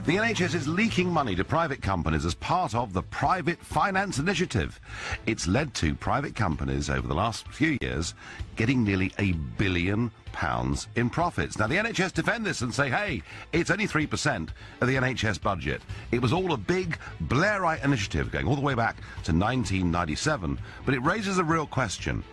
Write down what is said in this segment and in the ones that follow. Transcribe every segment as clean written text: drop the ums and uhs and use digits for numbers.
The NHS is leaking money to private companies as part of the Private Finance Initiative. It's led to private companies over the last few years getting nearly £1 billion in profits. Now, the NHS defend this and say, hey, it's only 3% of the NHS budget. It was all a big Blairite initiative going all the way back to 1997. But it raises a real question.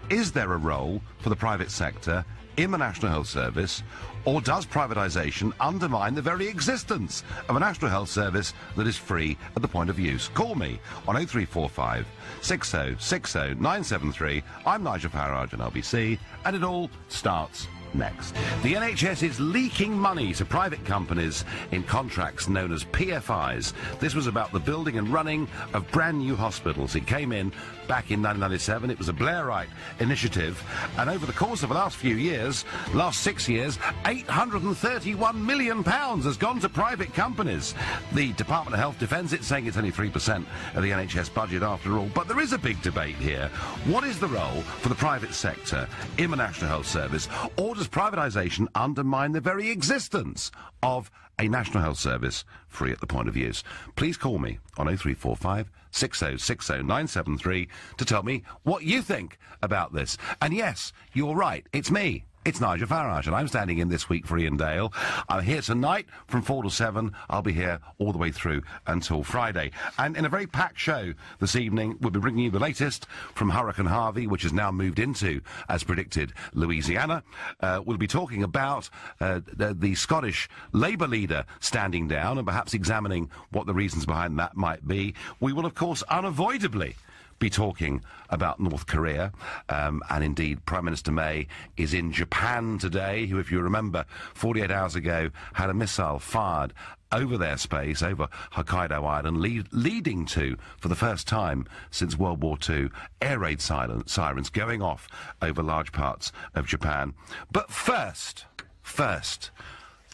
Is there a role for the private sector in the National Health Service, or does privatisation undermine the very existence of a National Health Service that is free at the point of use? Call me on 0345 60 60 973. I'm Nigel Farage on LBC, and it all starts next. The NHS is leaking money to private companies in contracts known as PFIs. This was about the building and running of brand new hospitals. It came in back in 1997. It was a Blairite initiative, and over the course of the last few years, last 6 years, £831 million has gone to private companies. The Department of Health defends it, saying it's only 3% of the NHS budget after all. But there is a big debate here. What is the role for the private sector in the National Health Service, or does privatisation undermine the very existence of a National Health Service free at the point of use? Please call me on 0345 60 60 973 to tell me what you think about this. And yes, you're right, it's me. It's Nigel Farage, and I'm standing in this week for Ian Dale. I'm here tonight from 4 to 7. I'll be here all the way through until Friday. And in a very packed show this evening, we'll be bringing you the latest from Hurricane Harvey, which has now moved into, as predicted, Louisiana. We'll be talking about the Scottish Labour leader standing down and perhaps examining what the reasons behind that might be. We will, of course, unavoidably be talking about North Korea, and indeed Prime Minister May is in Japan today, who, if you remember, 48 hours ago had a missile fired over their space, over Hokkaido Island, leading to, for the first time since World War II, air raid sirens going off over large parts of Japan. But first,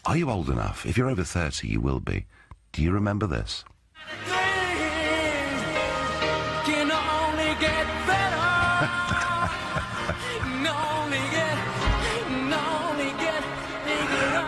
are you old enough? If you're over 30, you will be. Do you remember this?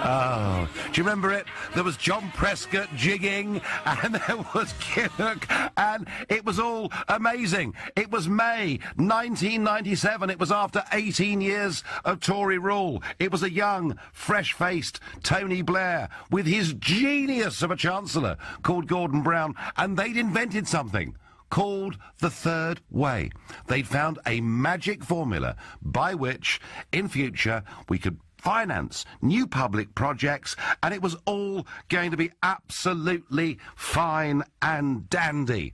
Oh, do you remember it? There was John Prescott jigging, and there was Kinnock, and it was all amazing. It was May 1997. It was after 18 years of Tory rule. It was a young, fresh-faced Tony Blair with his genius of a chancellor called Gordon Brown, and they'd invented something called the Third Way. They'd found a magic formula by which, in future, we could finance new public projects, and it was all going to be absolutely fine and dandy.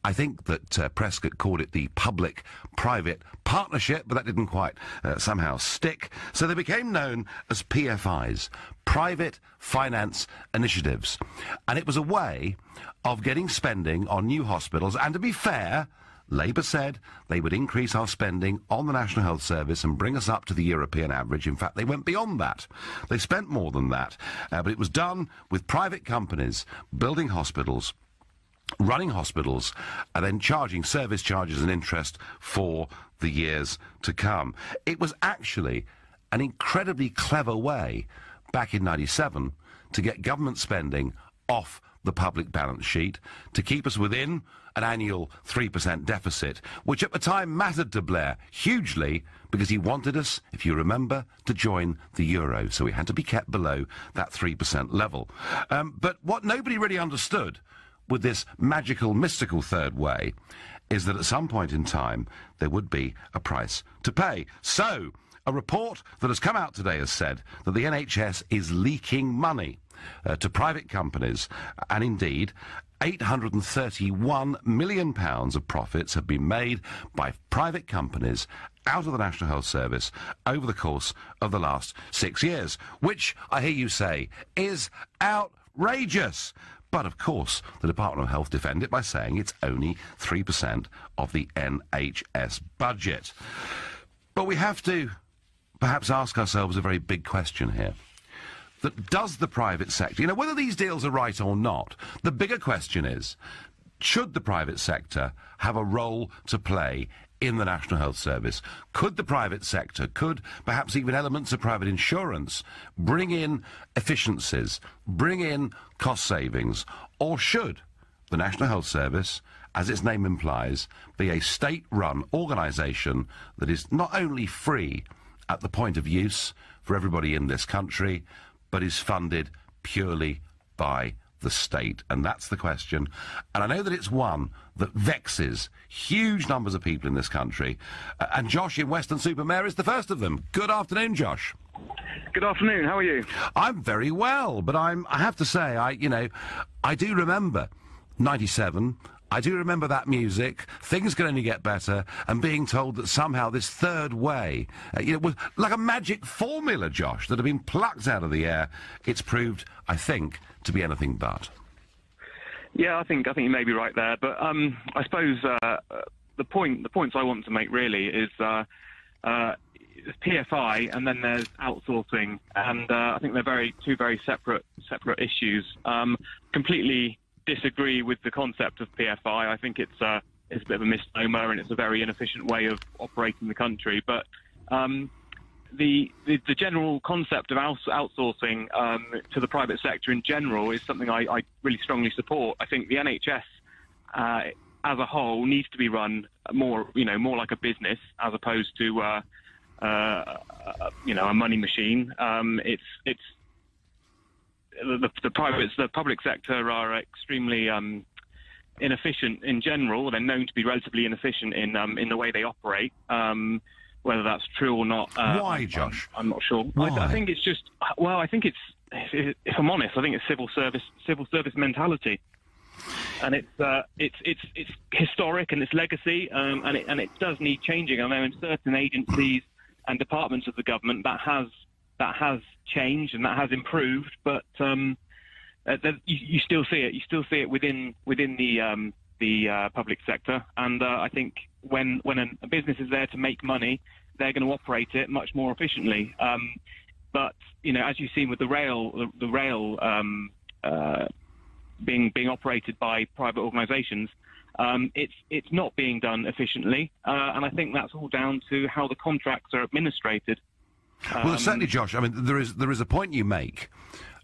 I think that Prescott called it the public-private partnership, but that didn't quite somehow stick. So they became known as PFIs, Private Finance Initiatives. And it was a way of getting spending on new hospitals. And to be fair, Labour said they would increase our spending on the National Health Service and bring us up to the European average. In fact, they went beyond that. They spent more than that. But it was done with private companies building hospitals, running hospitals, and then charging service charges and interest for the years to come. It was actually an incredibly clever way, back in 97, to get government spending off the public balance sheet, to keep us within an annual 3% deficit, which at the time mattered to Blair hugely, because he wanted us, if you remember, to join the euro, so we had to be kept below that 3% level. But what nobody really understood with this magical, mystical third way is that at some point in time there would be a price to pay. So, a report that has come out today has said that the NHS is leaking money to private companies, and indeed £831 million of profits have been made by private companies out of the National Health Service over the course of the last 6 years, which, I hear you say, is outrageous. But, of course, the Department of Health defend it by saying it's only 3% of the NHS budget. But we have to perhaps ask ourselves a very big question here. That does the private sector, whether these deals are right or not, the bigger question is, should the private sector have a role to play in the National Health Service? Could the private sector, could perhaps even elements of private insurance bring in efficiencies, bring in cost savings, or should the National Health Service, as its name implies, be a state-run organisation that is not only free at the point of use for everybody in this country, but is funded purely by the state? And that's the question. And I know that it's one that vexes huge numbers of people in this country. And Josh in Weston-super-Mare is the first of them. Good afternoon, Josh. Good afternoon. How are you? I'm very well, but I have to say, I do remember 97. I do remember that music. Things can only get better, and being told that somehow this third way, was like a magic formula, Josh, that had been plucked out of the air. It's proved, I think, to be anything but. Yeah, I think you may be right there, but I suppose the points I want to make really is PFI, and then there's outsourcing, and I think they're two very separate issues. Completely disagree with the concept of PFI. I think it's a bit of a misnomer, and it's a very inefficient way of operating the country. But the general concept of outsourcing to the private sector in general is something I really strongly support. I think the NHS as a whole needs to be run more like a business as opposed to a money machine. It's the public sector are extremely inefficient in general. They're known to be relatively inefficient in the way they operate. Whether that's true or not, why, Josh? I'm not sure. Why? I think it's just. Well, I think it's. If I'm honest, I think it's civil service mentality, and it's historic and it's legacy, and it does need changing. I know in certain agencies and departments of the government that has changed and that has improved, but you still see it. You still see it within the public sector, and I think when a business is there to make money, they're going to operate it much more efficiently. But as you've seen with the rail being operated by private organisations, it's not being done efficiently, and I think that's all down to how the contracts are administrated. Well, certainly, Josh. I mean, there is a point you make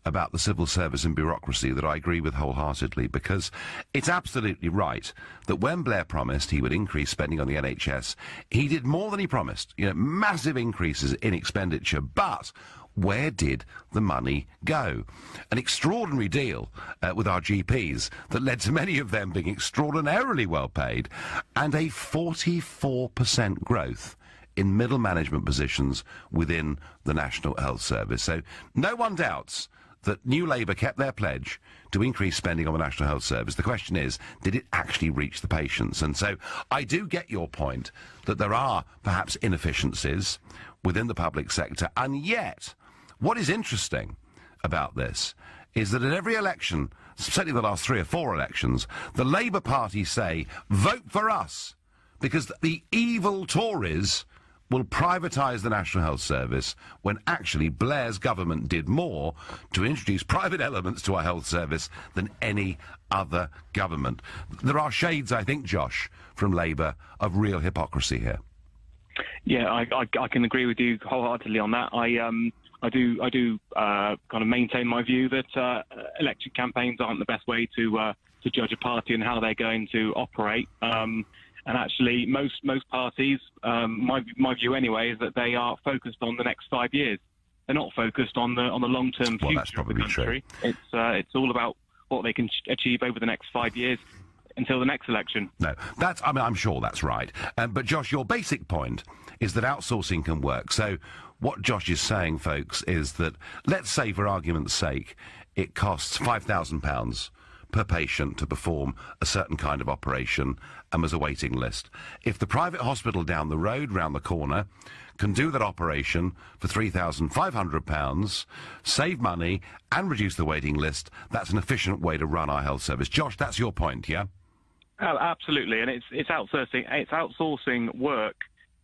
about the civil service and bureaucracy that I agree with wholeheartedly, because it's absolutely right that when Blair promised he would increase spending on the NHS, he did more than he promised. Massive increases in expenditure, but where did the money go? An extraordinary deal with our GPs that led to many of them being extraordinarily well paid, and a 44% growth in middle management positions within the National Health Service. So no one doubts that New Labour kept their pledge to increase spending on the National Health Service. The question is, did it actually reach the patients? And so I do get your point that there are perhaps inefficiencies within the public sector, and yet what is interesting about this is that at every election, certainly the last 3 or 4 elections, the Labour Party say, vote for us, because the evil Tories will privatise the National Health Service, when actually Blair's government did more to introduce private elements to our health service than any other government. There are shades, I think, Josh, from Labour of real hypocrisy here. Yeah, I can agree with you wholeheartedly on that. I do kind of maintain my view that election campaigns aren't the best way to judge a party and how they're going to operate. And actually, most parties, my view anyway, is that they are focused on the next 5 years. They're not focused on the long-term future of the country. True. It's all about what they can achieve over the next 5 years until the next election. No, I'm sure that's right. But Josh, your basic point is that outsourcing can work. So what Josh is saying, folks, is that, let's say for argument's sake, it costs £5,000 per patient to perform a certain kind of operation, and there's a waiting list. If the private hospital down the road, round the corner, can do that operation for £3,500, save money and reduce the waiting list, that's an efficient way to run our health service. Josh, that's your point, yeah? Absolutely, and it's outsourcing work,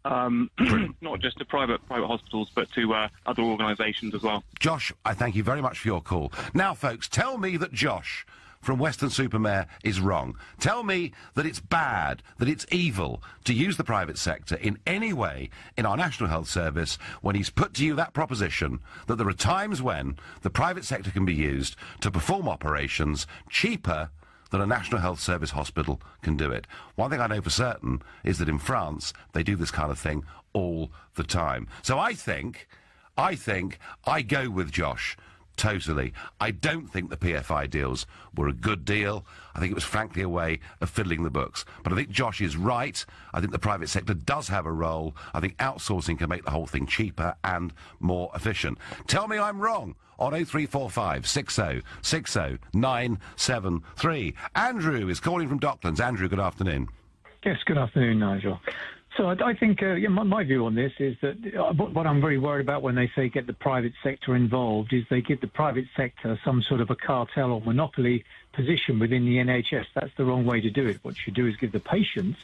not just to private hospitals, but to other organisations as well. Josh, I thank you very much for your call. Now, folks, tell me that Josh from Weston-super-Mare is wrong. Tell me that it's bad, that it's evil to use the private sector in any way in our National Health Service when he's put to you that proposition that there are times when the private sector can be used to perform operations cheaper than a National Health Service hospital can do it. One thing I know for certain is that in France, they do this kind of thing all the time. So I think I go with Josh. Totally. I don't think the PFI deals were a good deal. I think it was frankly a way of fiddling the books. But I think Josh is right. I think the private sector does have a role. I think outsourcing can make the whole thing cheaper and more efficient. Tell me I'm wrong on 0345 60 60 973. Andrew is calling from Docklands. Andrew, good afternoon. Yes, good afternoon, Nigel. So I think my view on this is that what I'm very worried about when they say get the private sector involved is they give the private sector some sort of a cartel or monopoly position within the NHS. That's the wrong way to do it. What you do is give the patients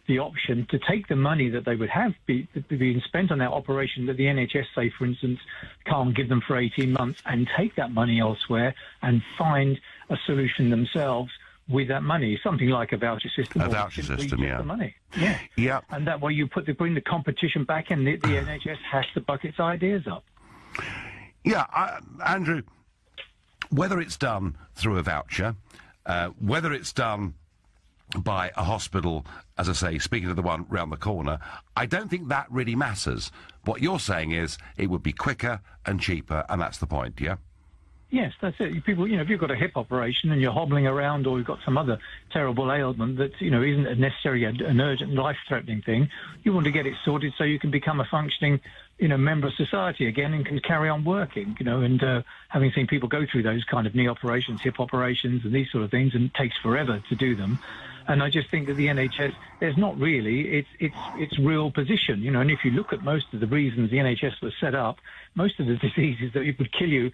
the option to take the money that they would have being spent on that operation that the NHS, say, for instance, can't give them for 18 months and take that money elsewhere and find a solution themselves with that money, something like a voucher system. A voucher system, yeah. The money. Yeah. Yeah. And that way you bring the competition back and the NHS has to buck its ideas up. Yeah, Andrew, whether it's done through a voucher, whether it's done by a hospital, as I say, speaking of the one round the corner, I don't think that really matters. What you're saying is it would be quicker and cheaper, and that's the point, yeah? Yes, that's it. People, if you've got a hip operation and you're hobbling around, or you've got some other terrible ailment that isn't necessarily an urgent, life-threatening thing, you want to get it sorted so you can become a functioning, member of society again and can carry on working. And having seen people go through those kind of knee operations, hip operations, and these sort of things, and it takes forever to do them. And I just think that the NHS, there's not really its real position, And if you look at most of the reasons the NHS was set up, most of the diseases that it would kill you,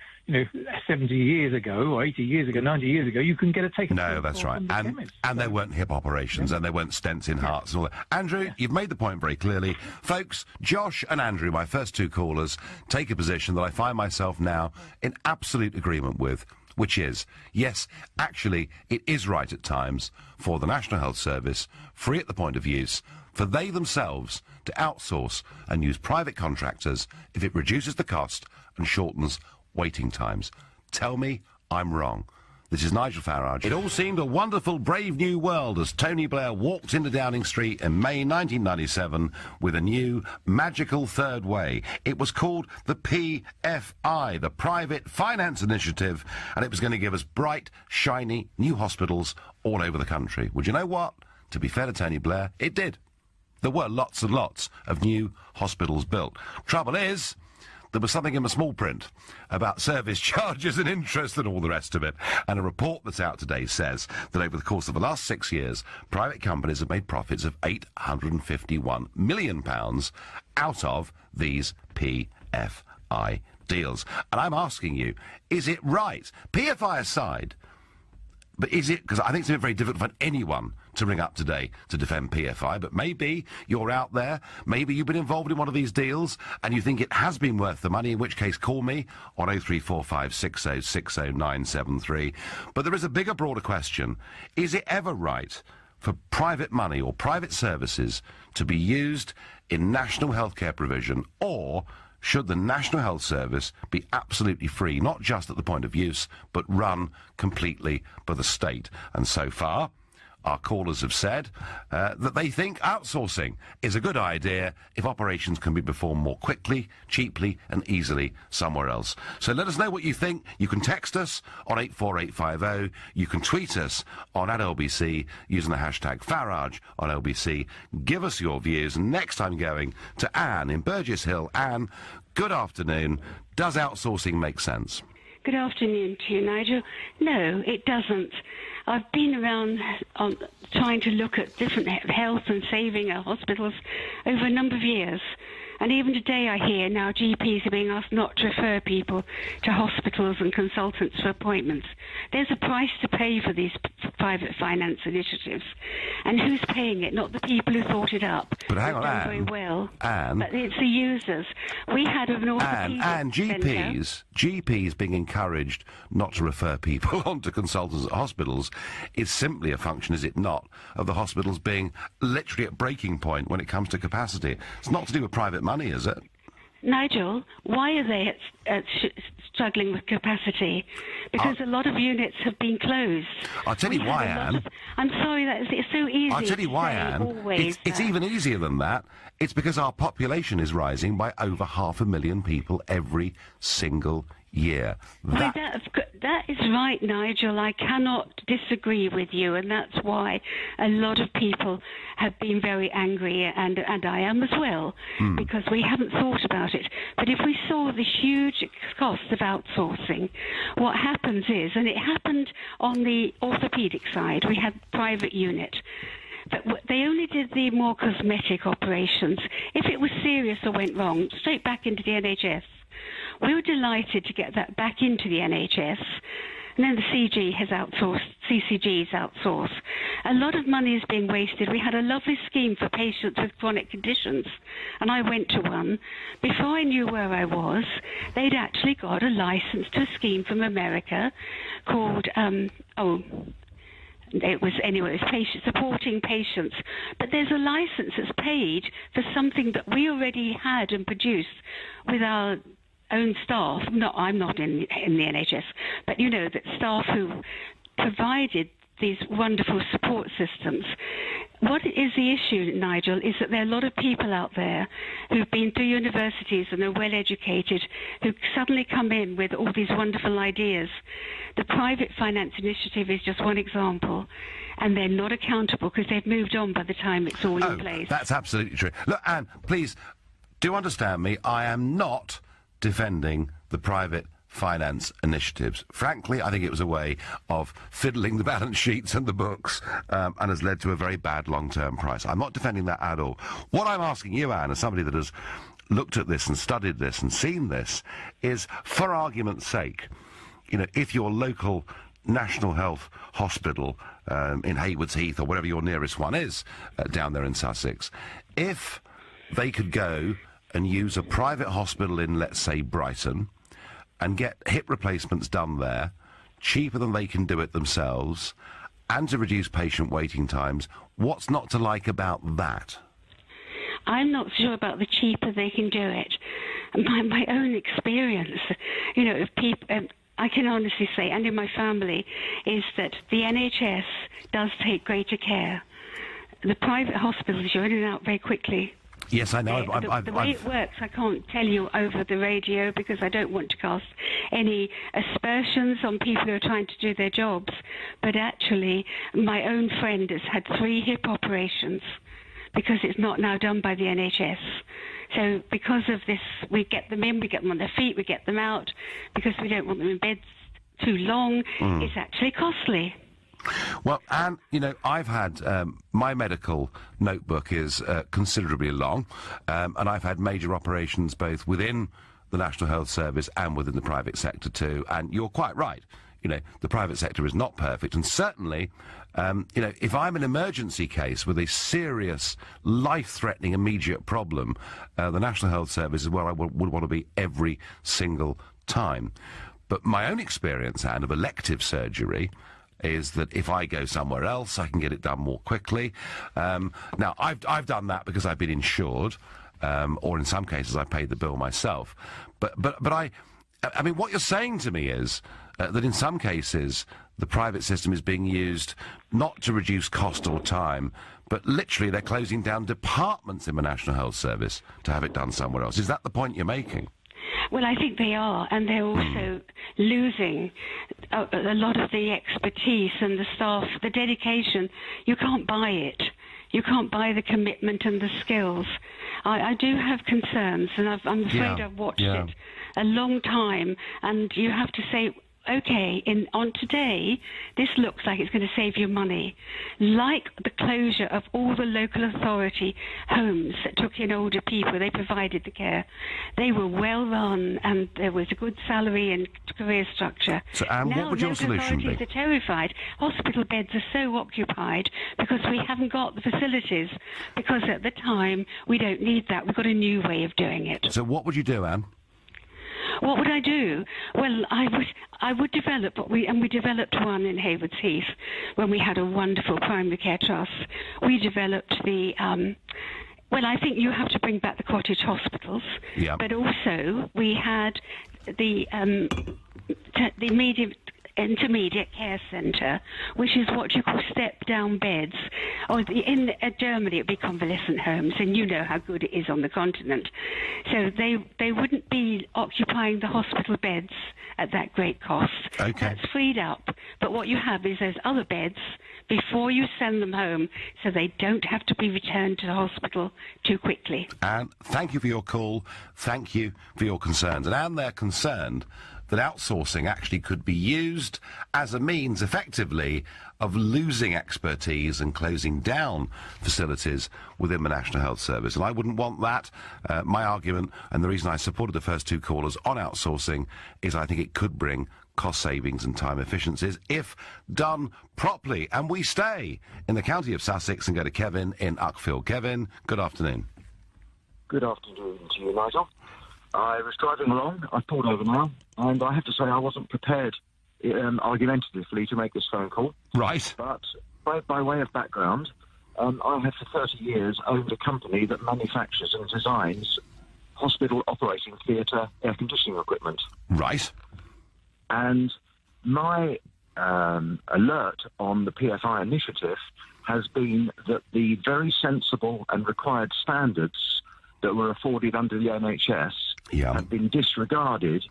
70 years ago or 80 years ago, 90 years ago, you can get a taken. No, that's right. And there weren't hip operations, and there weren't stents in hearts and all that. Andrew, you've made the point very clearly. Folks, Josh and Andrew, my first two callers, take a position that I find myself now in absolute agreement with, which is, yes, actually, it is right at times for the National Health Service, free at the point of use, for they themselves to outsource and use private contractors if it reduces the cost and shortens waiting times. Tell me I'm wrong. This is Nigel Farage. It all seemed a wonderful, brave new world as Tony Blair walked into Downing Street in May 1997 with a new, magical third way. It was called the PFI, the Private Finance Initiative, and it was going to give us bright, shiny new hospitals all over the country. Would you know what? To be fair to Tony Blair, it did. There were lots and lots of new hospitals built. Trouble is, there was something in the small print about service charges and interest and all the rest of it. And a report that's out today says that over the course of the last 6 years, private companies have made profits of £851 million out of these PFI deals. And I'm asking you, is it right? PFI aside, but is it, because I think it's been very difficult for anyone to ring up today to defend PFI, but maybe you're out there, maybe you've been involved in one of these deals and you think it has been worth the money, in which case call me on 0345 60 60 973. But there is a bigger, broader question. Is it ever right for private money or private services to be used in national healthcare provision, or should the National Health Service be absolutely free, not just at the point of use, but run completely by the state? And so far, our callers have said that they think outsourcing is a good idea if operations can be performed more quickly, cheaply and easily somewhere else. So let us know what you think. You can text us on 84850. You can tweet us on @LBC using the hashtag Farage on LBC. Give us your views. Next I'm going to Anne in Burgess Hill. Anne, good afternoon. Does outsourcing make sense? Good afternoon to you, Nigel. No, it doesn't. I've been around trying to look at different health and saving hospitals over a number of years. And even today I hear now GPs are being asked not to refer people to hospitals and consultants for appointments. There's a price to pay for these private finance initiatives. And who's paying it? Not the people who thought it up. But hang on, done very well. Anne. But it's the users. We had an orthopedic And GPs being encouraged not to refer people on to consultants at hospitals is simply a function, is it not, of the hospitals being literally at breaking point when it comes to capacity. It's not to do with private money, is it? Nigel, why are they struggling with capacity? Because a lot of units have been closed. I'll tell you why, Anne. I'm sorry, it's so easy. I'll tell you why, Anne. It's even easier than that. It's because our population is rising by over 500,000 people every single year. That is right, Nigel. I cannot disagree with you, and that's why a lot of people have been very angry, and I am as well, because we haven't thought about it. But if we saw the huge cost of outsourcing, what happens is, and it happened on the orthopedic side, we had private unit. But they only did the more cosmetic operations. If it was serious or went wrong, straight back into the NHS. We were delighted to get that back into the NHS. And then the CCG's outsourced. A lot of money is being wasted. We had a lovely scheme for patients with chronic conditions, and I went to one. Before I knew where I was, they'd actually got a license to a scheme from America called, it was supporting patients. But there's a license that's paid for something that we already had and produced with our own staff. No, I'm not in the NHS, but you know that staff who provided these wonderful support systems. What is the issue, Nigel, is that there are a lot of people out there who've been through universities and are well educated who suddenly come in with all these wonderful ideas. The private finance initiative is just one example, and they're not accountable because they've moved on by the time it's all in place. That's absolutely true. Look, Anne, please, do understand me. I am not defending the private finance initiatives. Frankly, I think it was a way of fiddling the balance sheets and the books and has led to a very bad long-term price. I'm not defending that at all. What I'm asking you, Anne, as somebody that has looked at this and studied this and seen this, is, for argument's sake, you know, if your local National Health Hospital in Haywards Heath or whatever your nearest one is down there in Sussex, if they could go and use a private hospital in, let's say, Brighton, and get hip replacements done there, cheaper than they can do it themselves, and to reduce patient waiting times, what's not to like about that? I'm not sure about the cheaper they can do it. My own experience, you know, of people, I can honestly say, and in my family, is that the NHS does take greater care. The private hospitals, you're in and out very quickly. Yes, I know. The way it works, I can't tell you over the radio because I don't want to cast any aspersions on people who are trying to do their jobs. But actually, my own friend has had 3 hip operations because it's not now done by the NHS. So because of this, we get them in, we get them on their feet, we get them out because we don't want them in bed too long. It's actually costly. Well, Anne, you know, I've had, my medical notebook is considerably long, and I've had major operations both within the National Health Service and within the private sector too, and you're quite right. You know, the private sector is not perfect, and certainly, you know, if I'm an emergency case with a serious, life-threatening, immediate problem, the National Health Service is where I would want to be every single time. But my own experience, Anne, of elective surgery is that if I go somewhere else, I can get it done more quickly. Now, I've done that because I've been insured, or in some cases I paid the bill myself. But I mean, what you're saying to me is that in some cases the private system is being used not to reduce cost or time, but literally they're closing down departments in the National Health Service to have it done somewhere else. Is that the point you're making? Well, I think they are, and they're also losing a lot of the expertise and the staff, the dedication. You can't buy it. You can't buy the commitment and the skills. I do have concerns, and I'm afraid I've watched it a long time, and you have to say, okay, on today, this looks like it's going to save you money. Like the closure of all the local authority homes that took in older people, they provided the care. They were well run, and there was a good salary and career structure. So, Anne, now, what would your solution be? Local authorities are terrified. Hospital beds are so occupied because we haven't got the facilities, because at the time, we don't need that. We've got a new way of doing it. So what would you do, Anne? What would I do? Well, I would develop we developed one in Haywards Heath when we had a wonderful primary care trust. We developed the well, I think you have to bring back the cottage hospitals. Yeah. But also we had the intermediate care centre, which is what you call step-down beds. Or in Germany, it would be convalescent homes, and you know how good it is on the continent. So they wouldn't be occupying the hospital beds at that great cost. Okay. That's freed up. But what you have is those other beds before you send them home, so they don't have to be returned to the hospital too quickly. Anne, thank you for your call. Thank you for your concerns. And Anne, they're concerned that outsourcing actually could be used as a means, effectively, of losing expertise and closing down facilities within the National Health Service. And I wouldn't want that. My argument, and the reason I supported the first two callers on outsourcing, is I think it could bring cost savings and time efficiencies if done properly. And we stay in the county of Sussex and go to Kevin in Uckfield. Kevin, good afternoon. Good afternoon to you, Nigel. I was driving along, I've pulled over now, and I have to say I wasn't prepared argumentatively to make this phone call. Right. But by way of background, I have for 30 years owned a company that manufactures and designs hospital operating theatre air conditioning equipment. Right. And my alert on the PFI initiative has been that the very sensible and required standards that were afforded under the NHS have been disregarded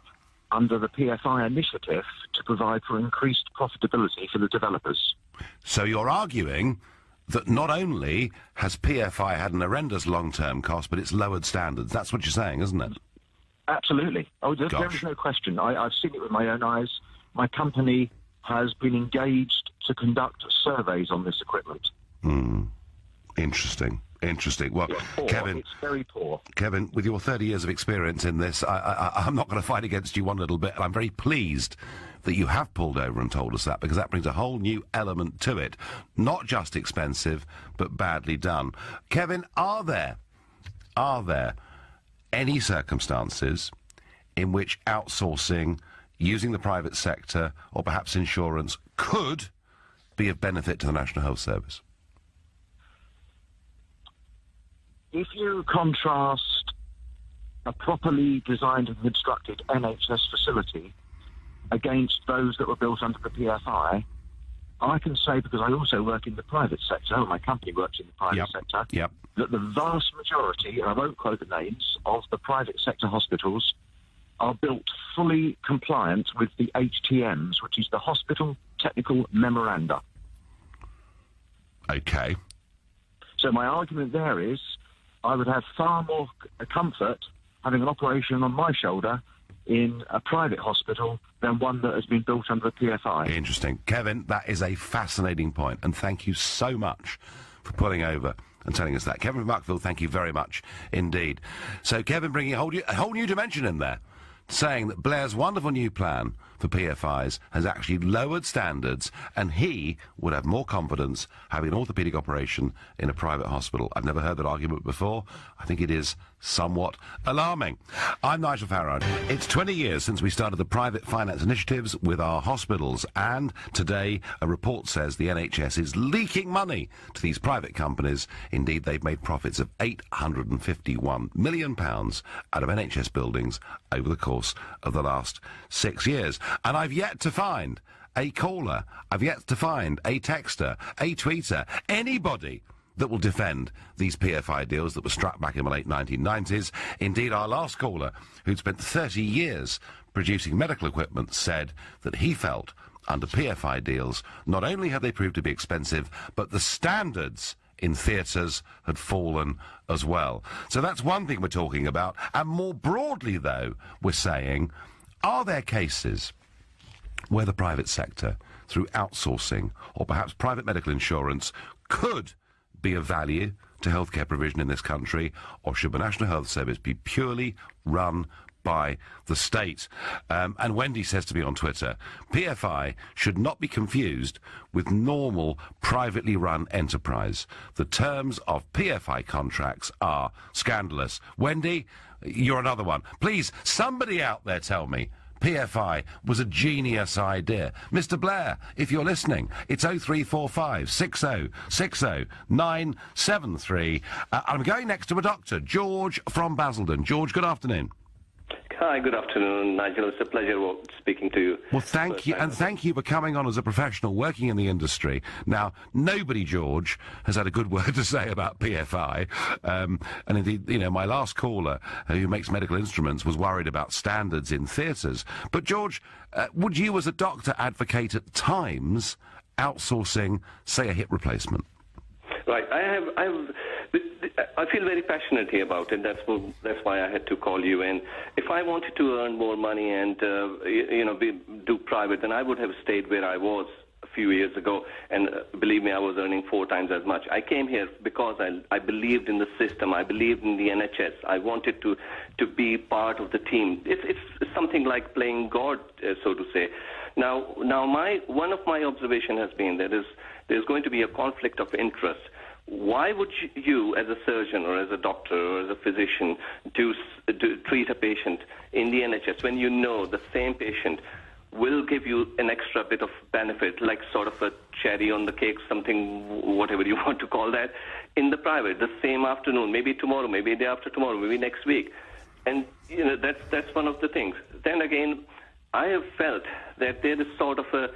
under the PFI initiative to provide for increased profitability for the developers. So you're arguing that not only has PFI had an horrendous long-term cost, but it's lowered standards. That's what you're saying, isn't it? Absolutely. Oh, there is no question. I've seen it with my own eyes. My company has been engaged to conduct surveys on this equipment. Interesting. Well, poor. Kevin, it's very poor. Kevin, with your 30 years of experience in this, I'm not going to fight against you one little bit. And I'm very pleased that you have pulled over and told us that, because that brings a whole new element to it. Not just expensive, but badly done. Kevin, are there any circumstances in which outsourcing, using the private sector, or perhaps insurance, could be of benefit to the National Health Service? If you contrast a properly designed and constructed NHS facility against those that were built under the PFI, I can say, because I also work in the private sector, my company works in the private sector, that the vast majority, and I won't quote the names, of the private sector hospitals are built fully compliant with the HTMs, which is the Hospital Technical Memoranda. Okay. So my argument there is I would have far more comfort having an operation on my shoulder in a private hospital than one that has been built under the PFI. Interesting. Kevin, that is a fascinating point, and thank you so much for pulling over and telling us that. Kevin from Uckfield, thank you very much indeed. So Kevin bringing a whole new dimension in there, saying that Blair's wonderful new plan for PFIs has actually lowered standards, and he would have more confidence having an orthopaedic operation in a private hospital. I've never heard that argument before. I think it is somewhat alarming. I'm Nigel Farage. It's 20 years since we started the private finance initiatives with our hospitals, and today a report says the NHS is leaking money to these private companies. Indeed, they've made profits of £851 million out of NHS buildings over the course of the last 6 years. And I've yet to find a caller, I've yet to find a texter, a tweeter, anybody that will defend these PFI deals that were struck back in the late 1990s. Indeed, our last caller, who'd spent 30 years producing medical equipment, said that he felt under PFI deals, not only had they proved to be expensive, but the standards in theatres had fallen as well. So that's one thing we're talking about. And more broadly, though, we're saying, are there cases where the private sector, through outsourcing or perhaps private medical insurance, could be of value to healthcare provision in this country, or should the National Health Service be purely run by the state? And Wendy says to me on Twitter, PFI should not be confused with normal privately run enterprise. The terms of PFI contracts are scandalous. Wendy, you're another one. Please, somebody out there tell me PFI was a genius idea. Mr. Blair, if you're listening, it's 0345 60 60 973. I'm going next to a doctor, George from Basildon. George, good afternoon. Hi, good afternoon, Nigel. It's a pleasure speaking to you. Well, thank you, and thank you for coming on as a professional working in the industry. Now, nobody, George, has had a good word to say about PFI, and indeed, you know, my last caller, who makes medical instruments, was worried about standards in theatres. But, George, would you as a doctor advocate at times outsourcing, say, a hip replacement? Right, I feel very passionate here about it. That's why I had to call you in. If I wanted to earn more money and do private, then I would have stayed where I was a few years ago. And believe me, I was earning 4 times as much. I came here because I believed in the system. I believed in the NHS. I wanted to be part of the team. It's something like playing God, so to say. Now, one of my observations has been that there's going to be a conflict of interest. Why would you, as a surgeon or as a doctor or as a physician, treat a patient in the NHS when you know the same patient will give you an extra bit of benefit, like sort of a cherry on the cake, something, whatever you want to call that, in the private, the same afternoon, maybe tomorrow, maybe day after tomorrow, maybe next week? And, you know, that's one of the things. Then again, I have felt that there is sort of a,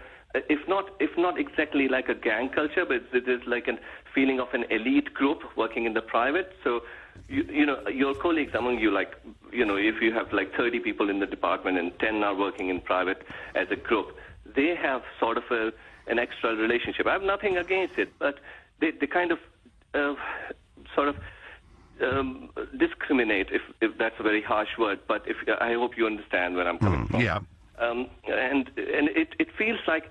if not exactly like a gang culture, but it is like a feeling of an elite group working in the private. So, you know, your colleagues among you, like, you know, if you have like 30 people in the department and 10 are working in private as a group, they have sort of an extra relationship. I have nothing against it, but they kind of discriminate, if that's a very harsh word, but I hope you understand where I'm coming from. Yeah. And it feels like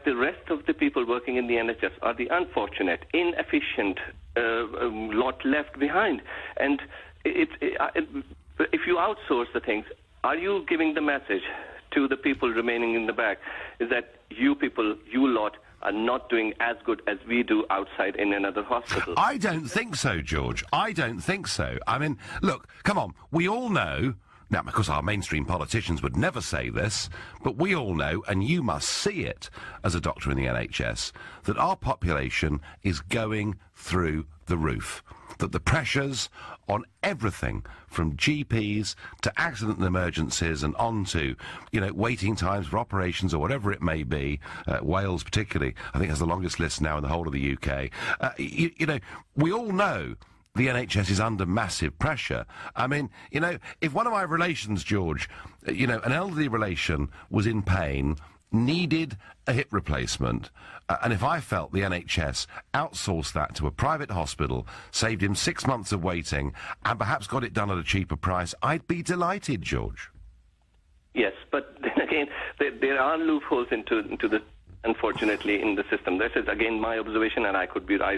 the rest of the people working in the NHS are the unfortunate, inefficient lot left behind. And if you outsource the things, are you giving the message to the people remaining in the back is that you people, you lot, are not doing as good as we do outside in another hospital? I don't think so, George. I don't think so. I mean, look, come on, we all know. Now, because our mainstream politicians would never say this, but we all know, and you must see it as a doctor in the NHS, that our population is going through the roof. That the pressures on everything, from GPs to accident and emergencies and on to, you know, waiting times for operations or whatever it may be, Wales particularly, I think has the longest list now in the whole of the UK. You know, we all know the NHS is under massive pressure. I mean, you know, if one of my relations, George, you know, an elderly relation was in pain, needed a hip replacement, and if I felt the NHS outsourced that to a private hospital, saved him 6 months of waiting, and perhaps got it done at a cheaper price, I'd be delighted, George. Yes, but then again, there are loopholes into the, unfortunately, in the system. This is, again, my observation, and I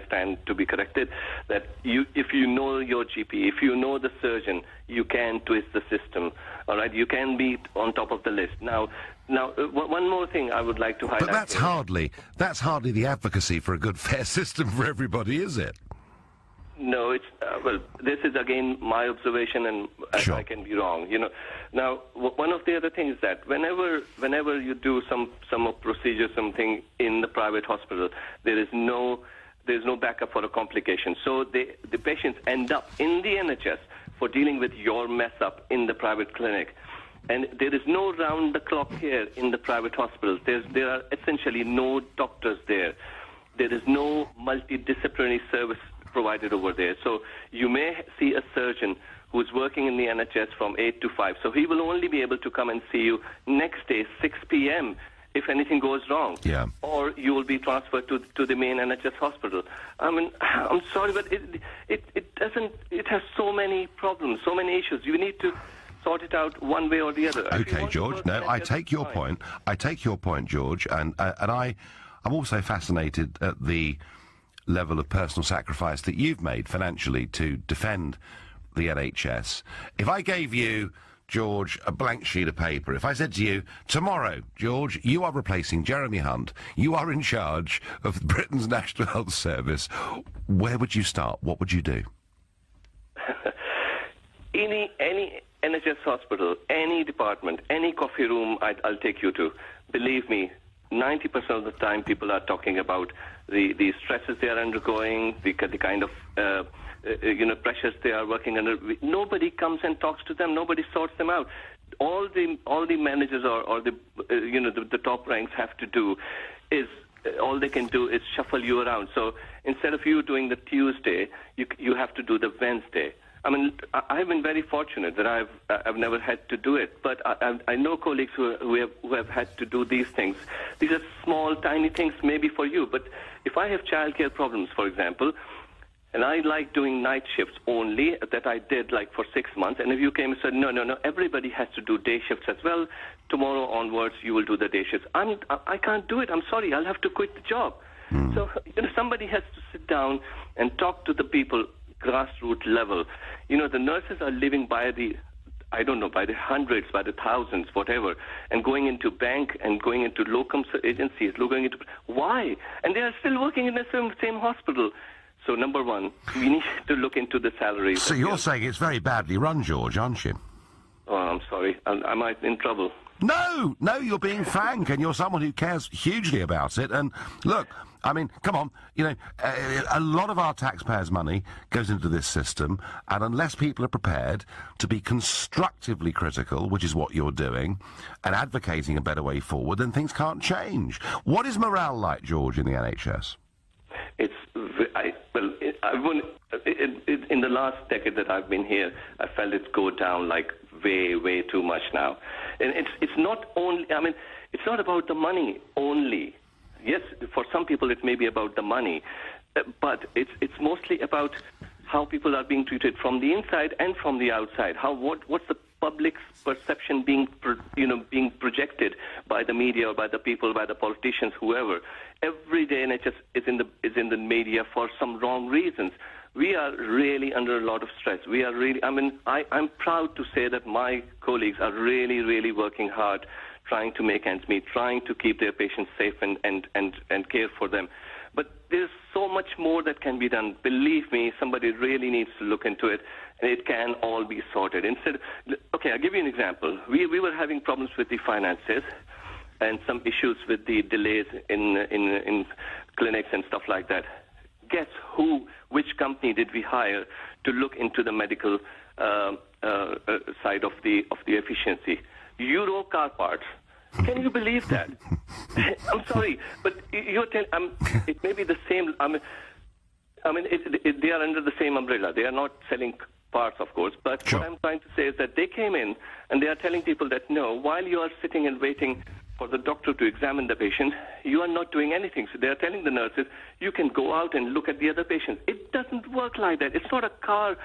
stand to be corrected, that if you know your GP, if you know the surgeon, you can twist the system, all right? You can be on top of the list. Now, one more thing I would like to highlight. But that's hardly the advocacy for a good, fair system for everybody, is it? No, it's well. This is again my observation, and Sure. I can be wrong. You know, now one of the other things that whenever you do some procedure, something in the private hospital, there's no backup for a complication. So the patients end up in the NHS for dealing with your mess up in the private clinic. And there is no round-the-clock care in the private hospitals. There are essentially no doctors there. There is no multidisciplinary service provided over there. So you may see a surgeon who's working in the NHS from 8 to 5. So he will only be able to come and see you next day, 6 p.m., if anything goes wrong. Yeah. Or you will be transferred to the main NHS hospital. I mean, I'm sorry, but it has so many problems, so many issues. You need to sort it out one way or the other. Okay, George. No, I take your point. I take your point, George, and I'm also fascinated at the level of personal sacrifice that you've made financially to defend the NHS. If I gave you, George, a blank sheet of paper, if I said to you, tomorrow, George, you are replacing Jeremy Hunt, you are in charge of Britain's National Health Service, where would you start? What would you do? Any NHS hospital, any department, any coffee room I'll take you to. Believe me, 90% of the time people are talking about the stresses they are undergoing, the kind of pressures they are working under. Nobody comes and talks to them. Nobody sorts them out. All the managers or the top ranks have to do is all they can do is shuffle you around. So instead of you doing the Tuesday, you have to do the Wednesday. I mean, I've been very fortunate that I've never had to do it, but I know colleagues who have had to do these things. These are small, tiny things maybe for you, but if I have childcare problems, for example, and I like doing night shifts only, that I did like for 6 months, and if you came and said, no, everybody has to do day shifts as well, tomorrow onwards you will do the day shifts. I can't do it. I'm sorry. I'll have to quit the job. So somebody has to sit down and talk to the people, grassroots level. The nurses are living by the hundreds, by the thousands, whatever, and going into bank and going into locum agencies, why? And they are still working in the same hospital. So, number one, we need to look into the salaries. So you're saying it's very badly run, George, aren't you? Oh, I'm sorry. Am I in trouble? No, you're being frank, and you're someone who cares hugely about it. And look, I mean, come on, a lot of our taxpayers' money goes into this system, and unless people are prepared to be constructively critical, which is what you're doing, and advocating a better way forward, then things can't change. What is morale like, George, in the NHS? In the last decade that I've been here, I felt it go down like way too much now. And it's not only, it's not about the money only. Yes, for some people it may be about the money, but it's mostly about how people are being treated from the inside and from the outside. What's the public's perception being projected by the media or by the people, by the politicians, whoever. Every day NHS is in the media for some wrong reasons. We are really under a lot of stress. We are really, I'm proud to say that my colleagues are really working hard, trying to make ends meet, trying to keep their patients safe and care for them. But there's so much more that can be done. Believe me, somebody really needs to look into it, and it can all be sorted. Okay, I'll give you an example. We were having problems with the finances and some issues with the delays in clinics and stuff like that. Guess which company did we hire to look into the medical side of the efficiency? Euro Car Parts. Can you believe that? I'm sorry, but you're telling. It may be the same. They are under the same umbrella. They are not selling parts, of course. But sure. What I'm trying to say is that they came in and they are telling people that no, while you are sitting and waiting for the doctor to examine the patient, you are not doing anything. So they are telling the nurses, you can go out and look at the other patients. It doesn't work like that. It's not a car,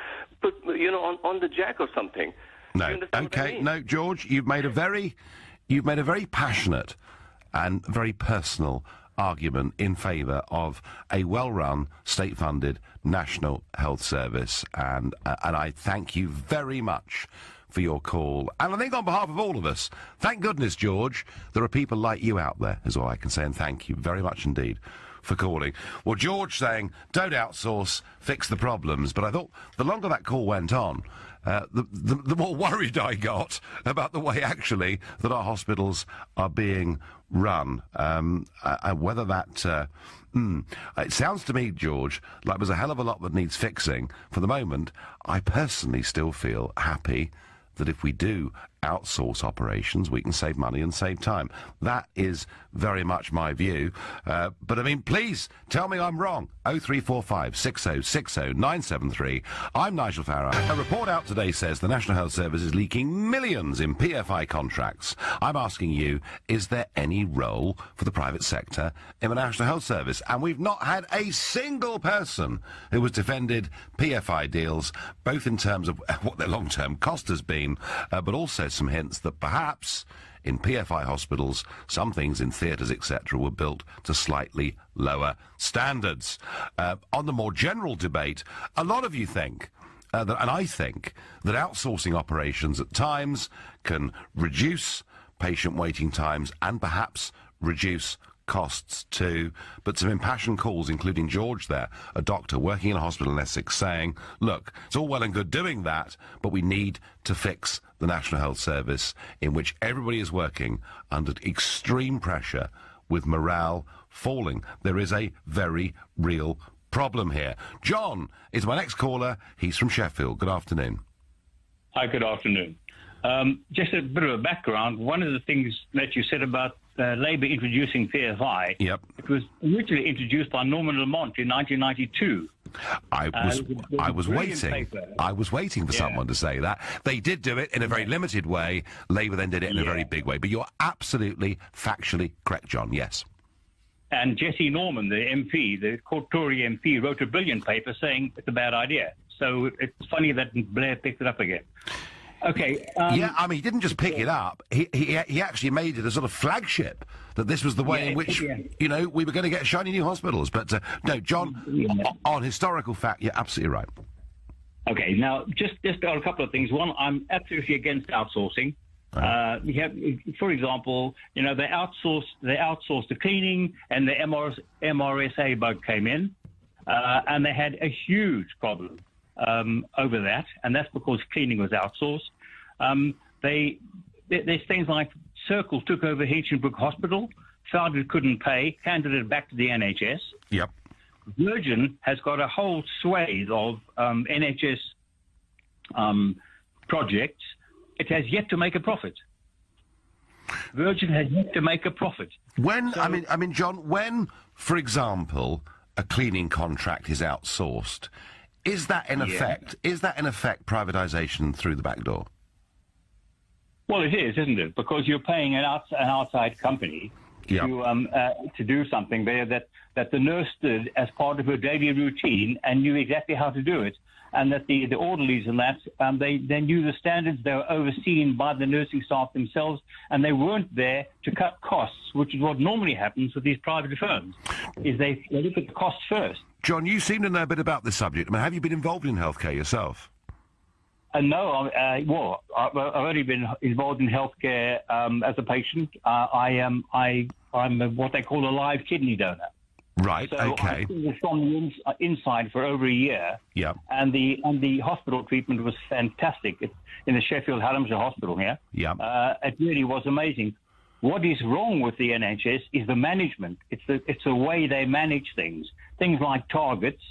on the jack or something. No. Okay. No, George, you've made a very passionate and very personal argument in favour of a well-run, state-funded National Health Service, and I thank you very much for your call. And I think on behalf of all of us, thank goodness, George, there are people like you out there, is all I can say, and thank you very much indeed for calling. Well, George saying, don't outsource, fix the problems, but I thought the longer that call went on, the more worried I got about the way, actually, that our hospitals are being run. Whether that... it sounds to me, George, like there's a hell of a lot that needs fixing. For the moment, I personally still feel happy that if we do outsource operations, we can save money and save time. That is very much my view. But, I mean, please tell me I'm wrong. 0345 6060 973. I'm Nigel Farage. A report out today says the National Health Service is leaking millions in PFI contracts. I'm asking you, is there any role for the private sector in the National Health Service? And we've not had a single person who has defended PFI deals, both in terms of what their long-term cost has been, but also some hints that perhaps in PFI hospitals, some things in theatres, etc., were built to slightly lower standards. On the more general debate, a lot of you think, and I think, that outsourcing operations at times can reduce patient waiting times and perhaps reduce costs too. But some impassioned calls, including George there, a doctor working in a hospital in Essex, saying, look, it's all well and good doing that, but we need to fix the National Health Service, in which everybody is working under extreme pressure with morale falling. There is a very real problem here. John is my next caller. He's from Sheffield. Good afternoon. Hi, good afternoon. Just a bit of a background. One of the things that you said about Labour introducing PFI, yep. It was originally introduced by Norman Lamont in 1992. I was waiting for someone to say that. They did do it in a very limited way. Labour then did it in a very big way. But you're absolutely factually correct, John, yes. And Jesse Norman, the MP, the Tory MP, wrote a brilliant paper saying it's a bad idea. So it's funny that Blair picked it up again. Okay. Yeah, I mean, he didn't just pick it up. He actually made it a sort of flagship that this was the way in which, you know, we were going to get shiny new hospitals. But, no, John, on historical fact, you're absolutely right. Okay, now, just on a couple of things. One, I'm absolutely against outsourcing. We have, for example, you know, they outsourced the cleaning, and the MRSA bug came in, and they had a huge problem over that, and that's because cleaning was outsourced. There's things like Circle took over Hinchinbrook Hospital, found it couldn't pay, handed it back to the NHS. Yep. Virgin has got a whole swathe of NHS projects. It has yet to make a profit. Virgin has yet to make a profit. When, so, I mean, John, when, for example, a cleaning contract is outsourced, is that in effect privatisation through the back door? Well, it is, isn't it? Because you're paying an outside company to do something there that the nurse did as part of her daily routine and knew exactly how to do it, and that the orderlies and that they knew the standards. They were overseen by the nursing staff themselves, and they weren't there to cut costs, which is what normally happens with these private firms. Is they look at the costs first. John, you seem to know a bit about this subject. I mean, have you been involved in healthcare yourself? No, I've only been involved in healthcare as a patient. I'm what they call a live kidney donor. Right. So okay. I was from the inside for over a year. Yeah. And the hospital treatment was fantastic. It's in the Sheffield Hallamshire Hospital here. Yeah. It really was amazing. What is wrong with the NHS is the management. It's the way they manage things. Things like targets,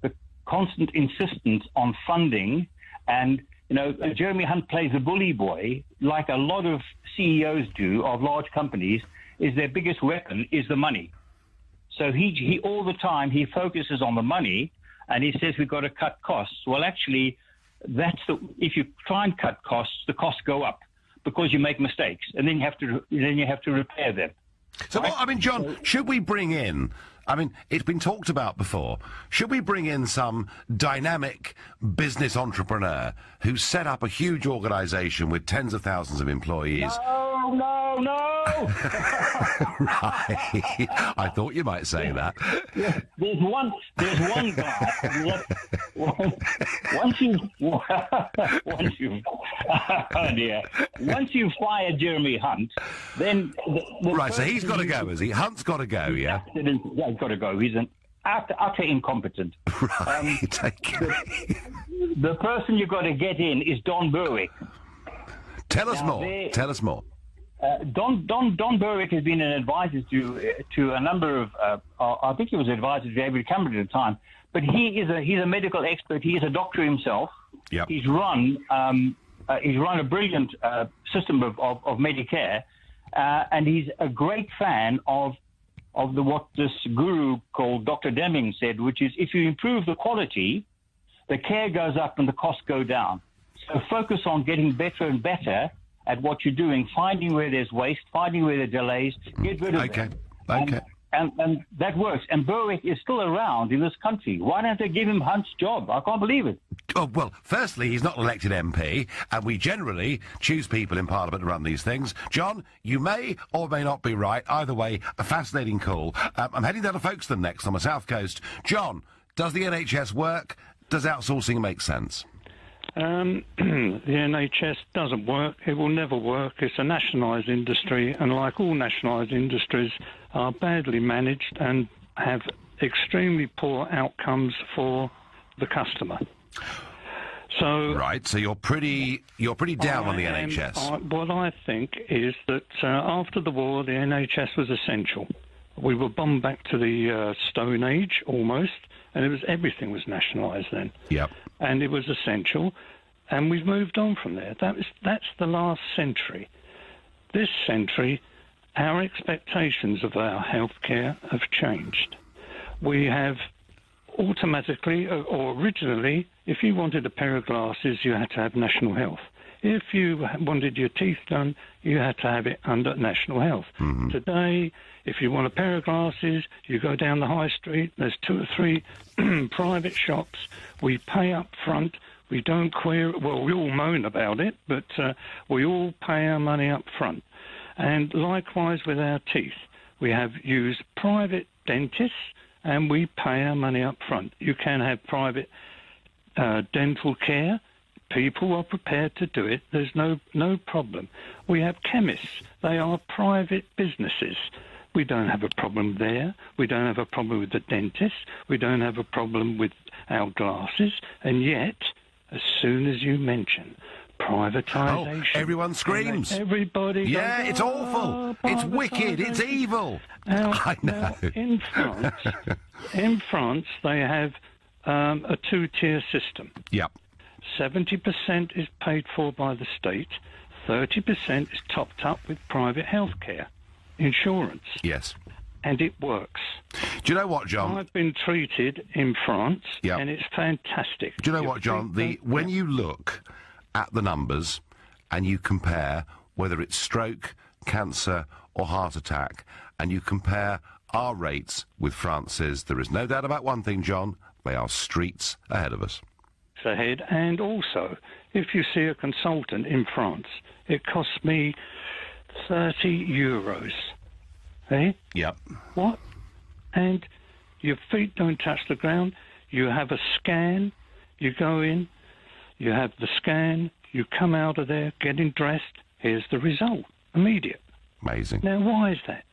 the constant insistence on funding, and you know, Jeremy Hunt plays the bully boy, like a lot of CEOs do of large companies. Is their biggest weapon is the money. So he all the time he focuses on the money, and he says we've got to cut costs. Well, actually, if you try and cut costs, the costs go up because you make mistakes, and then you have to repair them. So, right? well, I mean, John, should we bring in? I mean, it's been talked about before. Should we bring in some dynamic business entrepreneur who set up a huge organisation with tens of thousands of employees? No. Right. I thought you might say that. Yeah, there's one guy. Once you fire Jeremy Hunt, then right. So he's got to go, has he? Hunt's got to go. Yeah. Yeah, he's got to go. He's an utter incompetent. Right. The person you've got to get in is Don Berwick. Tell us more. Don Berwick has been an advisor to a number of. I think he was an advisor to David Cameron at the time. But he's a medical expert. He is a doctor himself. Yep. He's run he's run a brilliant system of Medicare, and he's a great fan of what this guru called Dr. Deming said, which is if you improve the quality, the care goes up and the costs go down. So focus on getting better and better at what you're doing, finding where there's waste, finding where there are delays, get rid of them. Okay. And that works. And Berwick is still around in this country. Why don't they give him Hunt's job? I can't believe it. Oh, well, firstly, he's not an elected MP, and we generally choose people in Parliament to run these things. John, you may or may not be right. Either way, a fascinating call. I'm heading down to Folkestone next on the South Coast. John, does the NHS work? Does outsourcing make sense? The NHS doesn't work. It will never work. It's a nationalised industry, and like all nationalised industries, are badly managed and have extremely poor outcomes for the customer. So right. So you're pretty down on the NHS. What I think is that after the war, the NHS was essential. We were bombed back to the Stone Age almost, and everything was nationalised then. Yep. And it was essential, and we've moved on from there. That's the last century. This century, our expectations of our healthcare have changed. We have automatically, or originally, if you wanted a pair of glasses, you had to have National Health. If you wanted your teeth done, you had to have it under National Health. Mm-hmm. Today, if you want a pair of glasses, you go down the high street, there's 2 or 3 private shops. We pay up front. We don't query. Well, we all moan about it, but we all pay our money up front. And likewise with our teeth. We have used private dentists, and we pay our money up front. You can have private dental care. People are prepared to do it. There's no problem. We have chemists. They are private businesses. We don't have a problem there. We don't have a problem with the dentist. We don't have a problem with our glasses. And yet, as soon as you mention privatisation... Oh, everyone screams. Everybody goes, yeah, it's awful. It's wicked. It's evil. I know. Now, in France, they have a 2-tier system. Yep. 70% is paid for by the state. 30% is topped up with private healthcare insurance. Yes. And it works. Do you know what, John? I've been treated in France, and it's fantastic. Do you know what, John? When you look at the numbers and you compare whether it's stroke, cancer or heart attack, and you compare our rates with France's, there is no doubt about one thing, John, they are streets ahead of us. Ahead, and also, if you see a consultant in France, it costs me 30 euros. Eh? Yep. What? And your feet don't touch the ground. You have a scan. You go in. You have the scan. You come out of there, getting dressed. Here's the result. Immediate. Amazing. Now, why is that?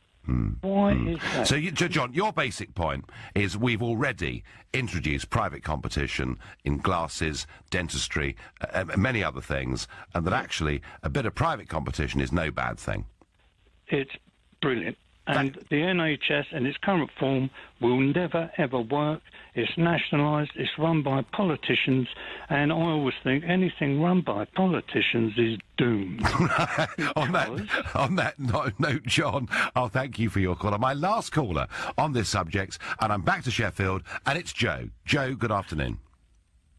Why is that? So, John, your basic point is we've already introduced private competition in glasses, dentistry, many other things, and that actually a bit of private competition is no bad thing. It's brilliant. And the NHS in its current form will never, ever work. It's nationalised, it's run by politicians, and I always think anything run by politicians is doomed. on that note, John, I'll thank you for your call. My last caller on this subject, and I'm back to Sheffield, and it's Joe. Joe, good afternoon.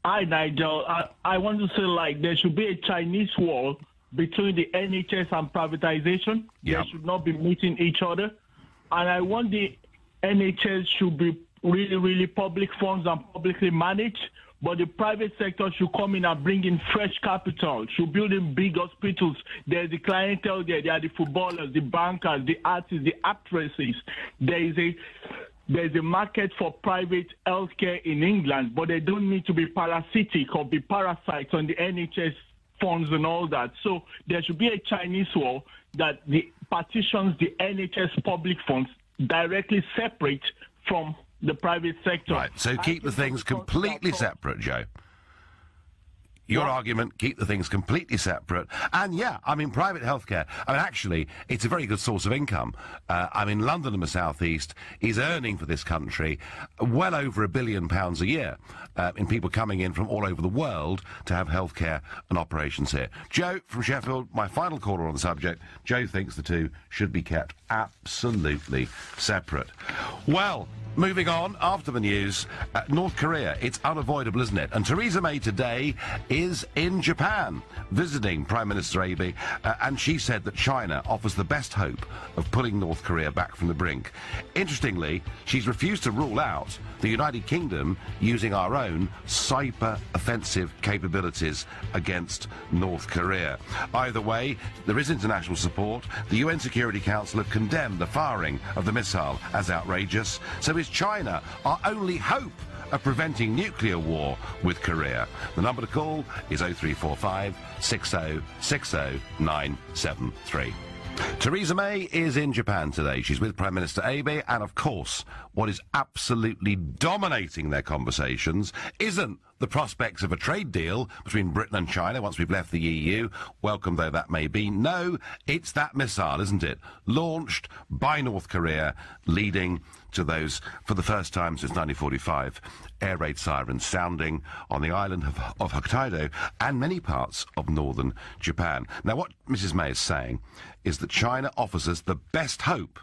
Hi, Nigel. I want to say, there should be a Chinese wall between the NHS and privatization. Yep. They should not be meeting each other. And I want the NHS should be really, really public funds and publicly managed, but the private sector should come in and bring in fresh capital, should build in big hospitals. There's the clientele there. There are the footballers, the bankers, the artists, the actresses. There's a market for private healthcare in England, but they don't need to be parasitic or be parasites on the NHS funds and all that. So there should be a Chinese wall that partitions the NHS public funds directly separate from the private sector. Right, so keep the things completely separate, Joe. Your argument, keep the things completely separate. And, yeah, I mean, private healthcare, I mean, actually, it's a very good source of income. I mean, London and the South East is earning for this country well over £1 billion a year in people coming in from all over the world to have healthcare and operations here. Joe from Sheffield, my final caller on the subject. Joe thinks the two should be kept absolutely separate. Well, moving on, after the news, North Korea, it's unavoidable, isn't it? And Theresa May today is in Japan, visiting Prime Minister Abe, and she said that China offers the best hope of pulling North Korea back from the brink. Interestingly, she's refused to rule out the United Kingdom using our own cyber-offensive capabilities against North Korea. Either way, there is international support. The UN Security Council have condemned the firing of the missile as outrageous. So is China our only hope of preventing nuclear war with Korea? The number to call is 0345 60 60 973. Theresa May is in Japan today. She's with Prime Minister Abe, and of course, what is absolutely dominating their conversations isn't the prospects of a trade deal between Britain and China once we've left the EU, welcome though that may be. No, it's that missile, isn't it? Launched by North Korea, leading to those, for the first time since 1945, air raid sirens sounding on the island of Hokkaido and many parts of northern Japan. Now, what Mrs. May is saying is that China offers us the best hope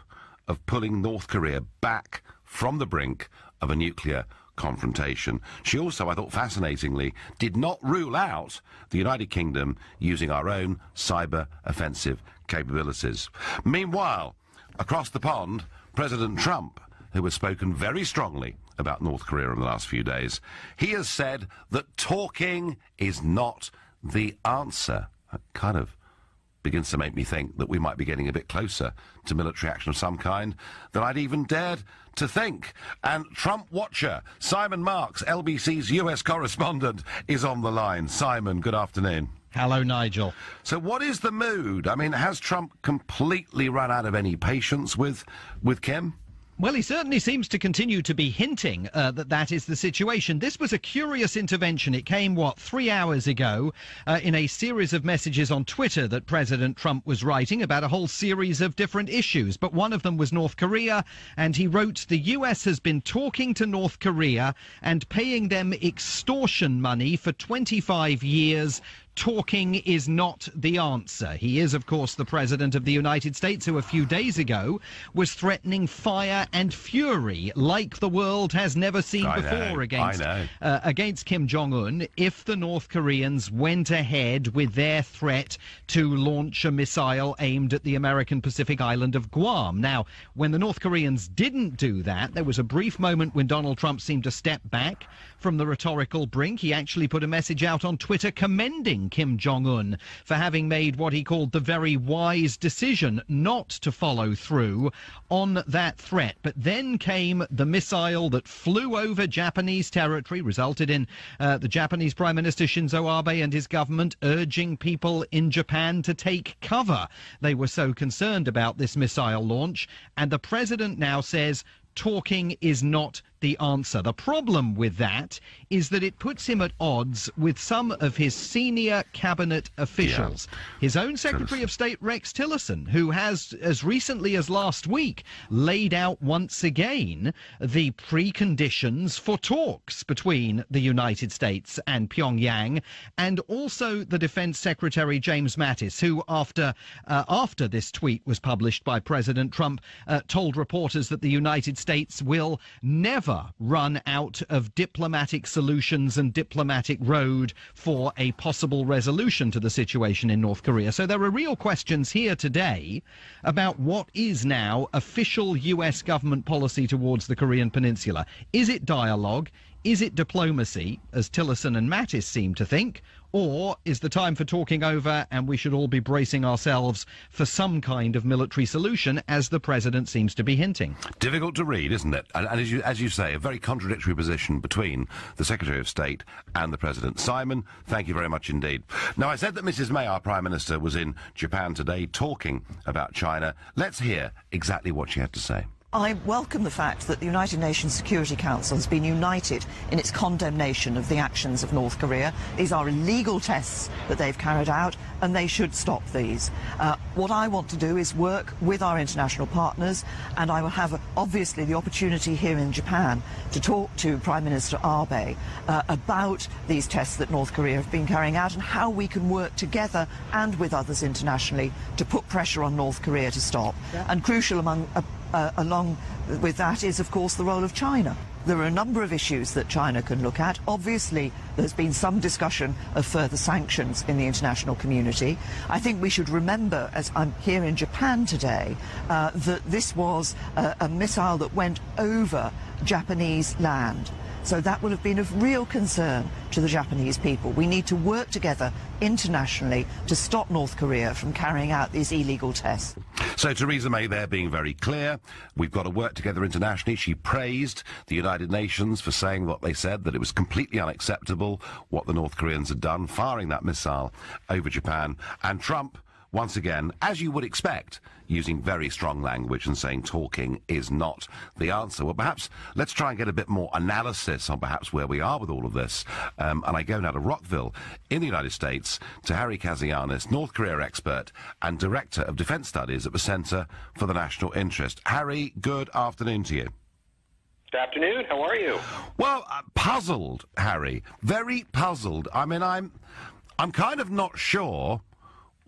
of pulling North Korea back from the brink of a nuclear confrontation. She also, I thought fascinatingly, did not rule out the United Kingdom using our own cyber offensive capabilities. Meanwhile, across the pond, President Trump, who has spoken very strongly about North Korea in the last few days, he has said that talking is not the answer. That kind of begins to make me think that we might be getting a bit closer to military action of some kind than I'd even dared to think. And Trump watcher Simon Marks, LBC's US correspondent, is on the line. Simon, good afternoon. Hello, Nigel. So what is the mood? I mean, has Trump completely run out of any patience with Kim? Well, he certainly seems to continue to be hinting that is the situation. This was a curious intervention. It came, 3 hours ago in a series of messages on Twitter that President Trump was writing about a whole series of different issues. But one of them was North Korea, and he wrote, "The US has been talking to North Korea and paying them extortion money for 25 years. Talking is not the answer." He is, of course, the President of the United States, who a few days ago was threatening fire and fury like the world has never seen before against Kim Jong-un if the North Koreans went ahead with their threat to launch a missile aimed at the American Pacific island of Guam. Now, when the North Koreans didn't do that, there was a brief moment when Donald Trump seemed to step back from the rhetorical brink. He actually put a message out on Twitter commending Kim Jong-un for having made what he called the very wise decision not to follow through on that threat. But then came the missile that flew over Japanese territory, resulted in the Japanese Prime Minister Shinzo Abe and his government urging people in Japan to take cover. They were so concerned about this missile launch, and the president now says talking is not the answer. The problem with that is that it puts him at odds with some of his senior cabinet officials. Yeah. His own Secretary of State, Rex Tillerson, who has, as recently as last week, laid out once again the preconditions for talks between the United States and Pyongyang, and also the Defense Secretary, James Mattis, who, after this tweet was published by President Trump, told reporters that the United States will never run out of diplomatic solutions and diplomatic road for a possible resolution to the situation in North Korea. So there are real questions here today about what is now official US government policy towards the Korean Peninsula. Is it dialogue? Is it diplomacy, as Tillerson and Mattis seem to think? Or is the time for talking over and we should all be bracing ourselves for some kind of military solution, as the president seems to be hinting? Difficult to read, isn't it? And as you say, a very contradictory position between the Secretary of State and the President. Simon, thank you very much indeed. Now, I said that Mrs. May, our Prime Minister, was in Japan today talking about China. Let's hear exactly what she had to say. I welcome the fact that the United Nations Security Council has been united in its condemnation of the actions of North Korea. These are illegal tests that they've carried out, and they should stop these. What I want to do is work with our international partners, and I will have, obviously, the opportunity here in Japan to talk to Prime Minister Abe about these tests that North Korea have been carrying out and how we can work together and with others internationally to put pressure on North Korea to stop. Yeah. And crucial along with that is, of course, the role of China. There are a number of issues that China can look at. Obviously, there's been some discussion of further sanctions in the international community. I think we should remember, as I'm here in Japan today, that this was a missile that went over Japanese land. So that will have been of real concern to the Japanese people. We need to work together internationally to stop North Korea from carrying out these illegal tests. So Theresa May there being very clear. We've got to work together internationally. She praised the United Nations for saying what they said, that it was completely unacceptable what the North Koreans had done, firing that missile over Japan. And Trump, once again, as you would expect, using very strong language and saying talking is not the answer. Well, perhaps let's try and get a bit more analysis on perhaps where we are with all of this. And I go now to Rockville in the United States to Harry Kazianis, North Korea expert and Director of Defence Studies at the Centre for the National Interest. Harry, good afternoon to you. Good afternoon. How are you? Well, puzzled, Harry. Very puzzled. I mean, I'm kind of not sure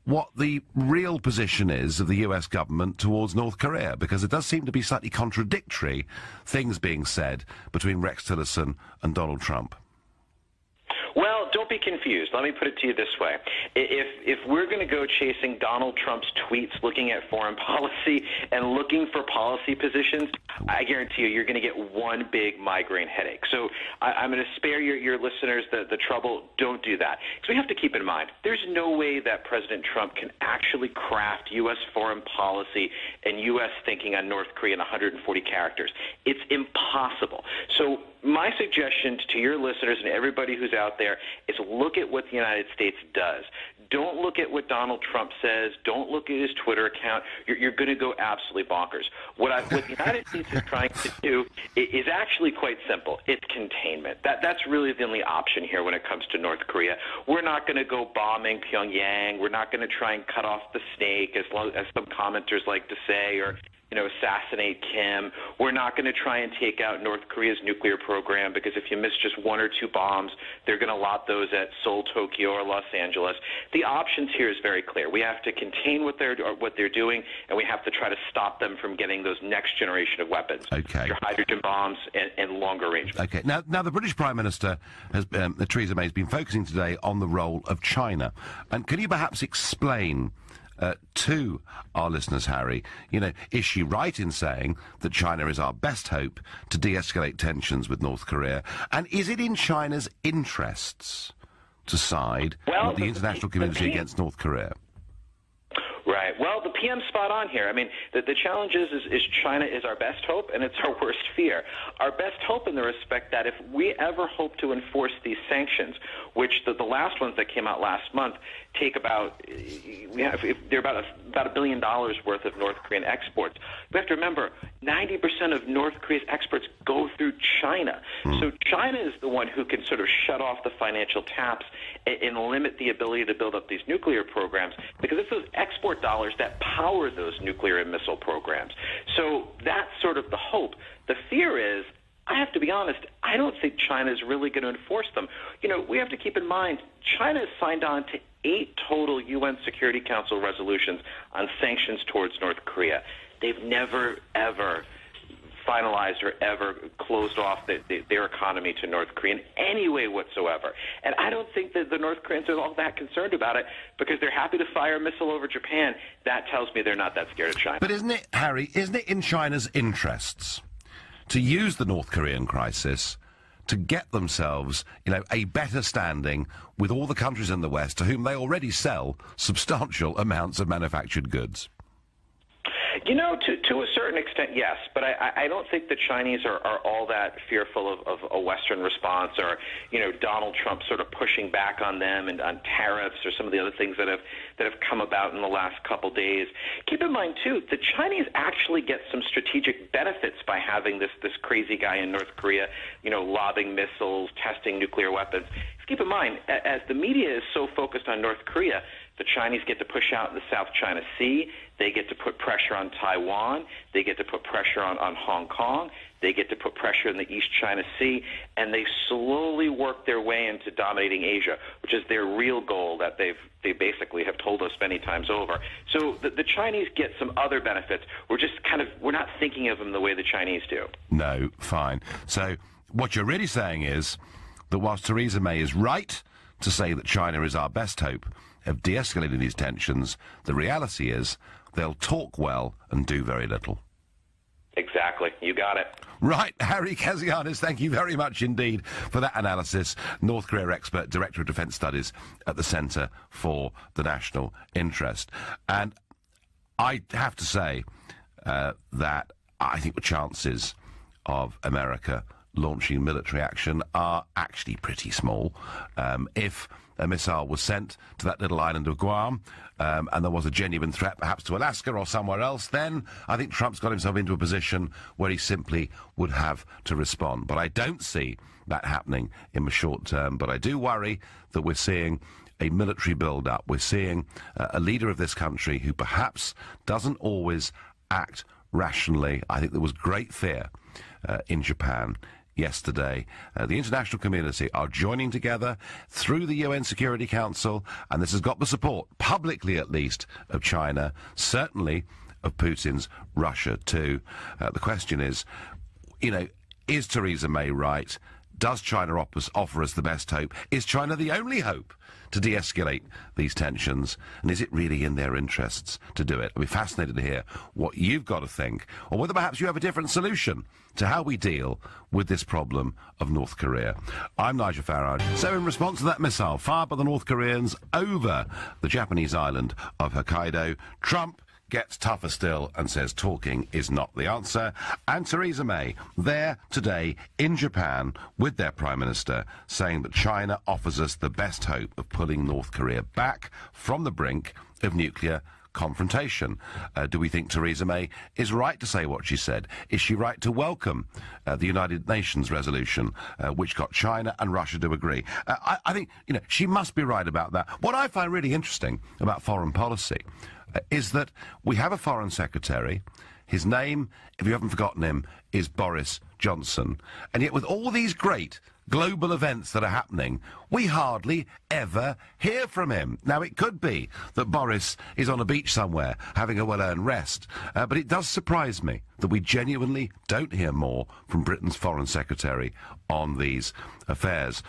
what the real position is of the US government towards North Korea, because it does seem to be slightly contradictory things being said between Rex Tillerson and Donald Trump. Well, don't be confused. Let me put it to you this way. If we're going to go chasing Donald Trump's tweets, looking at foreign policy and looking for policy positions, I guarantee you're going to get one big migraine headache. So I'm going to spare your listeners the trouble. Don't do that. Because we have to keep in mind, there's no way that President Trump can actually craft U.S. foreign policy and U.S. thinking on North Korea in 140 characters. It's impossible. So my suggestion to your listeners and everybody who's out there is look at what the United States does. Don't look at what Donald Trump says. Don't look at his Twitter account. You're going to go absolutely bonkers. What the United States is trying to do is actually quite simple. It's containment. That's really the only option here when it comes to North Korea. We're not going to go bombing Pyongyang. We're not going to try and cut off the snake, as some commenters like to say, or assassinate Kim. We're not going to try and take out North Korea's nuclear program, because if you miss just one or two bombs, they're going to lob those at Seoul, Tokyo, or Los Angeles. The options here is very clear. We have to contain what they're doing, and we have to try to stop them from getting those next generation of weapons. Okay. Your hydrogen bombs and longer range. Okay. Now the British Prime Minister, Theresa May, has been focusing today on the role of China. And can you perhaps explain to our listeners, Harry, is she right in saying that China is our best hope to de-escalate tensions with North Korea? And is it in China's interests to side with the international community against North Korea? Right. Well, the PM's spot on here. I mean, the challenge is China is our best hope, and it's our worst fear. Our best hope in the respect that if we ever hope to enforce these sanctions, which the last ones that came out last month take they're about $1 billion worth of North Korean exports. We have to remember, 90% of North Korea's exports go through China. So China is the one who can sort of shut off the financial taps and limit the ability to build up these nuclear programs, because it's those export dollars that power those nuclear and missile programs. So that's sort of the hope. The fear is, I have to be honest, I don't think China is really going to enforce them. We have to keep in mind, China has signed on to 8 total UN Security Council resolutions on sanctions towards North Korea. They've never, ever finalized or ever closed off their economy to North Korea in any way whatsoever. And I don't think that the North Koreans are all that concerned about it, because they're happy to fire a missile over Japan. That tells me they're not that scared of China. But isn't it, Harry, in China's interests to use the North Korean crisis to get themselves, a better standing with all the countries in the West to whom they already sell substantial amounts of manufactured goods? You know, to a certain extent, yes, but I don't think the Chinese are all that fearful of a Western response, or, you know, Donald Trump sort of pushing back on them and on tariffs or some of the other things that have come about in the last couple days. Keep in mind, too, the Chinese actually get some strategic benefits by having this crazy guy in North Korea, you know, lobbing missiles, testing nuclear weapons. Keep in mind, as the media is so focused on North Korea, the Chinese get to push out in the South China Sea. They get to put pressure on Taiwan. They get to put pressure on Hong Kong. They get to put pressure in the East China Sea. And they slowly work their way into dominating Asia, which is their real goal that they basically have told us many times over. So the Chinese get some other benefits. We're not thinking of them the way the Chinese do. No, fine. So what you're really saying is that whilst Theresa May is right to say that China is our best hope of de-escalating these tensions, the reality is they'll talk well and do very little. Exactly. You got it. Right. Harry Kazianis, thank you very much indeed for that analysis. North Korea expert, Director of Defence Studies at the Centre for the National Interest. And I have to say that I think the chances of America launching military action are actually pretty small. If a missile was sent to that little island of Guam, and there was a genuine threat perhaps to Alaska or somewhere else, then I think Trump's got himself into a position where he simply would have to respond. But I don't see that happening in the short term. But I do worry that we're seeing a military build-up. We're seeing a leader of this country who perhaps doesn't always act rationally. I think there was great fear in Japan yesterday. The international community are joining together through the UN Security Council, and this has got the support, publicly at least, of China, certainly of Putin's Russia too. The question is, you know, is Theresa May right? Does China offer us the best hope? Is China the only hope to de-escalate these tensions? And is it really in their interests to do it? I'd be fascinated to hear what you've got to think, or whether perhaps you have a different solution to how we deal with this problem of North Korea. I'm Nigel Farage. So in response to that missile fired by the North Koreans over the Japanese island of Hokkaido, Trump gets tougher still and says talking is not the answer. And Theresa May there today in Japan with their Prime Minister saying that China offers us the best hope of pulling North Korea back from the brink of nuclear confrontation. Do we think Theresa May is right to say what she said? Is she right to welcome the United Nations resolution which got China and Russia to agree? I think, you know, she must be right about that. What I find really interesting about foreign policy is that we have a foreign secretary. His name, if you haven't forgotten him, is Boris Johnson. And yet with all these great global events that are happening, we hardly ever hear from him. Now, it could be that Boris is on a beach somewhere having a well-earned rest, but it does surprise me that we genuinely don't hear more from Britain's foreign secretary on these affairs.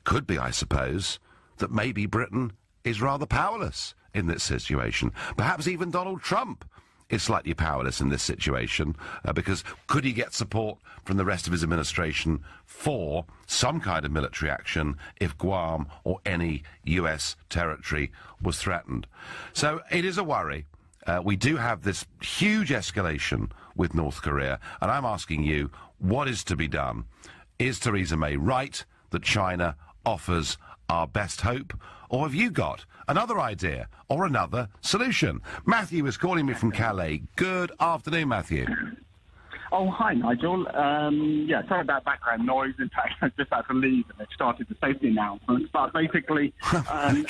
Could be, I suppose, that maybe Britain is rather powerless in this situation. Perhaps even Donald Trump is slightly powerless in this situation, because could he get support from the rest of his administration for some kind of military action if Guam or any US territory was threatened? So it is a worry. We do have this huge escalation with North Korea, and I'm asking you, what is to be done? Is Theresa May right that China offers our best hope, or have you got another idea or another solution? Matthew is calling me from Calais. Good afternoon, Matthew. Oh, hi, Nigel. Yeah, sorry about background noise. In fact, I just had to leave and they started the safety announcements. But basically, I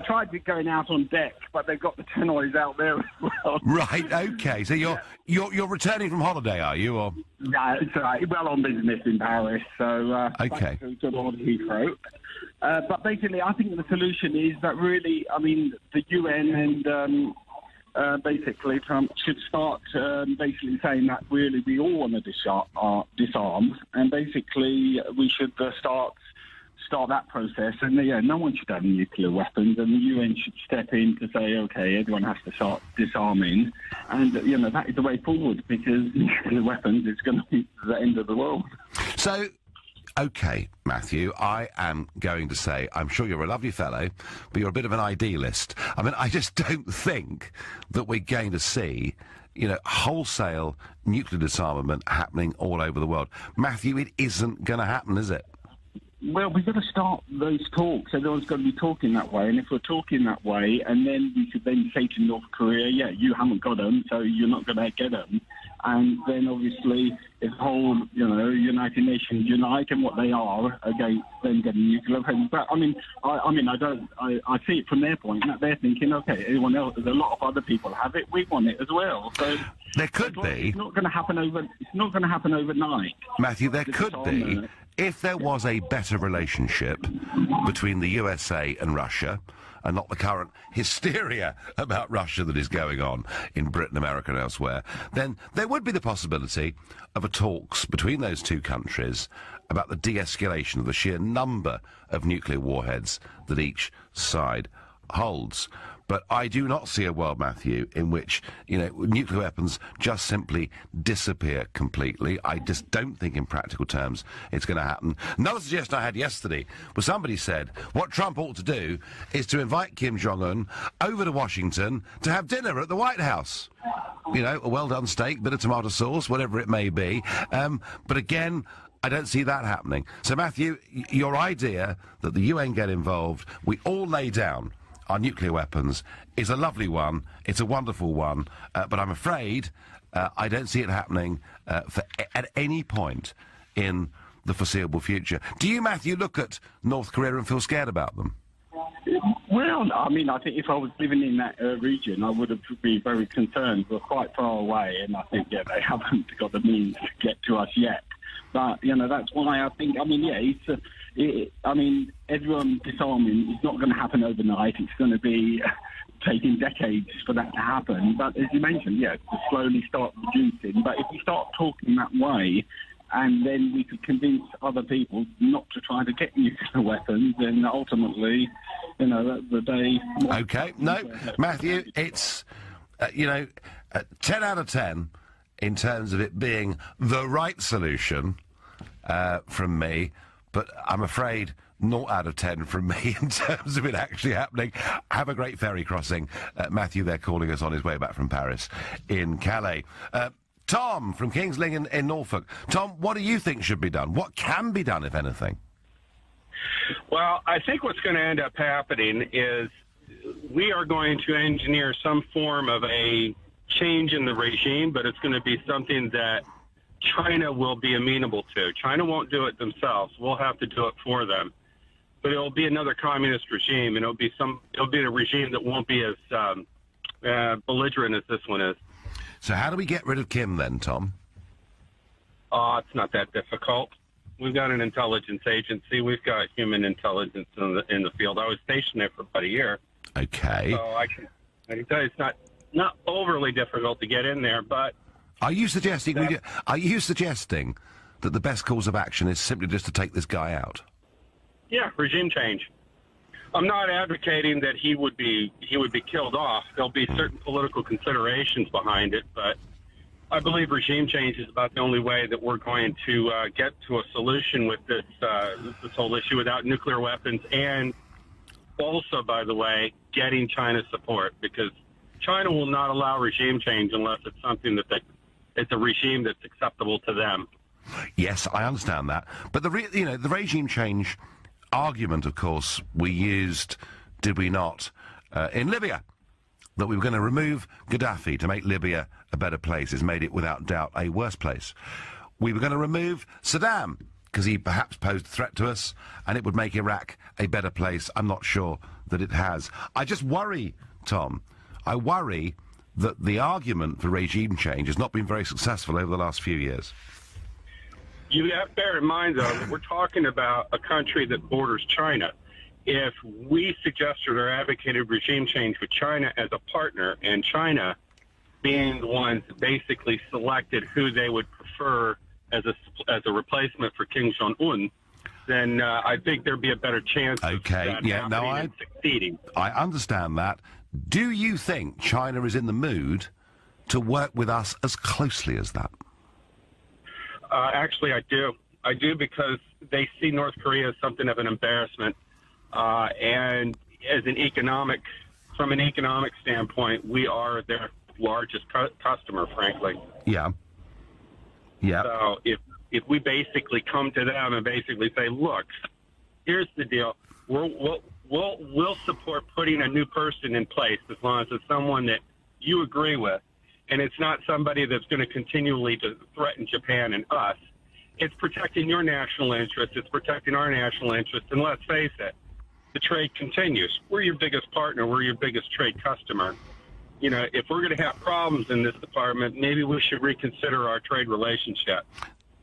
tried going out on deck, but they've got the tannoys out there as well. Right, okay. So you're returning from holiday, are you? Or? Yeah, it's all right. Well, on business in Paris, so okay. Good on Heathrow. But basically, I think the solution is that really, I mean, the UN and basically Trump should start basically saying that really we all want to disarm, and basically we should start that process. And yeah, no one should have nuclear weapons, and the UN should step in to say, okay, everyone has to start disarming, and you know that is the way forward, because nuclear weapons is going to be the end of the world. So OK, Matthew, I am going to say, I'm sure you're a lovely fellow, but you're a bit of an idealist. I mean, I just don't think that we're going to see, you know, wholesale nuclear disarmament happening all over the world. Matthew, it isn't going to happen, is it? Well, we've got to start those talks. Everyone's got to be talking that way. And if we're talking that way, and then we could then say to North Korea, yeah, you haven't got them, so you're not going to get them. And then, obviously, if the whole, you know, United Nations unite in what they are against them getting nuclear weapons. But, I see it from their point, that they're thinking, OK, everyone else, there's a lot of other people have it, we want it as well. So there could be. It's not going to happen overnight. Matthew, there could be. If there was a better relationship between the USA and Russia, and not the current hysteria about Russia that is going on in Britain, America and elsewhere, then there would be the possibility of a talks between those two countries about the de-escalation of the sheer number of nuclear warheads that each side holds. But I do not see a world, Matthew, in which, you know, nuclear weapons just simply disappear completely. I just don't think in practical terms it's going to happen. Another suggestion I had yesterday was somebody said what Trump ought to do is to invite Kim Jong-un over to Washington to have dinner at the White House. You know, a well-done steak, bit of tomato sauce, whatever it may be. But again, I don't see that happening. So, Matthew, your idea that the UN get involved, we all lay down our nuclear weapons, is a lovely one. It's a wonderful one. But I'm afraid I don't see it happening at any point in the foreseeable future. Do you, Matthew, look at North Korea and feel scared about them? Well, I mean, I think if I was living in that region, I would have been very concerned. We're quite far away, and I think, yeah, they haven't got the means to get to us yet. But, you know, that's why I think, I mean, yeah, everyone disarming is not going to happen overnight. It's going to be taking decades for that to happen. But as you mentioned, yeah, to slowly start reducing. But if we start talking that way, and then we could convince other people not to try to get nuclear weapons, then ultimately, you know, that's the day. OK. No, Matthew, it's, 10 out of 10 in terms of it being the right solution from me, but I'm afraid 0 out of 10 from me in terms of it actually happening. Have a great ferry crossing. Matthew, they're calling us on his way back from Paris in Calais. Tom from King's Lynn in Norfolk. Tom, what do you think should be done? What can be done, if anything? Well, I think what's going to end up happening is we are going to engineer some form of a change in the regime, but it's going to be something that China will be amenable to. China won't do it themselves. We'll have to do it for them. But it'll be another communist regime, and it'll be a regime that won't be as belligerent as this one is. So how do we get rid of Kim then, Tom? It's not that difficult. We've got an intelligence agency. We've got human intelligence in the field. I was stationed there for about a year. Okay. So I can tell you it's not overly difficult to get in there, but... Are you suggesting that the best course of action is simply just to take this guy out? Yeah, regime change. I'm not advocating that he would be killed off. There'll be certain political considerations behind it, but I believe regime change is about the only way that we're going to get to a solution with this whole issue without nuclear weapons, and also, by the way, getting China's support, because China will not allow regime change unless it's something that it's a regime that's acceptable to them. Yes, I understand that, but the regime change argument, of course, we used, did we not, in Libya, that we were going to remove Gaddafi to make Libya a better place. It's made it, without doubt, a worse place. We were going to remove Saddam, because he perhaps posed a threat to us, and it would make Iraq a better place. I'm not sure that it has. I just worry, Tom, I worry that the argument for regime change has not been very successful over the last few years. You have to bear in mind, though, that we're talking about a country that borders China. If we suggested or advocated regime change with China as a partner, and China being the ones that basically selected who they would prefer as a replacement for Kim Jong-un, then I think there'd be a better chance of that happening and succeeding. I understand that. Do you think China is in the mood to work with us as closely as that? Actually, I do. I do because they see North Korea as something of an embarrassment. And as from an economic standpoint, we are their largest customer, frankly. Yeah. Yeah. So if we basically come to them and basically say, look, here's the deal. We'll support putting a new person in place as long as it's someone that you agree with, and it's not somebody that's going to continually threaten Japan and us. It's protecting your national interest. It's protecting our national interest. And let's face it, the trade continues. We're your biggest partner. We're your biggest trade customer. You know, if we're going to have problems in this department, maybe we should reconsider our trade relationship.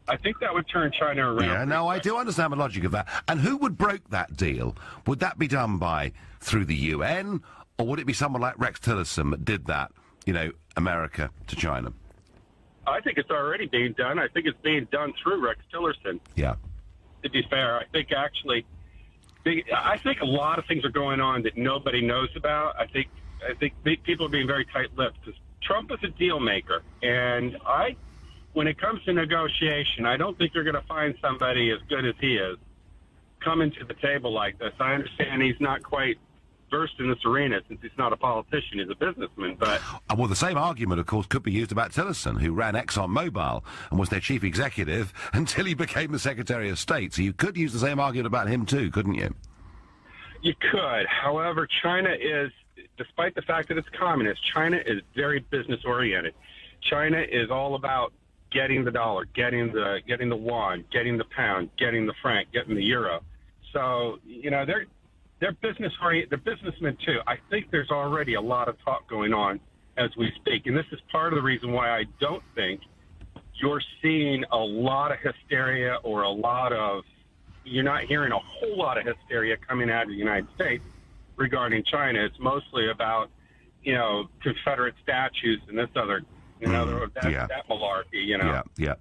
I think that would turn China around. Yeah, no, I do understand the logic of that. And who would broke that deal? Would that be done through the UN, or would it be someone like Rex Tillerson that did that, you know, America to China? I think it's already being done. I think it's being done through Rex Tillerson. Yeah. To be fair, I think a lot of things are going on that nobody knows about. I think people are being very tight-lipped because Trump is a deal maker, and when it comes to negotiation, I don't think you're going to find somebody as good as he is coming to the table like this. I understand he's not quite versed in this arena since he's not a politician, he's a businessman, but... Well, the same argument, of course, could be used about Tillerson, who ran ExxonMobil and was their chief executive until he became the Secretary of State. So you could use the same argument about him too, couldn't you? You could. However, China is, despite the fact that it's communist, China is very business-oriented. China is all about getting the dollar, getting the yuan, getting the pound, getting the franc, getting the euro. So, you know, they're business-oriented. They're businessmen, too. I think there's already a lot of talk going on as we speak, and this is part of the reason why I don't think you're seeing a lot of hysteria or you're not hearing a whole lot of hysteria coming out of the United States regarding China. It's mostly about, you know, Confederate statues and this other... that malarkey, you know. Yeah.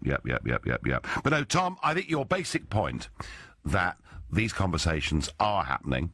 But no, Tom, I think your basic point that these conversations are happening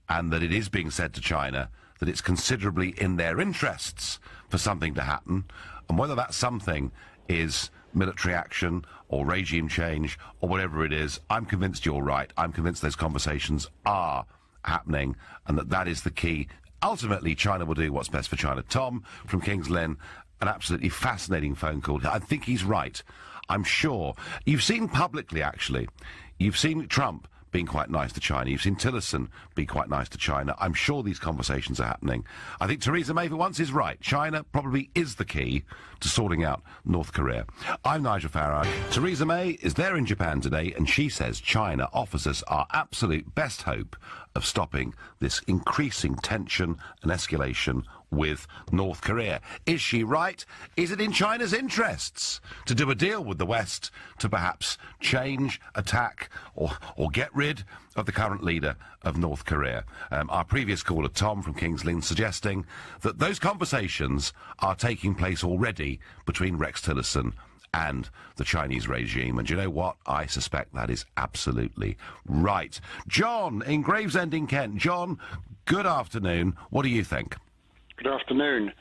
and that it is being said to China that it's considerably in their interests for something to happen, and whether that something is military action or regime change or whatever it is, I'm convinced you're right. I'm convinced those conversations are happening and that is the key. Ultimately, China will do what's best for China. Tom from King's Lynn, an absolutely fascinating phone call. I think he's right. I'm sure. You've seen publicly, actually. You've seen Trump being quite nice to China. You've seen Tillerson be quite nice to China. I'm sure these conversations are happening. I think Theresa May for once is right. China probably is the key to sorting out North Korea. I'm Nigel Farage. Theresa May is there in Japan today, and she says China offers us our absolute best hope of stopping this increasing tension and escalation with North Korea. Is she right? Is it in China's interests to do a deal with the West to perhaps change, attack, or get rid of the current leader of North Korea? Our previous caller, Tom from King's Lynn, suggesting that those conversations are taking place already between Rex Tillerson and the Chinese regime. And you know what? I suspect that is absolutely right. John in Gravesend in Kent. John, good afternoon. What do you think? Good afternoon.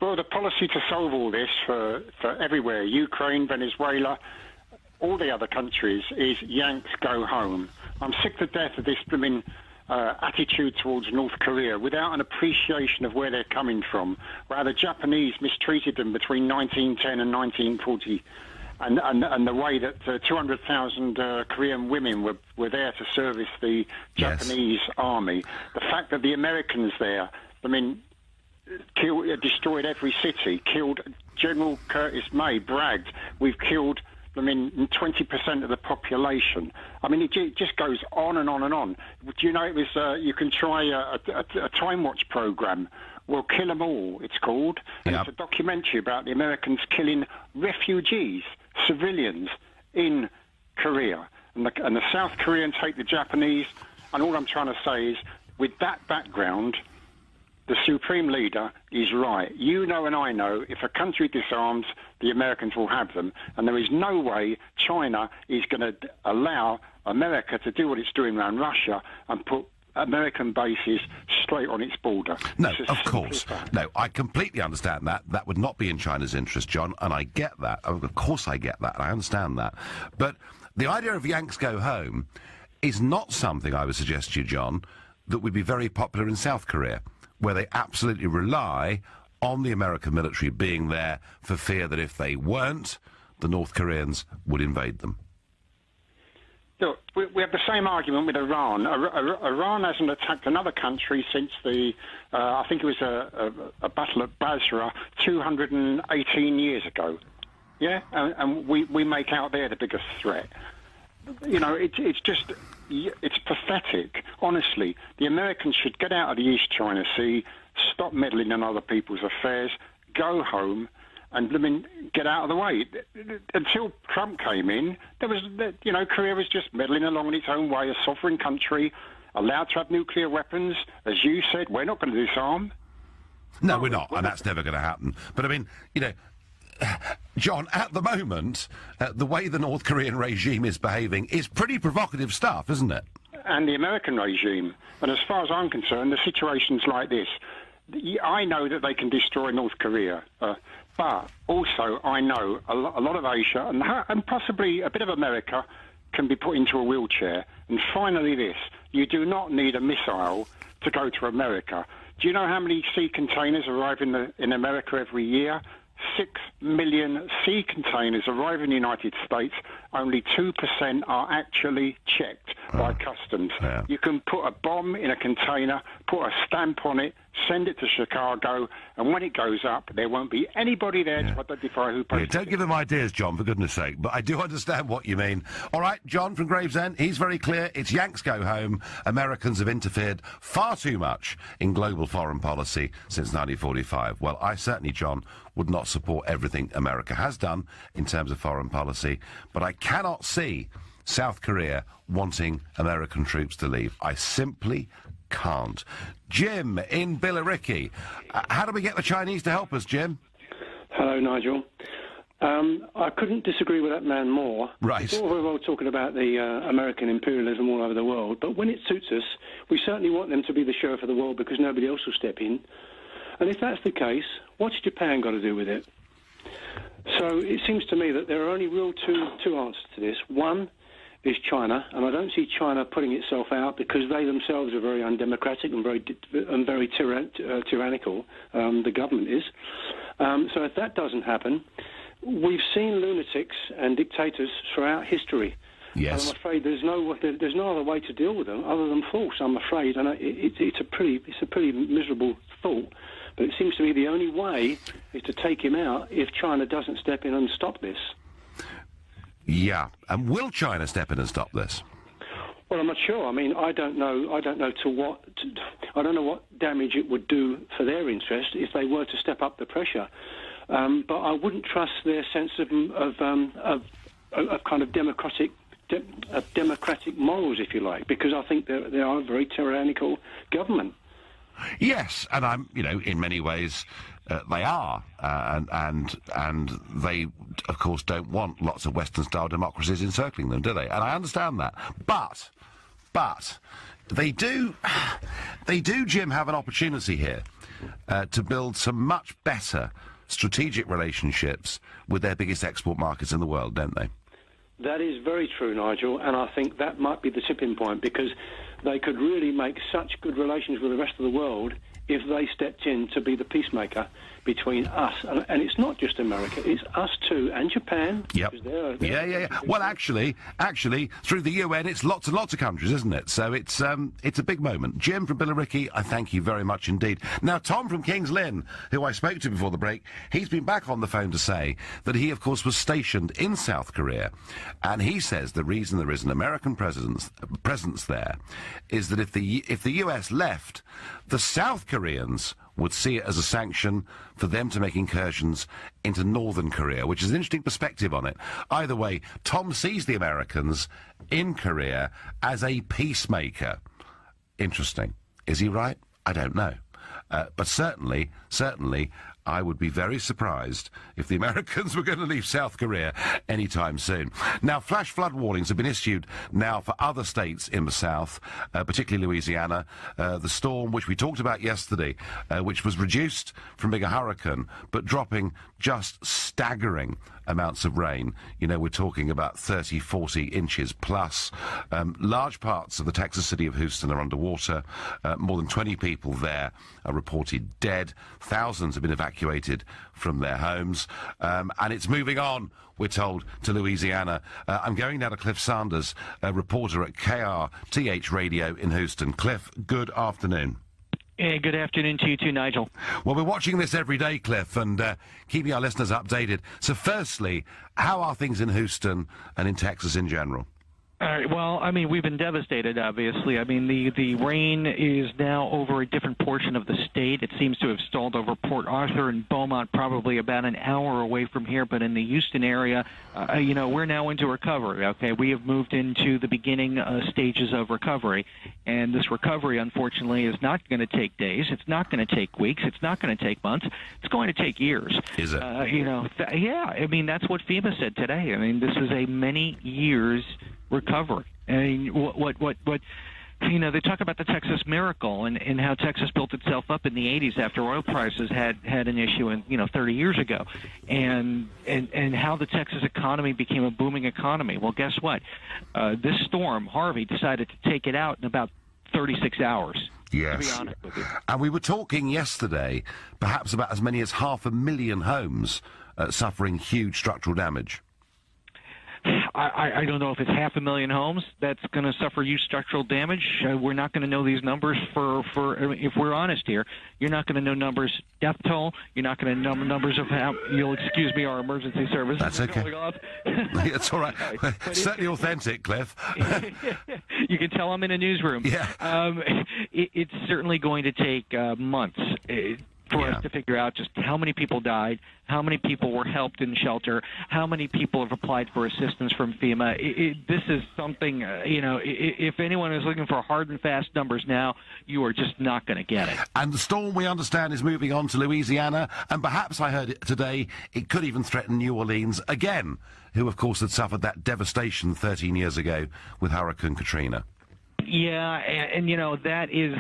Well, the policy to solve all this for everywhere, Ukraine, Venezuela, all the other countries, is Yanks go home. I'm sick to death of this attitude towards North Korea without an appreciation of where they're coming from, where the Japanese mistreated them between 1910 and 1940, and the way that 200,000 Korean women were there to service the Japanese army. The fact that the Americans there, destroyed every city, killed General Curtis May, bragged, we've killed 20% of the population. I mean, it just goes on and on and on. Do you know it was, you can try a Time Watch program, We'll Kill 'Em All, it's called. And it's a documentary about the Americans killing refugees, civilians in Korea. And the South Koreans hate the Japanese. And all I'm trying to say is, with that background, the Supreme Leader is right. You know and I know, if a country disarms, the Americans will have them. And there is no way China is going to allow America to do what it's doing around Russia and put American bases straight on its border. No, of course. No, I completely understand that. That would not be in China's interest, John, and I get that. Of course I get that, and I understand that. But the idea of Yanks go home is not something, I would suggest to you, John, that would be very popular in South Korea, where they absolutely rely on the American military being there for fear that if they weren't, the North Koreans would invade them. Look, we have the same argument with Iran. Iran hasn't attacked another country since the, I think it was a battle at Basra 218 years ago. Yeah, and we make out they're the biggest threat. You know, it's just, it's pathetic. Honestly, the Americans should get out of the East China Sea, stop meddling in other people's affairs, go home, and get out of the way. Until Trump came in, there was, you know, Korea was just meddling along in its own way, a sovereign country, allowed to have nuclear weapons. As you said, we're not going to disarm. No, we're not, and that's never going to happen. But I mean, you know, John, at the moment, the way the North Korean regime is behaving is pretty provocative stuff, isn't it? And the American regime. And as far as I'm concerned, the situation's like this. I know that they can destroy North Korea, but also I know a lot of Asia and possibly a bit of America can be put into a wheelchair. And finally this, you do not need a missile to go to America. Do you know how many sea containers arrive in America every year? 6 million sea containers arrive in the United States. Only 2% are actually checked by customs. Yeah. You can put a bomb in a container, put a stamp on it, send it to Chicago, and when it goes up, there won't be anybody there to identify who posted it. Don't give them ideas, John, for goodness sake. But I do understand what you mean. All right, John from Gravesend, he's very clear. It's Yanks go home. Americans have interfered far too much in global foreign policy since 1945. Well, I certainly, John, would not support everything America has done in terms of foreign policy, but I cannot see South Korea wanting American troops to leave. I simply can't. Jim in Billericay. How do we get the Chinese to help us, Jim? Hello, Nigel. I couldn't disagree with that man more. Right. It's all very well talking about the American imperialism all over the world, but when it suits us, we certainly want them to be the sheriff of the world because nobody else will step in. And if that's the case, what's Japan got to do with it? So it seems to me that there are only real two answers to this. One is China, and I don't see China putting itself out because they themselves are very undemocratic and very tyrannical. The government is. So if that doesn't happen, we've seen lunatics and dictators throughout history. Yes. And I'm afraid there's no other way to deal with them other than force. I'm afraid, and it's a pretty miserable thought. But it seems to me the only way is to take him out if China doesn't step in and stop this. Yeah, and will China step in and stop this? Well, I'm not sure. I mean, I don't know. I don't know what damage it would do for their interest if they were to step up the pressure. But I wouldn't trust their sense of kind of democratic morals, if you like, because I think they are a very tyrannical government. Yes, and I'm, you know, in many ways they are, and they, of course, don't want lots of Western-style democracies encircling them, do they? And I understand that, but they do, Jim, have an opportunity here to build some much better strategic relationships with their biggest export markets in the world, don't they? That is very true, Nigel, and I think that might be the tipping point because they could really make such good relations with the rest of the world if they stepped in to be the peacemaker between us. And it's not just America, it's us too, and Japan. Yep. Yeah. Well, actually, through the UN, it's lots and lots of countries, isn't it? So it's a big moment. Jim from Billericay, I thank you very much indeed. Now, Tom from King's Lynn, who I spoke to before the break, he's been back on the phone to say that he, of course, was stationed in South Korea, and he says the reason there is an American presence there is that if the US left, the South Koreans would see it as a sanction for them to make incursions into northern Korea, which is an interesting perspective on it. Either way, Tom sees the Americans in Korea as a peacemaker. Interesting. Is he right? I don't know. But certainly, I would be very surprised if the Americans were going to leave South Korea anytime soon. Now, flash flood warnings have been issued now for other states in the south, particularly Louisiana. The storm, which we talked about yesterday, which was reduced from being a hurricane, but dropping just staggering amounts of rain. You know, we're talking about 30, 40 inches plus. Large parts of the Texas city of Houston are underwater. More than 20 people there are reported dead. Thousands have been evacuated from their homes. And it's moving on, we're told, to Louisiana. I'm going now to Cliff Sanders, a reporter at KRTH Radio in Houston. Cliff, good afternoon. Hey, good afternoon to you too, Nigel. Well, we're watching this every day, Cliff, and keeping our listeners updated. So firstly, how are things in Houston and in Texas in general? All right, well, I mean, we've been devastated, obviously. I mean, the rain is now over a different portion of the state. It seems to have stalled over Port Arthur and Beaumont, probably about an hour away from here. But in the Houston area, you know, we're now into recovery, okay? We have moved into the beginning stages of recovery. And this recovery, unfortunately, is not going to take days. It's not going to take weeks. It's not going to take months. It's going to take years. Is it? You know, yeah, I mean, that's what FEMA said today. I mean, this is a many years recovery. I mean, what you know, they talk about the Texas miracle and how Texas built itself up in the 80s after oil prices had an issue in, you know, 30 years ago, and how the Texas economy became a booming economy. Well, guess what? This storm, Harvey, decided to take it out in about 36 hours. Yes. To be honest with you. And we were talking yesterday, perhaps about as many as 500,000 homes suffering huge structural damage. I don't know if it's 500,000 homes that's going to suffer huge structural damage. We're not going to know these numbers for if we're honest here. You're not going to know numbers, death toll. You're not going to know numbers of how, you'll excuse me, our emergency services. That's okay. It's all right. Certainly authentic, Cliff. You can tell I'm in a newsroom. Yeah. It's certainly going to take months for us to figure out just how many people died, how many people were helped in shelter, how many people have applied for assistance from FEMA. This is something, you know, if anyone is looking for hard and fast numbers now, you are just not going to get it. And the storm, we understand, is moving on to Louisiana, and perhaps, I heard it today, it could even threaten New Orleans again, who, of course, had suffered that devastation 13 years ago with Hurricane Katrina. Yeah, and you know, that is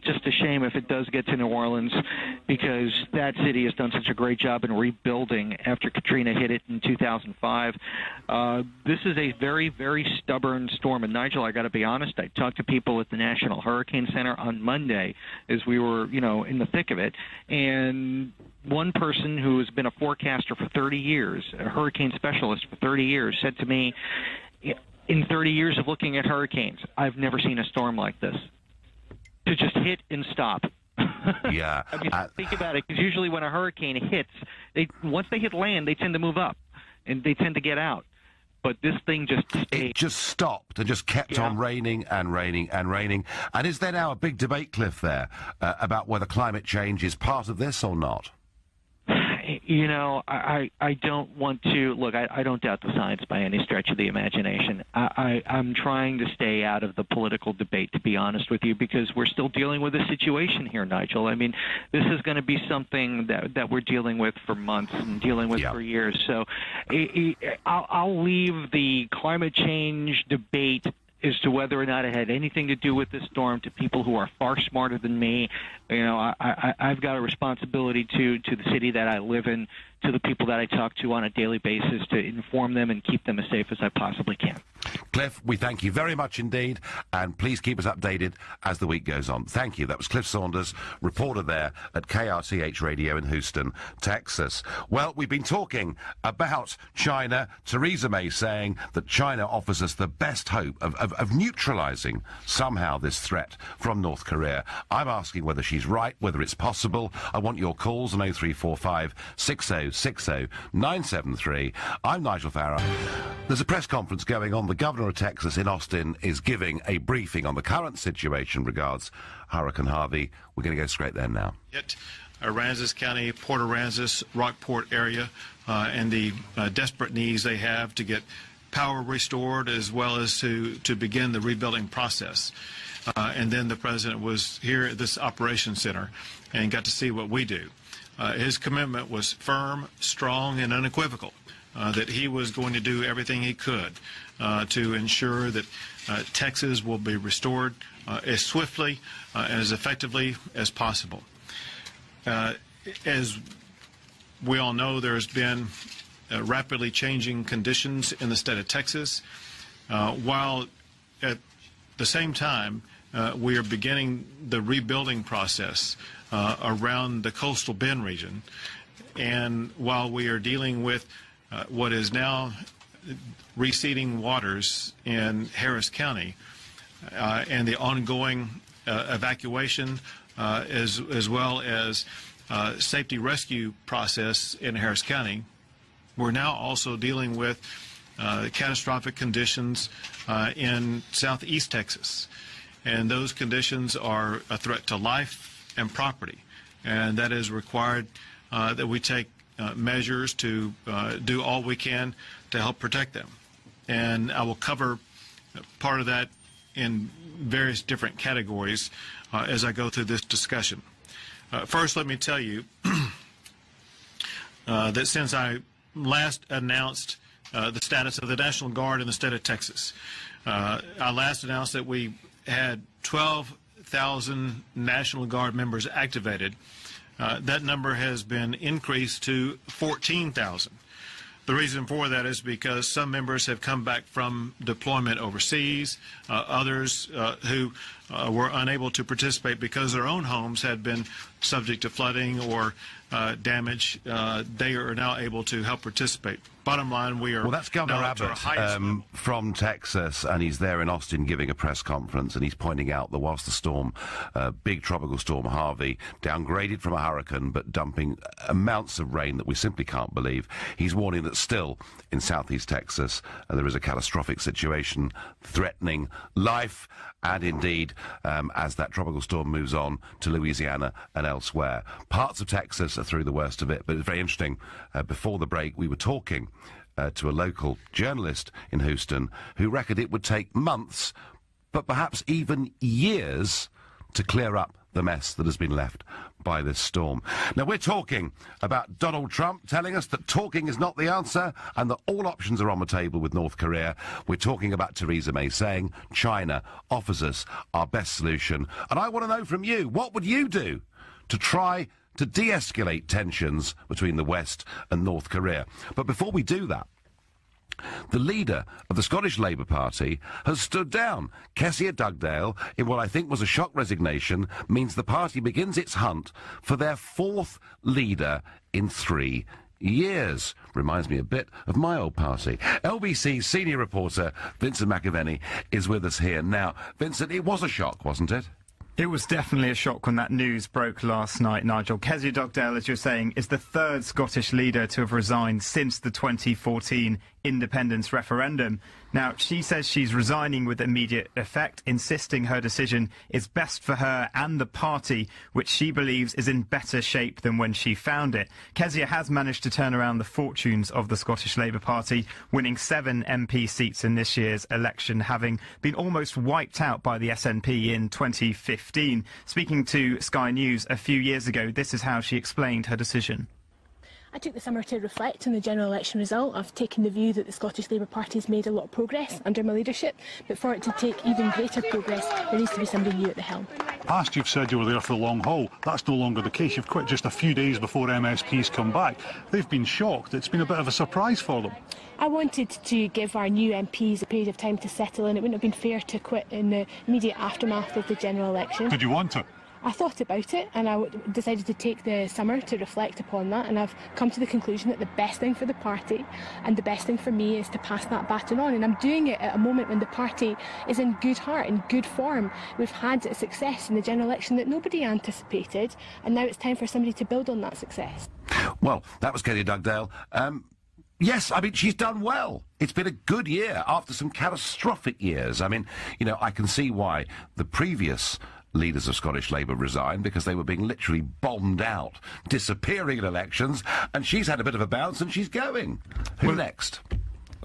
just a shame if it does get to New Orleans, because that city has done such a great job in rebuilding after Katrina hit it in 2005. This is a very, very stubborn storm. And Nigel, I got to be honest, I talked to people at the National Hurricane Center on Monday as we were, you know, in the thick of it, and one person who has been a forecaster for 30 years, a hurricane specialist for 30 years, said to me, in 30 years of looking at hurricanes, I've never seen a storm like this. To just hit and stop. Yeah. I mean, think about it, because usually when a hurricane hits, once they hit land, they tend to move up, and they tend to get out. But this thing just stayed. It just stopped and just kept on raining and raining and raining. And is there now a big debate, Cliff, there, about whether climate change is part of this or not? You know, I don't want to look. I don't doubt the science by any stretch of the imagination. I'm trying to stay out of the political debate, to be honest with you, because we're still dealing with a situation here, Nigel. I mean, this is going to be something that we're dealing with for months and dealing with for years. So I'll leave the climate change debate as to whether or not it had anything to do with this storm to people who are far smarter than me. You know, I've got a responsibility to the city that I live in, to the people that I talk to on a daily basis, to inform them and keep them as safe as I possibly can. Cliff, we thank you very much indeed, and please keep us updated as the week goes on. Thank you. That was Cliff Saunders, reporter there at KRTH Radio in Houston, Texas. Well, we've been talking about China. Theresa May saying that China offers us the best hope of neutralising somehow this threat from North Korea. I'm asking whether she's right, whether it's possible. I want your calls on 0345 6060 973. I'm Nigel Farage. There's a press conference going on. The Governor of Texas in Austin is giving a briefing on the current situation regards Hurricane Harvey. We're going to go straight there now. Aransas County, Port Aransas, Rockport area, and the desperate needs they have to get power restored, as well as to begin the rebuilding process. And then the president was here at this operations center and got to see what we do. His commitment was firm, strong, and unequivocal, that he was going to do everything he could to ensure that Texas will be restored as swiftly and as effectively as possible. As we all know, there's been rapidly changing conditions in the state of Texas, while at the same time we are beginning the rebuilding process around the coastal Bend region. And while we are dealing with what is now receding waters in Harris County and the ongoing evacuation as well as safety rescue process in Harris County, we're now also dealing with catastrophic conditions in southeast Texas. And those conditions are a threat to life and property. And that is required that we take measures to do all we can to help protect them. And I will cover part of that in various different categories as I go through this discussion. First, let me tell you that since I last announced the status of the National Guard in the state of Texas, I last announced that we had 12,000 National Guard members activated. That number has been increased to 14,000. The reason for that is because some members have come back from deployment overseas, others who were unable to participate because their own homes had been subject to flooding or damage. They are now able to help participate. Bottom line, we are... Well, that's Governor Abbott from Texas, and he's there in Austin giving a press conference, and he's pointing out that whilst the storm, big tropical storm Harvey, downgraded from a hurricane but dumping amounts of rain that we simply can't believe, he's warning that still in southeast Texas there is a catastrophic situation threatening life and indeed as that tropical storm moves on to Louisiana and elsewhere. Parts of Texas are through the worst of it, but it's very interesting. Before the break we were talking to a local journalist in Houston who reckoned it would take months, but perhaps even years, to clear up the mess that has been left by this storm. Now, we're talking about Donald Trump telling us that talking is not the answer and that all options are on the table with North Korea. We're talking about Theresa May saying China offers us our best solution. And I want to know from you, what would you do to try to de-escalate tensions between the West and North Korea? But before we do that, the leader of the Scottish Labour Party has stood down. Kezia Dugdale, in what I think was a shock resignation, means the party begins its hunt for their fourth leader in 3 years. Reminds me a bit of my old party. LBC senior reporter Vincent McAvenny is with us here. Now, Vincent, it was a shock, wasn't it? It was definitely a shock when that news broke last night, Nigel. Kezia Dugdale, as you're saying, is the third Scottish leader to have resigned since the 2014 independence referendum. Now, she says she's resigning with immediate effect, insisting her decision is best for her and the party, which she believes is in better shape than when she found it. Kezia has managed to turn around the fortunes of the Scottish Labour Party, winning 7 MP seats in this year's election, having been almost wiped out by the SNP in 2015. Speaking to Sky News a few years ago, this is how she explained her decision. I took the summer to reflect on the general election result. I've taken the view that the Scottish Labour Party has made a lot of progress under my leadership, but for it to take even greater progress, there needs to be somebody new at the helm. Past you've said you were there for the long haul. That's no longer the case. You've quit just a few days before MSPs come back. They've been shocked. It's been a bit of a surprise for them. I wanted to give our new MPs a period of time to settle, and it wouldn't have been fair to quit in the immediate aftermath of the general election. Did you want to? I thought about it, and I decided to take the summer to reflect upon that, and I've come to the conclusion that the best thing for the party and the best thing for me is to pass that baton on, and I'm doing it at a moment when the party is in good heart, in good form. We've had a success in the general election that nobody anticipated, and now it's time for somebody to build on that success. Well, that was Kezia Dugdale. Yes, I mean, she's done well. It's been a good year after some catastrophic years. I mean, you know, I can see why the previous leaders of Scottish Labour resigned, because they were being literally bombed out, disappearing in elections, and she's had a bit of a bounce and she's going. Who next?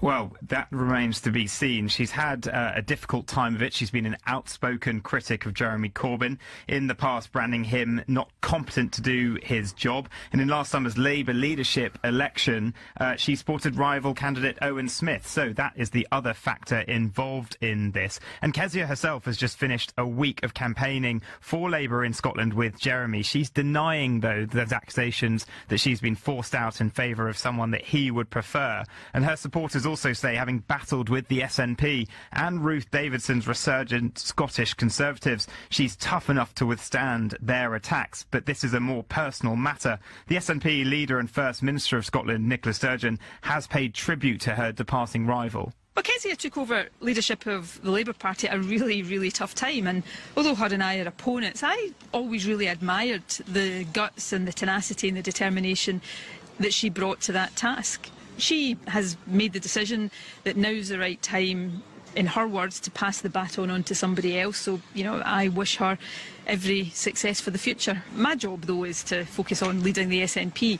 Well, that remains to be seen. She's had a difficult time of it. She's been an outspoken critic of Jeremy Corbyn, in the past branding him not competent to do his job. And in last summer's Labour leadership election, she supported rival candidate Owen Smith. So that is the other factor involved in this. And Kezia herself has just finished a week of campaigning for Labour in Scotland with Jeremy. She's denying, though, those accusations that she's been forced out in favour of someone that he would prefer. And her supporters also say, having battled with the SNP and Ruth Davidson's resurgent Scottish Conservatives, she's tough enough to withstand their attacks. But this is a more personal matter. The SNP leader and First Minister of Scotland, Nicola Sturgeon, has paid tribute to her departing rival. Well, Kezia took over leadership of the Labour Party at a really, really tough time, and although her and I are opponents, I always really admired the guts and the tenacity and the determination that she brought to that task. She has made the decision that now's the right time, in her words, to pass the baton on to somebody else. So, you know, I wish her every success for the future. My job, though, is to focus on leading the SNP.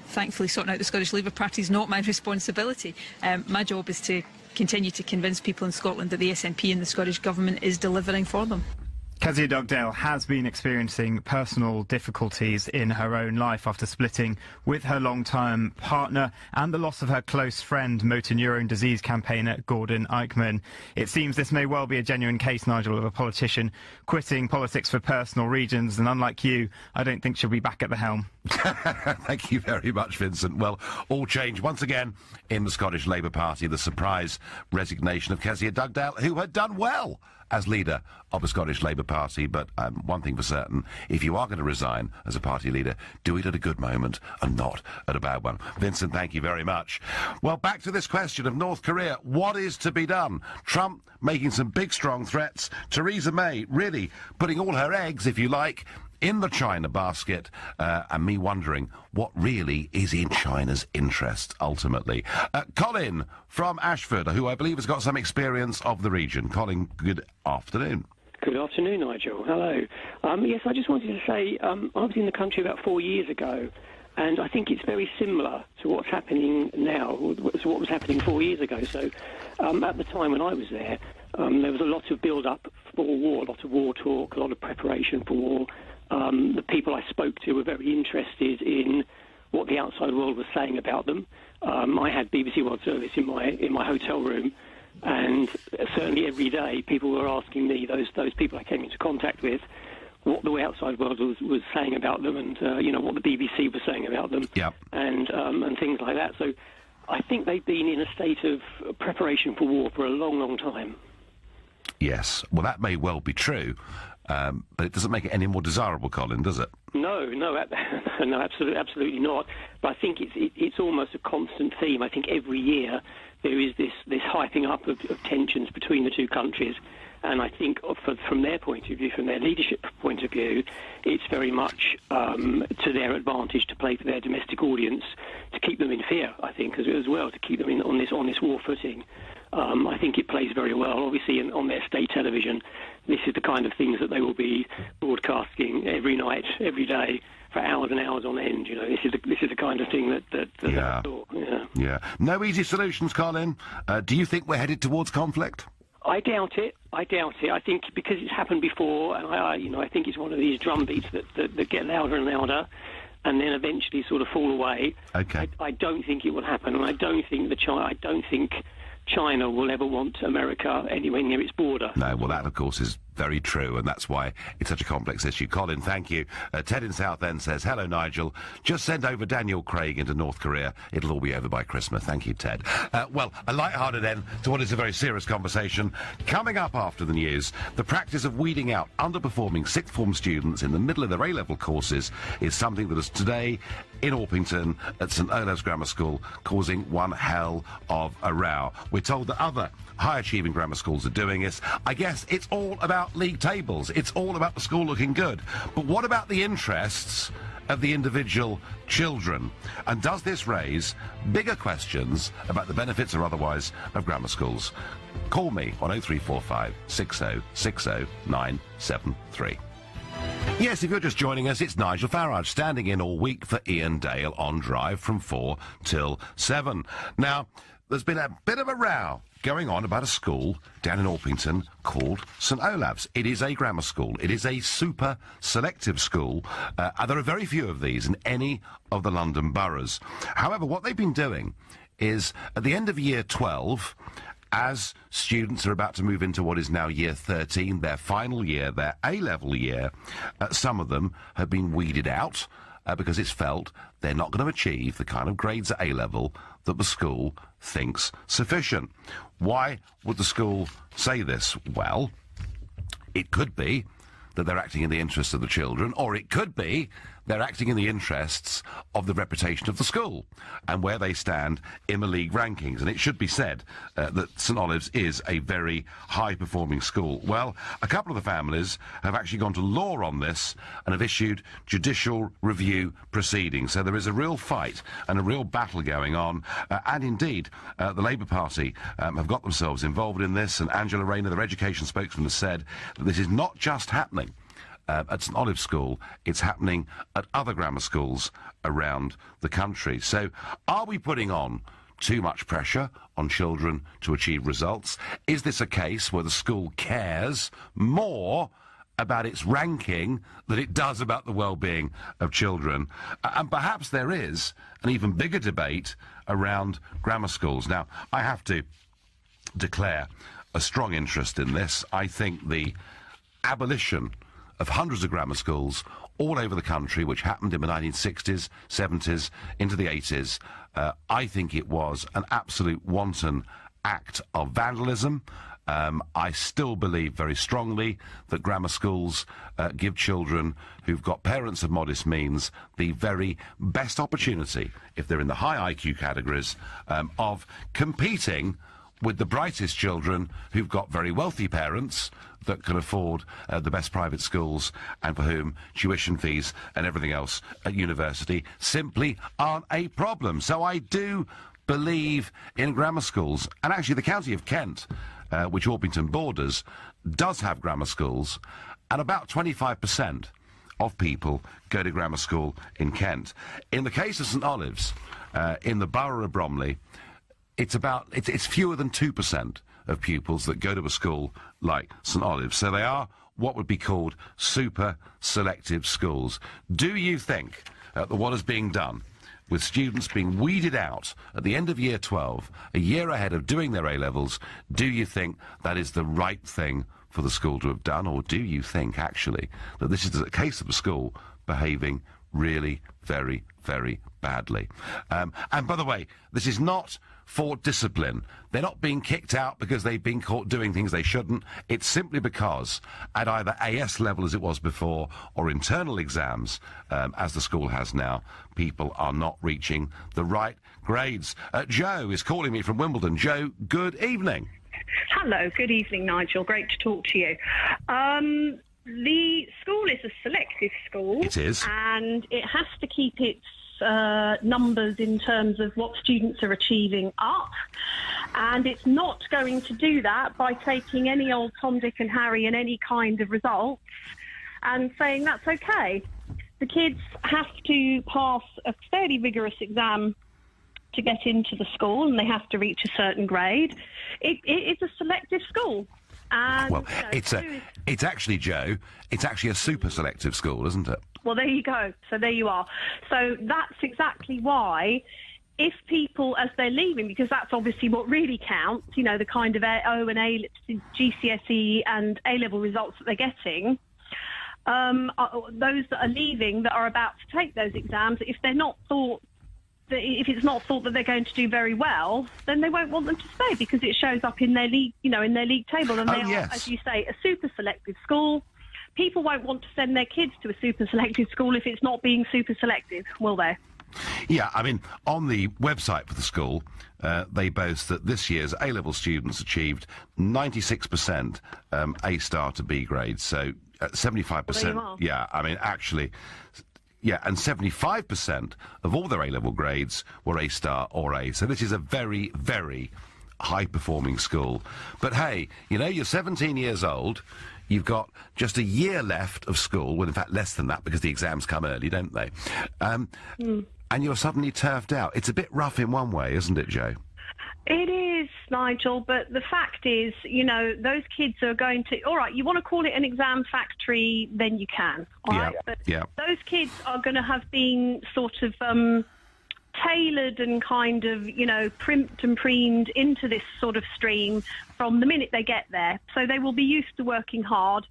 Thankfully, sorting out the Scottish Labour Party is not my responsibility. My job is to continue to convince people in Scotland that the SNP and the Scottish Government is delivering for them. Kezia Dugdale has been experiencing personal difficulties in her own life after splitting with her long-term partner and the loss of her close friend, motor neurone disease campaigner Gordon Eichmann. It seems this may well be a genuine case, Nigel, of a politician quitting politics for personal reasons, and unlike you, I don't think she'll be back at the helm. Thank you very much, Vincent. Well, all change once again in the Scottish Labour Party. The surprise resignation of Kezia Dugdale, who had done well as leader of the Scottish Labour Party. But one thing for certain, if you are going to resign as a party leader, do it at a good moment and not at a bad one. Vincent, thank you very much. Well, back to this question of North Korea. What is to be done? Trump making some big, strong threats. Theresa May really putting all her eggs, if you like, in the China basket, and me wondering what really is in China's interest, ultimately. Colin from Ashford, who I believe has got some experience of the region. Colin, good afternoon. Good afternoon, Nigel. Hello. Yes, I just wanted to say I was in the country about 4 years ago, and I think it's very similar to what's happening now, to what was happening 4 years ago. So at the time when I was there was a lot of build-up for war, a lot of war talk, a lot of preparation for war. The people I spoke to were very interested in what the outside world was saying about them. I had BBC World Service in my hotel room, and certainly every day people were asking me, those people I came into contact with, what the outside world was saying about them, and what the BBC was saying about them, and things like that. So I think they've been in a state of preparation for war for a long, long time. Yes, well, that may well be true. But it doesn't make it any more desirable, Colin, does it? No, absolutely not. But I think it's almost a constant theme. I think every year there is this hyping up of tensions between the two countries. And I think from their point of view, from their leadership point of view, it's very much to their advantage to play to their domestic audience, to keep them in fear, I think, as well, to keep them on this war footing. I think it plays very well. Obviously, on their state television, this is the kind of things that they will be broadcasting every night, every day, for hours and hours on end. You know, this is the kind of thing that yeah. Yeah. No easy solutions, Colin. Do you think we're headed towards conflict? I doubt it. I think because it's happened before, and I think it's one of these drumbeats that get louder and louder, and then eventually sort of fall away. Okay. I don't think it will happen, and I don't think China will ever want America anywhere near its border. No, well, that, of course, is very true, and that's why it's such a complex issue. Colin, thank you. Ted in Southend says, hello, Nigel. Just send over Daniel Craig into North Korea. It'll all be over by Christmas. Thank you, Ted. Well, a light-hearted end to what is a very serious conversation. Coming up after the news, the practice of weeding out underperforming sixth form students in the middle of their A-level courses is something that is today in Orpington at St Olave's Grammar School causing one hell of a row. We're told that other high-achieving grammar schools are doing this. I guess it's all about league tables. It's all about the school looking good. But what about the interests of the individual children? And does this raise bigger questions about the benefits or otherwise of grammar schools? Call me on 0345 60 60 973. Yes, if you're just joining us, it's Nigel Farage standing in all week for Ian Dale on Drive from 4 till 7. Now, there's been a bit of a row going on about a school down in Orpington called St Olave's. It is a grammar school. It is a super selective school. And there are very few of these in any of the London boroughs. However, what they've been doing is, at the end of year 12, as students are about to move into what is now year 13, their final year, their A-level year, some of them have been weeded out because it's felt they're not going to achieve the kind of grades at A-level that the school thinks sufficient. Why would the school say this? Well, it could be that they're acting in the interests of the children, or it could be they're acting in the interests of the reputation of the school and where they stand in the league rankings. And it should be said that St Olave's is a very high-performing school. Well, a couple of the families have actually gone to law on this and have issued judicial review proceedings. So there is a real fight and a real battle going on. And indeed, the Labour Party have got themselves involved in this. And Angela Rayner, their education spokesman, has said that this is not just happening at St Olave's School, it's happening at other grammar schools around the country. So are we putting on too much pressure on children to achieve results? Is this a case where the school cares more about its ranking than it does about the well-being of children? And perhaps there is an even bigger debate around grammar schools. Now, I have to declare a strong interest in this. I think the abolition of hundreds of grammar schools all over the country, which happened in the 1960s, 70s, into the 80s, I think it was an absolute wanton act of vandalism. I still believe very strongly that grammar schools give children who've got parents of modest means the very best opportunity, if they're in the high IQ categories, of competing with the brightest children who've got very wealthy parents that can afford the best private schools and for whom tuition fees and everything else at university simply aren't a problem. So I do believe in grammar schools. And actually the county of Kent, which Orpington borders, does have grammar schools, and about 25% of people go to grammar school in Kent. In the case of St Olave's, in the borough of Bromley, it's fewer than 2% of pupils that go to a school like St Olave's. So they are what would be called super selective schools. Do you think that what is being done with students being weeded out at the end of year 12, a year ahead of doing their A-levels, do you think that is the right thing for the school to have done? Or do you think, actually, that this is a case of a school behaving really very, very badly? And by the way, this is not for discipline. They're not being kicked out because they've been caught doing things they shouldn't. It's simply because at either AS level as it was before or internal exams, as the school has now, people are not reaching the right grades. Joe is calling me from Wimbledon. Joe, good evening. Hello, good evening, Nigel. Great to talk to you. The school is a selective school. It is. And it has to keep its numbers in terms of what students are achieving up, and it's not going to do that by taking any old Tom, Dick and Harry and any kind of results and saying that's okay. The kids have to pass a fairly rigorous exam to get into the school, and they have to reach a certain grade. It's a selective school. And, well, it's actually, Joe, it's actually a super selective school, isn't it? Well, there you go. So there you are. So that's exactly why, if people, as they're leaving, because that's obviously what really counts, you know, the kind of O and A, GCSE and A-level results that they're getting, those that are leaving, that are about to take those exams, if they're not thought, if it's not thought that they're going to do very well, then they won't want them to stay because it shows up in their league, you know, in their league table. And they are, as you say, a super selective school. People won't want to send their kids to a super selective school if it's not being super selective, will they? Yeah, I mean, on the website for the school, they boast that this year's A-level students achieved 96% A-star to B grades, so 75%. Well, yeah, I mean, actually... Yeah, and 75% of all their A-level grades were A-star or A. So this is a very, very high-performing school. But hey, you know, you're 17 years old, you've got just a year left of school, well, in fact, less than that, because the exams come early, don't they? And you're suddenly turfed out. It's a bit rough in one way, isn't it, Joe? It is, Nigel, but the fact is, you know, those kids are going to... All right, you want to call it an exam factory, then you can. All right? But those kids are going to have been sort of tailored and kind of, you know, primped and preened into this sort of stream from the minute they get there. So they will be used to working hard,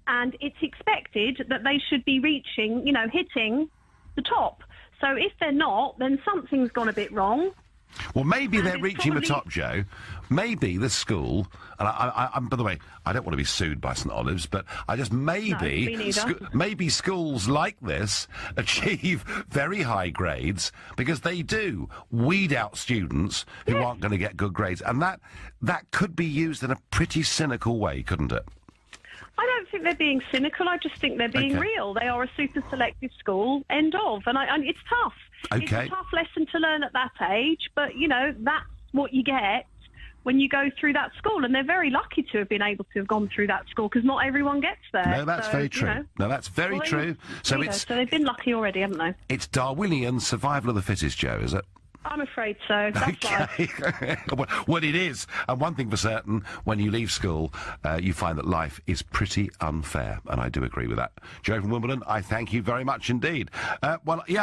and it's expected that they should be reaching, you know, hitting the top. So if they're not, then something's gone a bit wrong. Well, maybe they're reaching the top, Joe. Maybe the school, and I'm, by the way, I don't want to be sued by St Olives, but I just maybe, maybe schools like this achieve very high grades because they do weed out students who aren't going to get good grades, and that could be used in a pretty cynical way, couldn't it? I don't think they're being cynical. I just think they're being real. They are a super selective school, end of. And it's tough. It's a tough lesson to learn at that age, but, you know, that's what you get when you go through that school. And they're very lucky to have been able to have gone through that school because not everyone gets there. No, that's very true. You know, no, that's very true. So they've been lucky already, haven't they? It's Darwinian survival of the fittest, Joe, is it? I'm afraid so. That's life. Well, it is. And one thing for certain, when you leave school, you find that life is pretty unfair. And I do agree with that. Joe from Wimbledon, I thank you very much indeed. You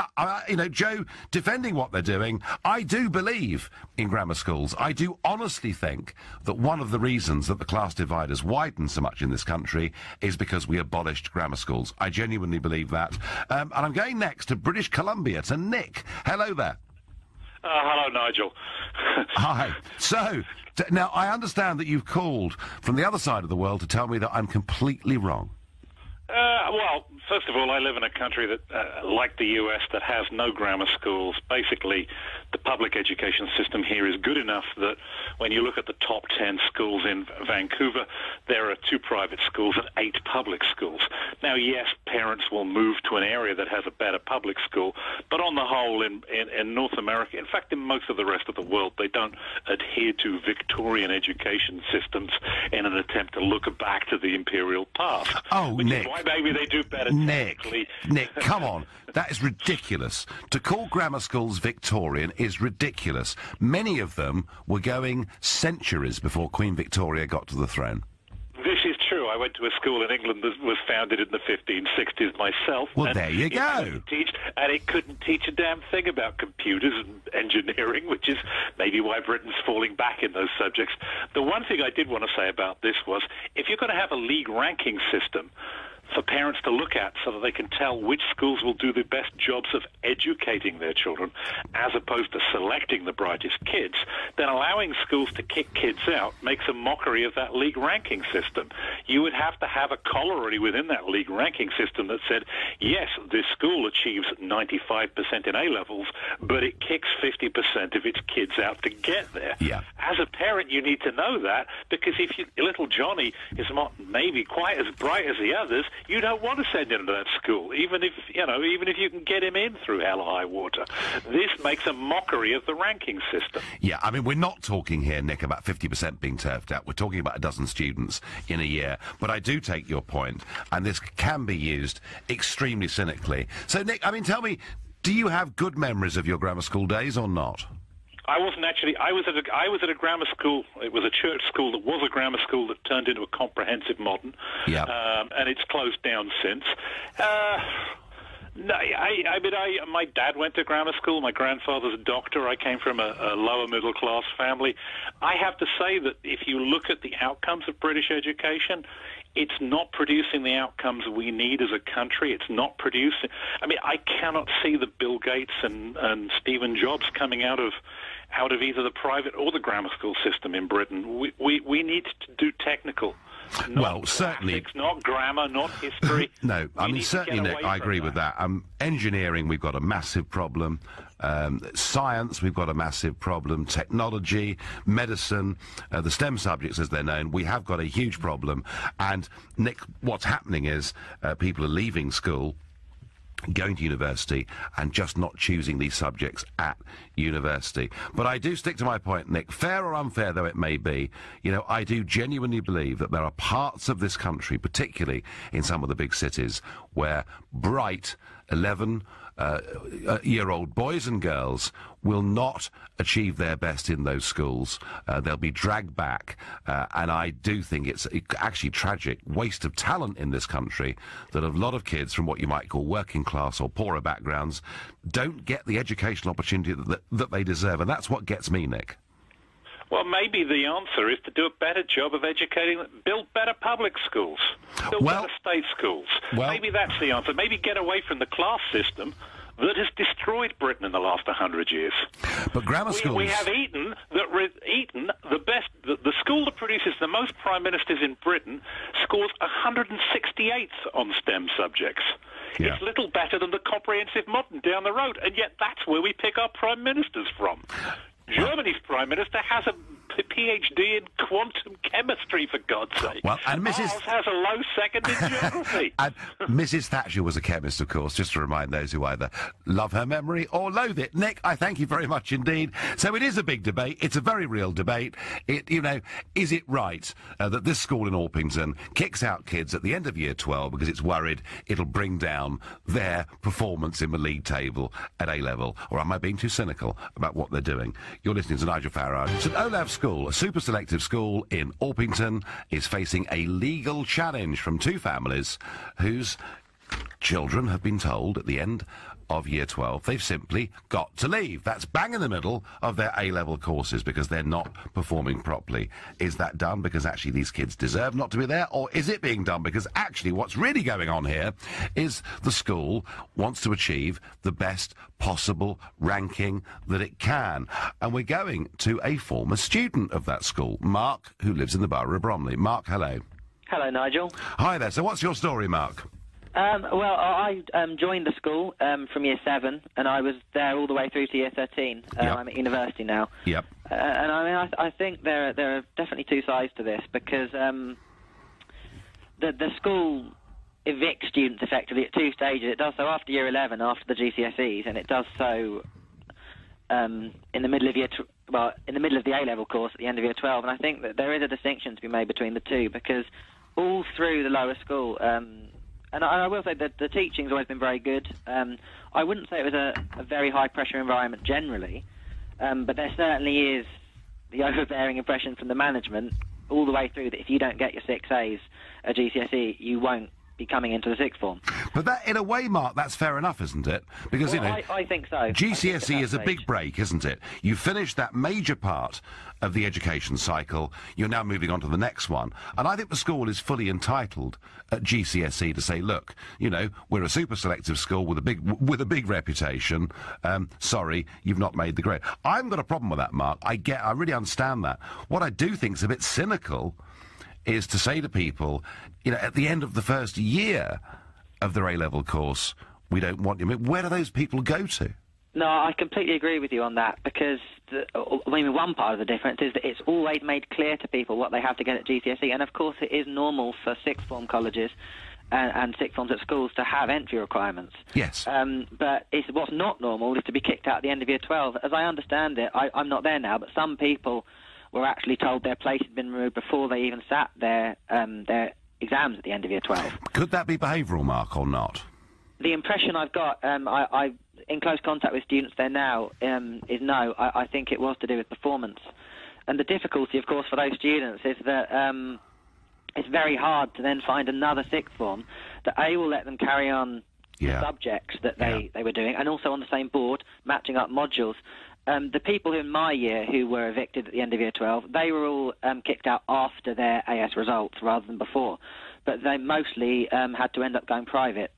know, Joe, defending what they're doing, I do believe in grammar schools. I do honestly think that one of the reasons that the class divide has widened so much in this country is because we abolished grammar schools. I genuinely believe that. And I'm going next to British Columbia, to Nick. Hello there. Hello, Nigel. Hi. So, now, I understand that you've called from the other side of the world to tell me that I'm completely wrong. Well, first of all, I live in a country that, like the US, that has no grammar schools. Basically, the public education system here is good enough that when you look at the top 10 schools in Vancouver, there are 2 private schools and 8 public schools. Now, yes, parents will move to an area that has a better public school, but on the whole, in North America, in fact, in most of the rest of the world, they don't adhere to Victorian education systems in an attempt to look back to the imperial past. Oh, Nick. Why maybe they do better Nick, come on. That is ridiculous. To call grammar schools Victorian is ridiculous. Many of them were going centuries before Queen Victoria got to the throne. This is true. I went to a school in England that was founded in the 1560s myself. Well, there you go. It couldn't teach a damn thing about computers and engineering, which is maybe why Britain's falling back in those subjects. The one thing I did want to say about this was, if you're going to have a league ranking system for parents to look at so that they can tell which schools will do the best jobs of educating their children as opposed to selecting the brightest kids, then allowing schools to kick kids out makes a mockery of that league ranking system. You would have to have a corollary within that league ranking system that said, yes, this school achieves 95% in A-levels, but it kicks 50% of its kids out to get there. Yeah. As a parent, you need to know that, because if little Johnny is not maybe quite as bright as the others, you don't want to send him to that school, even if you can get him in through hell or high water. This makes a mockery of the ranking system. Yeah, I mean, we're not talking here, Nick, about 50% being turfed out. We're talking about a dozen students in a year. But I do take your point, and this can be used extremely cynically. So, Nick, I mean, tell me, do you have good memories of your grammar school days or not? I wasn't actually. I was at a grammar school. It was a church school that was a grammar school that turned into a comprehensive modern. Yeah. And it's closed down since. No, my dad went to grammar school. My grandfather's a doctor. I came from a lower middle class family. I have to say that if you look at the outcomes of British education, it's not producing the outcomes we need as a country. It's not producing... I mean, I cannot see the Bill Gates and Stephen Jobs coming out of either the private or the grammar school system in Britain. We need to do technical. Well, certainly... Not grammar, not history. No, I mean, certainly, Nick, I agree with that. Engineering, we've got a massive problem. Science, we've got a massive problem. Technology, medicine, the STEM subjects as they're known, we have got a huge problem. And, Nick, what's happening is people are leaving school, going to university, and just not choosing these subjects at university. But I do stick to my point, Nick. Fair or unfair though it may be, you know, I do genuinely believe that there are parts of this country, particularly in some of the big cities, where bright 11 year-old boys and girls will not achieve their best in those schools. They'll be dragged back, and I do think it's actually tragic waste of talent in this country that a lot of kids from what you might call working class or poorer backgrounds don't get the educational opportunity that they deserve, and that's what gets me, Nick. Well, maybe the answer is to do a better job of educating them, build better public schools, build better state schools. Maybe that's the answer. Maybe get away from the class system that has destroyed Britain in the last 100 years. But grammar schools... We have Eton, the best, the school that produces the most prime ministers in Britain, scores 168th on STEM subjects. Yeah. It's little better than the comprehensive modern down the road, and yet that's where we pick our prime ministers from. Germany's prime minister has a PhD in quantum chemistry, for God's sake. Well, and Mrs. Ours has a low second in geography. And Mrs. Thatcher was a chemist, of course, just to remind those who either love her memory or loathe it. Nick, I thank you very much indeed. So it is a big debate. It's a very real debate. Is it right that this school in Orpington kicks out kids at the end of Year 12 because it's worried it'll bring down their performance in the league table at A-level? Or am I being too cynical about what they're doing? You're listening to Nigel Farage. St Olaf School, a super selective school in Orpington, is facing a legal challenge from two families whose children have been told at the end of Year 12 they've simply got to leave. That's bang in the middle of their A-level courses because they're not performing properly. Is that done because actually these kids deserve not to be there, or is it being done because actually what's really going on here is the school wants to achieve the best possible ranking that it can? And we're going to a former student of that school, Mark, who lives in the borough of Bromley. Mark, hello. Hello, Nigel. Hi there. So what's your story, Mark? Well, I joined the school from Year 7, and I was there all the way through to Year 13. I'm at university now. Yep. And I think there are definitely two sides to this, because the school evicts students effectively at two stages. It does so after Year 11, after the GCSEs, and it does so in the middle of in the middle of the A-level course at the end of Year 12. And I think that there is a distinction to be made between the two, because all through the lower school, and I will say that the teaching's always been very good. I wouldn't say it was a very high-pressure environment generally, but there certainly is the overbearing impression from the management all the way through that if you don't get your 6 A's at GCSE, you won't be coming into the sixth form. But that, in a way, Mark, that's fair enough, isn't it? Because, I think so. GCSE is a big break, isn't it? You finish that major part of the education cycle, you're now moving on to the next one. And I think the school is fully entitled at GCSE to say, look, we're a super selective school with a big reputation. Sorry, you've not made the grade. I haven't got a problem with that, Mark. I really understand that. What I do think is a bit cynical is to say to people, at the end of the first year of their A-level course, we don't want you. I mean, where do those people go to? No, I completely agree with you on that, because one part of the difference is that it's always made clear to people what they have to get at GCSE, and of course it is normal for sixth form colleges and sixth forms at schools to have entry requirements. Yes. But what's not normal is to be kicked out at the end of Year 12. As I understand it, I'm not there now, but some people were actually told their place had been removed before they even sat their exams at the end of Year 12. Could that be behavioural, Mark, or not? The impression I've got, I in close contact with students there now, is no. I think it was to do with performance. And the difficulty, of course, for those students is that it's very hard to then find another sixth form that will let them carry on the subjects that they were doing, and also on the same board, matching up modules. The people in my year who were evicted at the end of Year 12, they were all kicked out after their AS results rather than before. But they mostly had to end up going private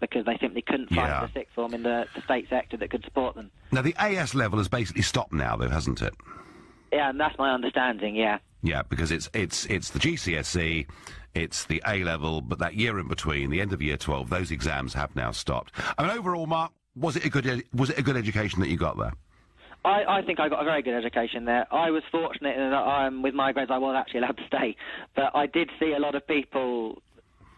because they simply couldn't find a sixth form in the state sector that could support them. Now, the AS level has basically stopped now, though, hasn't it? Yeah, and that's my understanding, yeah. Yeah, because it's the GCSE, it's the A-level, but that year in between, the end of Year 12, those exams have now stopped. I mean, overall, Mark, was it a good education that you got there? I think I got a very good education there. I was fortunate in that with my grades I was actually allowed to stay, but I did see a lot of people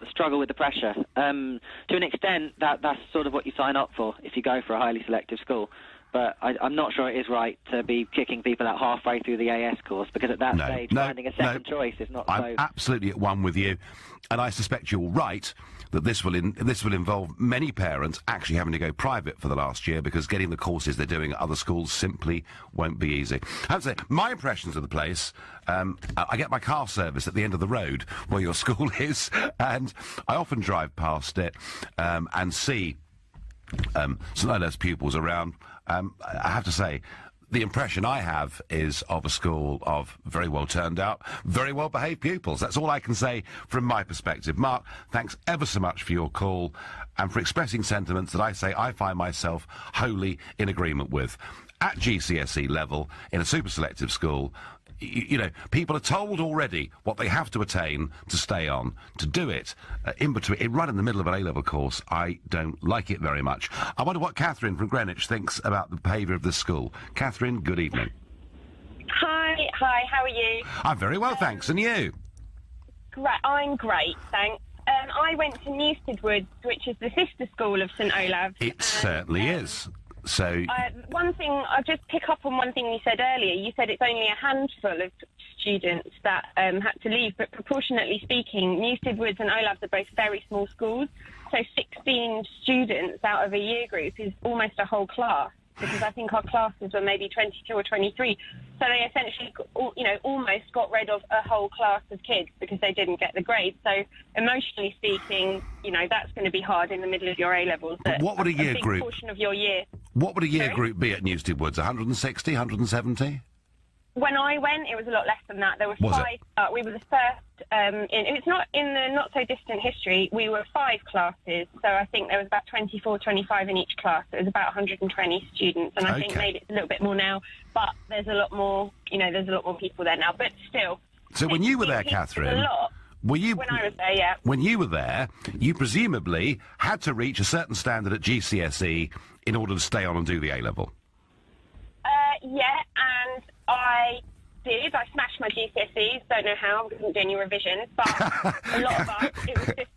struggle with the pressure. To an extent, that's sort of what you sign up for if you go for a highly selective school. But I'm not sure it is right to be kicking people out halfway through the AS course, because at that stage, finding a second choice is not I'm absolutely at one with you, and I suspect you're right that this will involve many parents actually having to go private for the last year because getting the courses they're doing at other schools simply won't be easy. I have to say, my impressions of the place, I get my car service at the end of the road where your school is, and I often drive past it and see some LS pupils around. I have to say, the impression I have is of a school of very well turned out, very well behaved pupils. That's all I can say from my perspective. Mark, thanks ever so much for your call and for expressing sentiments that I say I find myself wholly in agreement with. At GCSE level, in a super selective school, you know, people are told already what they have to attain to stay on. To do it in between, right in the middle of an A-level course, I don't like it very much. I wonder what Catherine from Greenwich thinks about the behaviour of this school. Catherine, good evening. Hi, how are you? I'm very well, thanks. And you? Great, I'm great, thanks. I went to Newstead Woods, which is the sister school of St Olave's. It certainly is. So, one thing, I'll just pick up on one thing you said earlier. You said it's only a handful of students that had to leave, but proportionately speaking, Newstead Woods and Olave's are both very small schools. So 16 students out of a year group is almost a whole class, because I think our classes were maybe 22 or 23. So they essentially, you know, almost got rid of a whole class of kids because they didn't get the grades. So emotionally speaking, you know, that's going to be hard in the middle of your A-levels. What would a year big group... portion of your year... What would a year group be at Newstead Woods? 160, 170? When I went, it was a lot less than that. There were Was five. We were the first. It's not in the not so distant history. We were 5 classes, so I think there was about 24, 25 in each class. It was about 120 students, and I think maybe it's a little bit more now. But there's a lot more. You know, there's a lot more people there now. But still. So when you were there, Catherine, a lot. Were you? When I was there, yeah. When you were there, you presumably had to reach a certain standard at GCSE in order to stay on and do the A-level. Yeah, and I did. I smashed my GCSEs. Don't know how. I didn't do any revision. But a lot of us, it was just...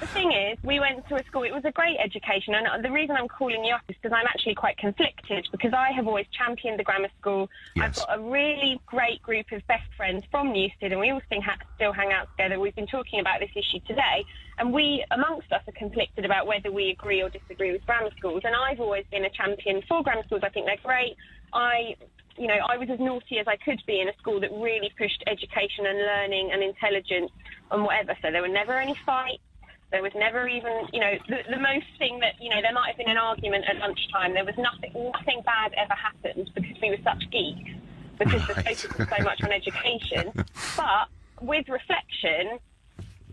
The thing is, we went to a school, it was a great education, and the reason I'm calling you up is because I'm actually quite conflicted, because I have always championed the grammar school. Yes. I've got a really great group of best friends from Newstead, and we all still hang out together. We've been talking about this issue today, and we, amongst us, are conflicted about whether we agree or disagree with grammar schools, and I've always been a champion for grammar schools. I think they're great. I was as naughty as I could be in a school that really pushed education and learning and intelligence and whatever, so there were never any fights. There was never even, you know, the most thing that, you know, there might have been an argument at lunchtime. There was nothing bad ever happened because we were such geeks, because the focus was so much on education. But with reflection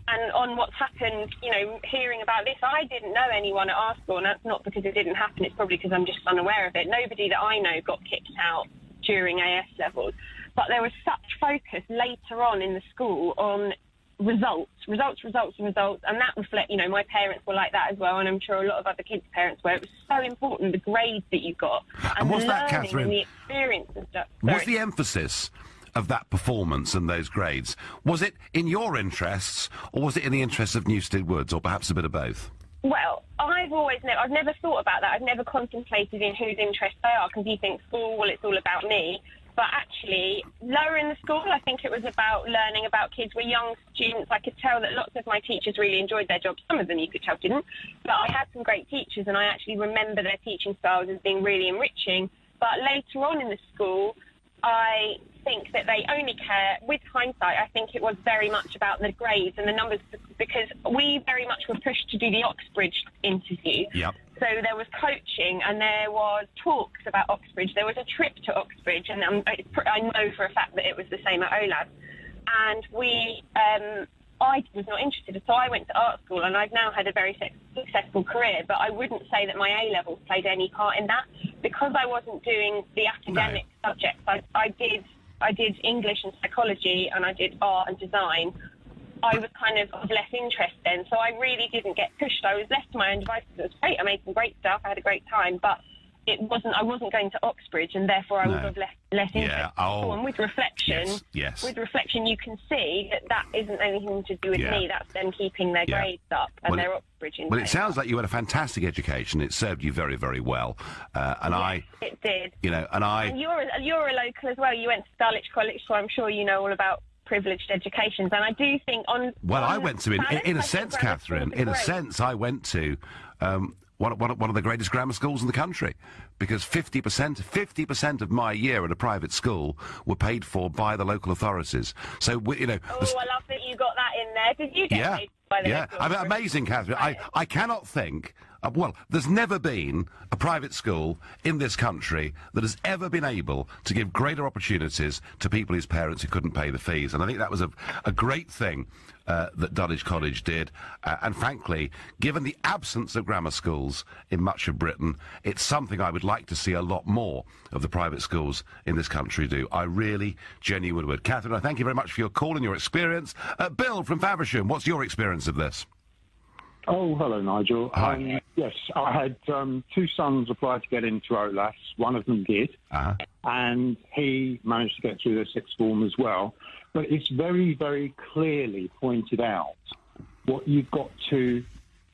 and on what's happened, you know, hearing about this, I didn't know anyone at our school, and that's not because it didn't happen. It's probably because I'm just unaware of it. Nobody that I know got kicked out during AS levels. But there was such focus later on in the school on results, and that reflect, you know, my parents were like that as well, and I'm sure a lot of other kids' parents were. It was so important, the grades that you got, and was the that, learning Catherine, and the experience and stuff. Was the emphasis of that performance and those grades, was it in your interests, or was it in the interests of Newstead Woods, or perhaps a bit of both? Well, I've never thought about that. I've never contemplated in whose interests they are, because you think school, well, it's all about me. But actually, lower in the school, I think it was about learning about kids. We're young students. I could tell that lots of my teachers really enjoyed their jobs. Some of them you could tell didn't. But I had some great teachers, and I actually remember their teaching styles as being really enriching. But later on in the school, I think that they only care, with hindsight, I think it was very much about the grades and the numbers, because we very much were pushed to do the Oxbridge interview. Yep. So there was coaching, and there was talks about Oxbridge. There was a trip to Oxbridge, and I know for a fact that it was the same at Olave's. And I was not interested, so I went to art school, and I've now had a very successful career, but I wouldn't say that my A-levels played any part in that. Because I wasn't doing the academic subjects, I did English and psychology, and I did art and design. I was kind of less interest then, so I really didn't get pushed. I was left to my own devices. It was great. I made some great stuff. I had a great time, but I wasn't going to Oxbridge, and therefore I was of less interest. Yeah. Oh. And with reflection, yes. With reflection, you can see that isn't anything to do with me. That's them keeping their grades up and their Oxbridge. Well, it sounds like you had a fantastic education. It served you very, very well. It did. You know, and you're a local as well. You went to Dulwich College, so I'm sure you know all about privileged educations. And I do think Well, I went to, in a sense, Catherine, in a sense, I went to one of the greatest grammar schools in the country, because 50% of my year at a private school were paid for by the local authorities. So, you know... Oh, I love that you got that in there. Did you get paid by the local authorities? Amazing, Catherine. Right. I cannot think... well, there's never been a private school in this country that has ever been able to give greater opportunities to people whose parents who couldn't pay the fees. And I think that was a great thing that Dulwich College did. And frankly, given the absence of grammar schools in much of Britain, it's something I would like to see a lot more of the private schools in this country do. I really, genuinely would. Catherine, I thank you very much for your call and your experience. Bill from Faversham, what's your experience of this? Oh, hello, Nigel. Hi. Yes, I had two sons apply to get into OLAS. One of them did, and he managed to get through the sixth form as well. But it's very, very clearly pointed out what you've got to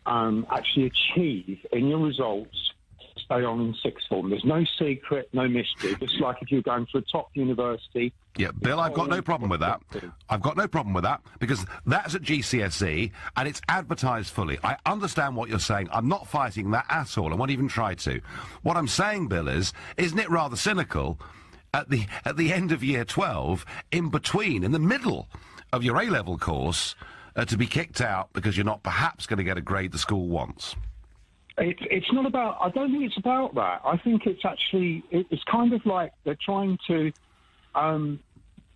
actually achieve in your results to stay on in sixth form. There's no secret, no mystery. Just like if you're going to a top university. Yeah, Bill, I've got no problem with that. I've got no problem with that, because that's at GCSE, and it's advertised fully. I understand what you're saying. I'm not fighting that at all. I won't even try to. What I'm saying, Bill, isn't it rather cynical at the end of year 12, in the middle of your A-level course, to be kicked out because you're not perhaps going to get a grade the school wants? It's not about... I don't think it's about that. I think it's actually... It's kind of like they're trying to...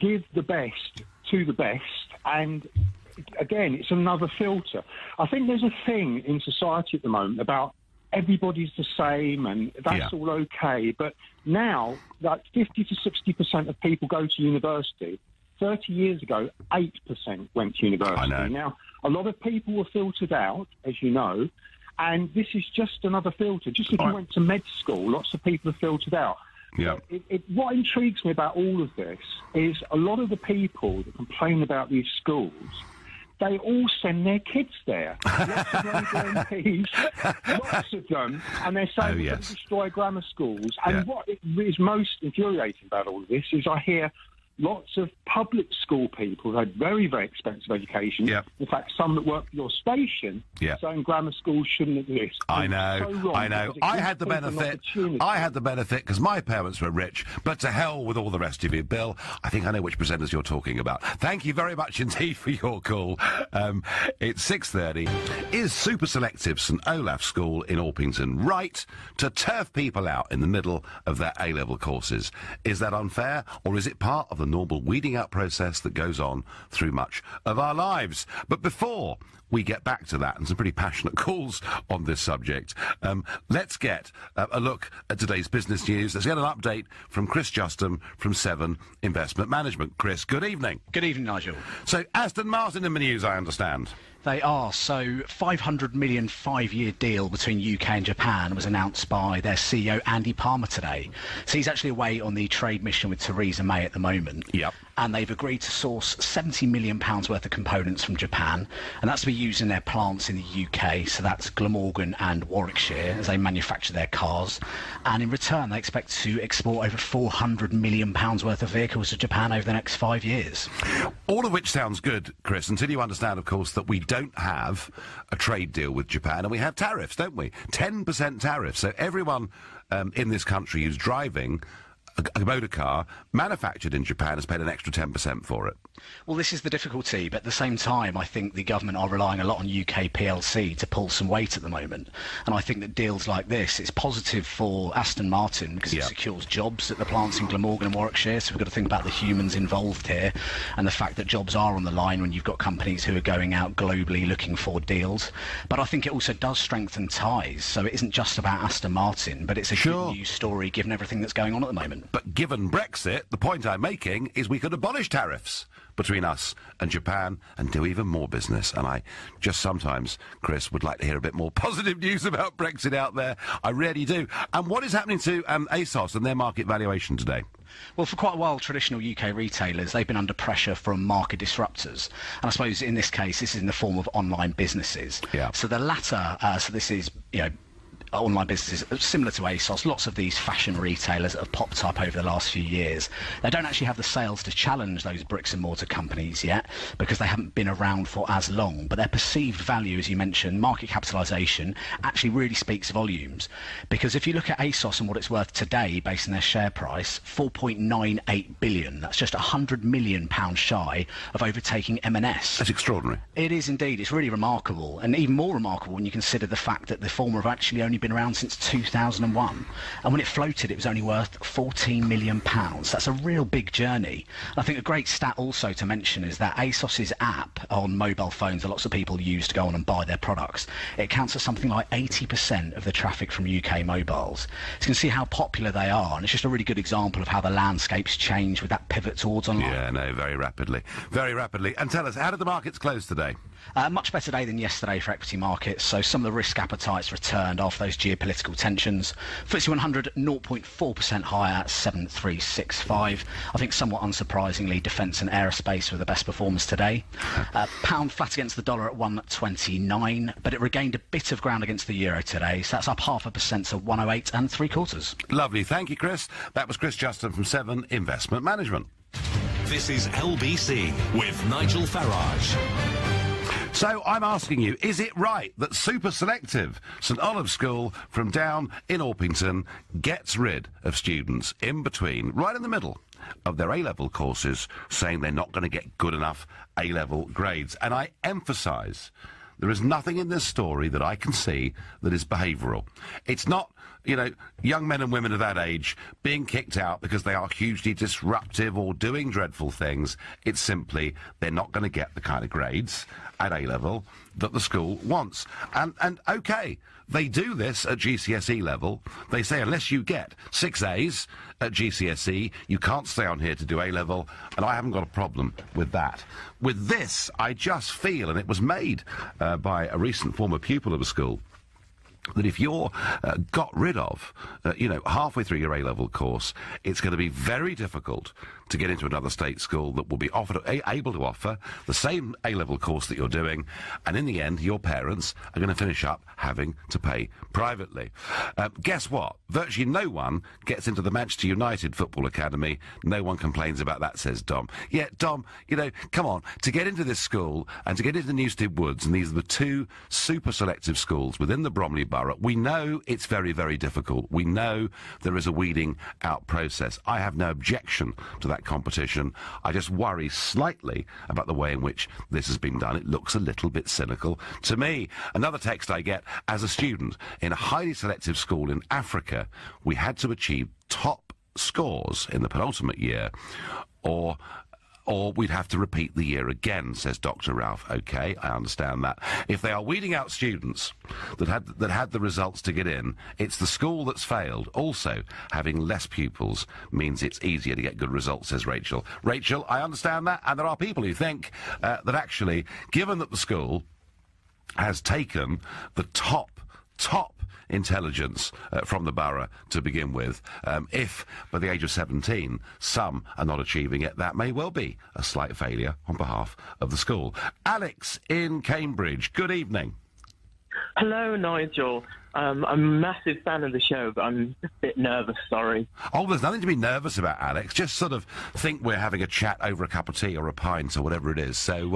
give the best to the best, and again, it's another filter. I think there's a thing in society at the moment about everybody's the same, and that's all okay, but now, like 50 to 60% of people go to university. 30 years ago, 8% went to university. I know. Now, a lot of people were filtered out, as you know, and this is just another filter. Just if you went to med school, lots of people are filtered out. Yeah. What intrigues me about all of this is a lot of the people that complain about these schools, they all send their kids there. Lots of Labour MPs, lots of them, and they're saying we're going to destroy grammar schools. And what is most infuriating about all of this is I hear lots of public school people who had very, very expensive education. In fact, some that work for your station saying grammar schools shouldn't exist. I know. I had the benefit because my parents were rich, but to hell with all the rest of you. Bill, I think I know which presenters you're talking about. Thank you very much indeed for your call. It's 6:30. Is Super Selective St Olaf School in Orpington right to turf people out in the middle of their A-level courses? Is that unfair, or is it part of the normal weeding out process that goes on through much of our lives? But before we get back to that, and some pretty passionate calls on this subject, let's get a look at today's business news. Let's get an update from Chris Justin from 7 Investment Management. Chris, good evening. Good evening, Nigel. So, Aston Martin in the news, I understand. They are. So, $500 million 5-year deal between UK and Japan was announced by their CEO, Andy Palmer, today. So he's actually away on the trade mission with Theresa May at the moment. Yep. And they've agreed to source £70 million worth of components from Japan, and that's to be used in their plants in the UK, so that's Glamorgan and Warwickshire, as they manufacture their cars. And in return, they expect to export over £400 million worth of vehicles to Japan over the next 5 years. All of which sounds good, Chris, until you understand, of course, that we don't have a trade deal with Japan, and we have tariffs, don't we? 10% tariffs. So everyone in this country who's driving a motor car manufactured in Japan has paid an extra 10% for it. Well, this is the difficulty, but at the same time, I think the government are relying a lot on UK PLC to pull some weight at the moment. And I think that deals like this, it's positive for Aston Martin because it secures jobs at the plants in Glamorgan and Warwickshire. So we've got to think about the humans involved here and the fact that jobs are on the line when you've got companies who are going out globally looking for deals. But I think it also does strengthen ties. So it isn't just about Aston Martin, but it's a good news story given everything that's going on at the moment. But given Brexit, the point I'm making is we could abolish tariffs between us and Japan and do even more business. And I just sometimes, Chris, would like to hear a bit more positive news about Brexit out there. I really do. And what is happening to ASOS and their market valuation today? Well, for quite a while, traditional UK retailers, they've been under pressure from market disruptors. And I suppose in this case, this is in the form of online businesses. Yeah. So the latter, so this is, online businesses, similar to ASOS, lots of these fashion retailers that have popped up over the last few years. They don't actually have the sales to challenge those bricks and mortar companies yet because they haven't been around for as long. But their perceived value, as you mentioned, market capitalisation, actually really speaks volumes. Because if you look at ASOS and what it's worth today, based on their share price, 4.98 billion. That's just £100 million shy of overtaking M&S. That's extraordinary. It is indeed. It's really remarkable, and even more remarkable when you consider the fact that the former have actually only been around since 2001. And when it floated, it was only worth £14 million. That's a real big journey. And I think a great stat also to mention is that ASOS's app on mobile phones that lots of people use to go on and buy their products, it accounts for something like 80% of the traffic from UK mobiles. So you can see how popular they are, and it's just a really good example of how the landscape's changed with that pivot towards online. Yeah, no, very rapidly. Very rapidly. And tell us, how did the markets close today? Much better day than yesterday for equity markets, so some of the risk appetites returned after those geopolitical tensions. FTSE 100 0.4% higher at 7365. I think somewhat unsurprisingly, defence and aerospace were the best performers today. Pound flat against the dollar at 129, but it regained a bit of ground against the euro today, so that's up 0.5% to 108 3/4. Lovely, thank you, Chris. That was Chris Justin from 7 Investment Management. This is LBC with Nigel Farage. So I'm asking you, is it right that super selective St Olave's School from down in Orpington gets rid of students in between, right in the middle of their A-level courses, saying they're not going to get good enough A-level grades? And I emphasise, there is nothing in this story that I can see that is behavioural. It's not, you know, young men and women of that age being kicked out because they are hugely disruptive or doing dreadful things. It's simply they're not going to get the kind of grades at A-level that the school wants. And OK, they do this at GCSE level. They say unless you get 6 A's at GCSE, you can't stay on here to do A-level, and I haven't got a problem with that. With this, I just feel, and it was made by a recent former pupil of a school, that if you're got rid of, halfway through your A-level course, it's going to be very difficult to get into another state school that will be able to offer the same A-level course that you're doing, and in the end, your parents are going to finish up having to pay privately. Guess what? Virtually no one gets into the Manchester United Football Academy. No one complains about that, says Dom. Yeah, Dom, come on, to get into this school and to get into Newstead Woods, and these are the 2 super selective schools within the Bromley Borough, we know it's very, very difficult. We know there is a weeding out process. I have no objection to that competition. I just worry slightly about the way in which this has been done. It looks a little bit cynical to me. Another text I get: as a student in a highly selective school in Africa, we had to achieve top scores in the penultimate year, or we'd have to repeat the year again, says Dr. Ralph. OK, I understand that. If they are weeding out students that had the results to get in, it's the school that's failed. Also, having less pupils means it's easier to get good results, says Rachel. Rachel, I understand that, and there are people who think that actually, given that the school has taken the top intelligence from the borough to begin with, if by the age of 17 some are not achieving it, that may well be a slight failure on behalf of the school. Alex in Cambridge, good evening. Hello, Nigel. I'm a massive fan of the show, but I'm a bit nervous, sorry. Oh, there's nothing to be nervous about, Alex. Just sort of think we're having a chat over a cup of tea or a pint or whatever it is. So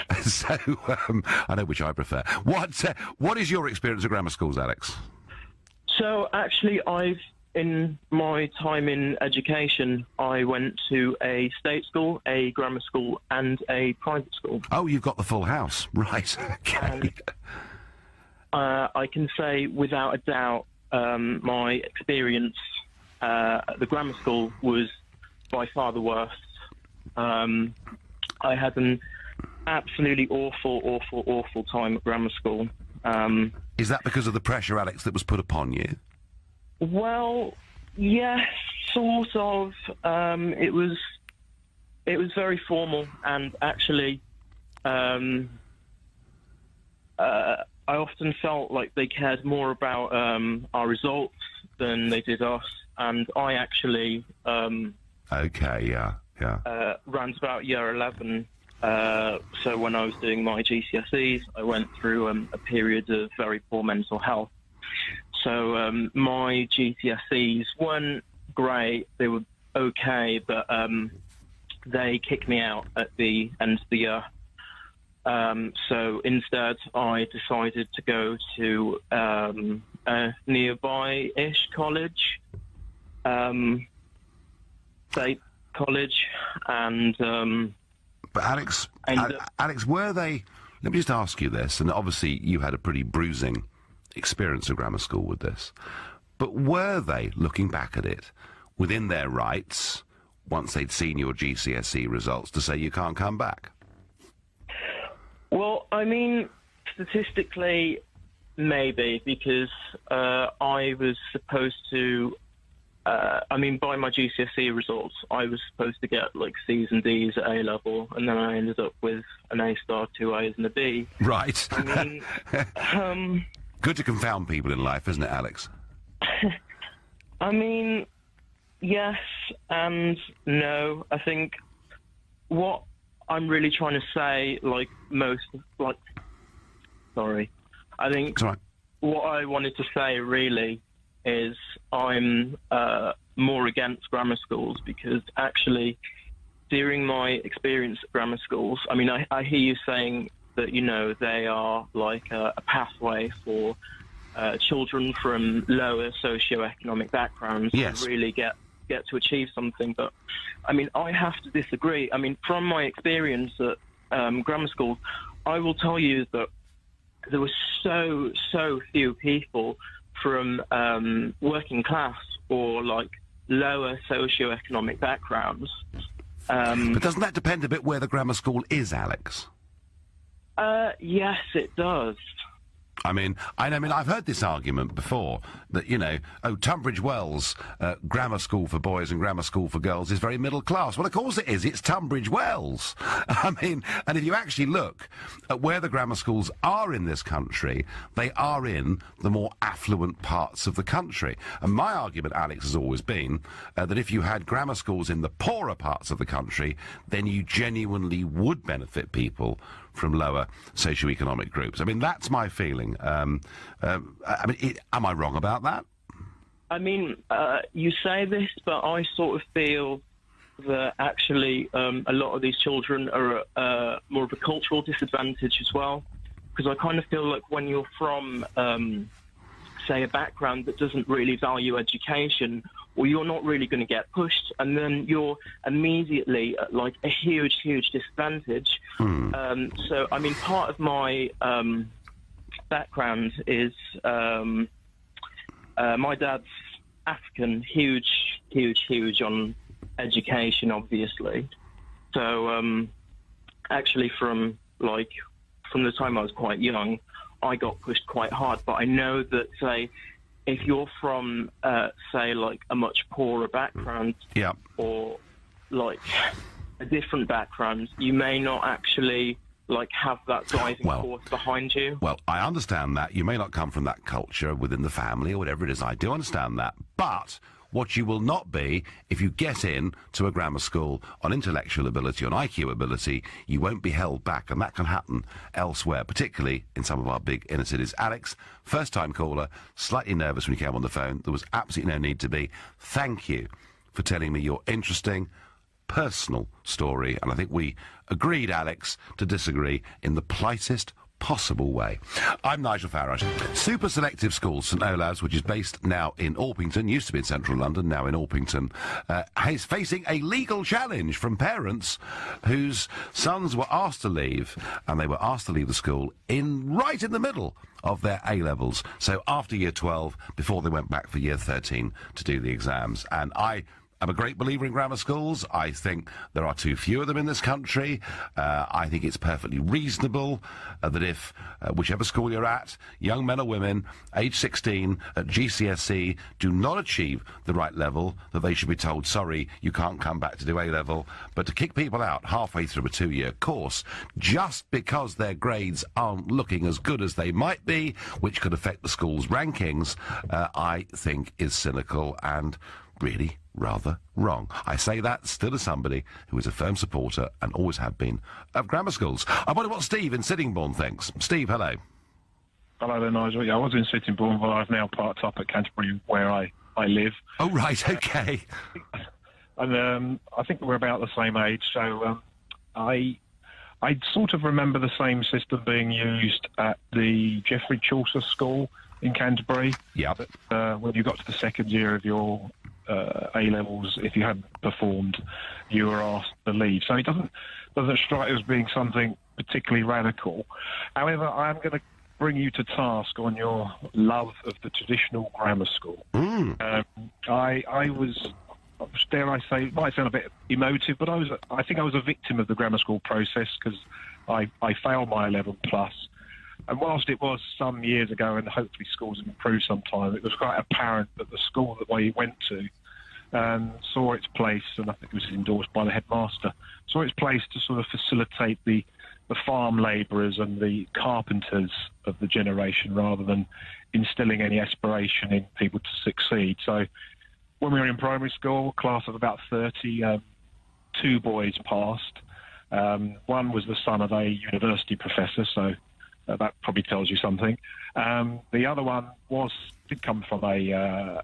I know which I prefer. What is your experience of grammar schools, Alex? So, actually, in my time in education, I went to a state school, a grammar school, and a private school. Oh, you've got the full house. Right, okay. I can say, without a doubt, my experience at the grammar school was by far the worst. I had an absolutely awful time at grammar school. Is that because of the pressure, Alex, that was put upon you? Well, yes, sort of. It was very formal, and actually, I often felt like they cared more about our results than they did us, and I actually round about year 11. So when I was doing my GCSEs, I went through a period of very poor mental health. So my GCSEs weren't great. They were okay, but they kicked me out at the end of the year. So instead, I decided to go to a nearby-ish college, state college, and... But Alex, Alex, were they... Let me just ask you this, and obviously you had a pretty bruising experience of grammar school with this, but were they, looking back at it, within their rights, once they'd seen your GCSE results, to say you can't come back? Well, I mean, statistically, maybe, because I was supposed to... by my GCSE results, I was supposed to get, like, C's and D's at A-level, and then I ended up with an A-star, 2 A's and a B. Right. I mean... Good to confound people in life, isn't it, Alex? I mean, yes and no. I think what I'm really trying to say, I think what I wanted to say really is I'm more against grammar schools, because actually during my experience at grammar schools, I mean, I hear you saying that, you know, they are like a pathway for children from lower socioeconomic backgrounds to really get to achieve something. But, I mean, I have to disagree. I mean, from my experience at grammar schools, I will tell you that there were so few people from working class or, like, lower socioeconomic backgrounds. But doesn't that depend a bit where the grammar school is, Alex? Yes, it does. I mean, I've heard this argument before, that, you know, Tunbridge Wells, grammar school for boys and grammar school for girls is very middle class. Well, of course it is. It's Tunbridge Wells. I mean, and if you actually look at where the grammar schools are in this country, they are in the more affluent parts of the country. And my argument, Alex, has always been that if you had grammar schools in the poorer parts of the country, then you genuinely would benefit people from lower socioeconomic groups. I mean, that's my feeling. Am I wrong about that? I mean, you say this, but I sort of feel that actually a lot of these children are at more of a cultural disadvantage as well, because I kind of feel like when you're from, say, a background that doesn't really value education, or you're not really going to get pushed, and then you're immediately at, like, a huge disadvantage. So, I mean, part of my background is my dad's African, huge on education, obviously. So, actually, from the time I was quite young, I got pushed quite hard. But I know that, say, if you're from, say, like, a much poorer background, or, like, a different background, you may not actually, like, have that driving force behind you. Well, I understand that. You may not come from that culture within the family or whatever it is. I do understand that. But what you will not be, if you get in to a grammar school on intellectual ability, on IQ ability, you won't be held back, and that can happen elsewhere, particularly in some of our big inner cities. Alex, first-time caller, slightly nervous when you came on the phone. There was absolutely no need to be. Thank you for telling me your interesting, personal story, and I think we agreed, Alex, to disagree in the politest possible way. I'm Nigel Farage. Super Selective School, St Olave's, which is based now in Orpington, used to be in central London, now in Orpington, is facing a legal challenge from parents whose sons were asked to leave, and they were asked to leave the school right in the middle of their A-levels, so after year 12, before they went back for year 13 to do the exams. And I'm a great believer in grammar schools. I think there are too few of them in this country. I think it's perfectly reasonable that if, whichever school you're at, young men or women, age 16, at GCSE, do not achieve the right level, that they should be told, sorry, you can't come back to do A-level. But to kick people out halfway through a 2-year course, just because their grades aren't looking as good as they might be, which could affect the school's rankings, I think is cynical and really rather wrong. I say that still as somebody who is a firm supporter, and always have been, of grammar schools. I wonder what Steve in Sittingbourne thinks. Steve, hello. Hello there, Nigel. Yeah, I was in Sittingbourne, but I've now parked up at Canterbury, where I live. Oh, right, okay. And I think we're about the same age, so I sort of remember the same system being used at the Geoffrey Chaucer School in Canterbury. Yeah. When you got to the second year of your A-levels, if you hadn't performed, you were asked to leave. So it doesn't strike as being something particularly radical. However, I'm going to bring you to task on your love of the traditional grammar school. I was, dare I say, it might sound a bit emotive, but I think I was a victim of the grammar school process because I failed my 11 plus. And whilst it was some years ago, and hopefully schools have improved sometime, it was quite apparent that the school that we went to saw its place, and I think it was endorsed by the headmaster, saw its place to sort of facilitate the farm labourers and the carpenters of the generation rather than instilling any aspiration in people to succeed. So when we were in primary school, a class of about 30, 2 boys passed. One was the son of a university professor, so that probably tells you something. The other one did come from a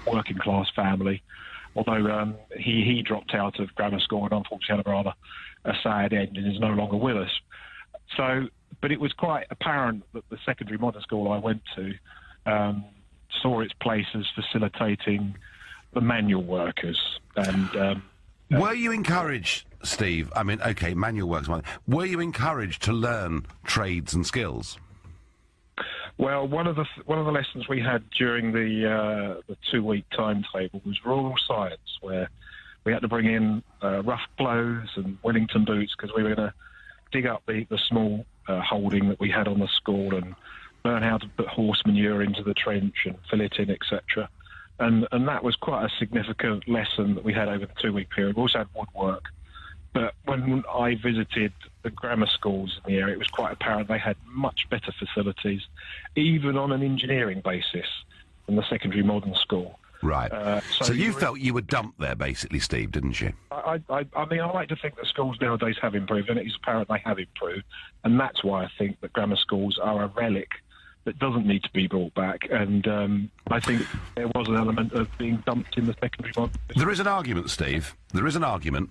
working class family, although he dropped out of grammar school and unfortunately had a rather sad end and is no longer with us. So, but it was quite apparent that the secondary modern school I went to saw its place as facilitating the manual workers. And were you encouraged, Steve? I mean, okay, manual works. Were you encouraged to learn trades and skills? Well, one of the lessons we had during the 2-week timetable was rural science, where we had to bring in rough clothes and Wellington boots because we were going to dig up the small holding that we had on the school and learn how to put horse manure into the trench and fill it in, etc. And that was quite a significant lesson that we had over the 2-week period. We also had woodwork. But when I visited the grammar schools in the area, it was quite apparent they had much better facilities, even on an engineering basis, than the secondary modern school. Right. So you felt you were dumped there, basically, Steve, didn't you? I mean, I like to think that schools nowadays have improved, and it is apparent they have improved. And that's why I think that grammar schools are a relic that doesn't need to be brought back. And I think there was an element of being dumped in the secondary modern. There is an argument, Steve. There is an argument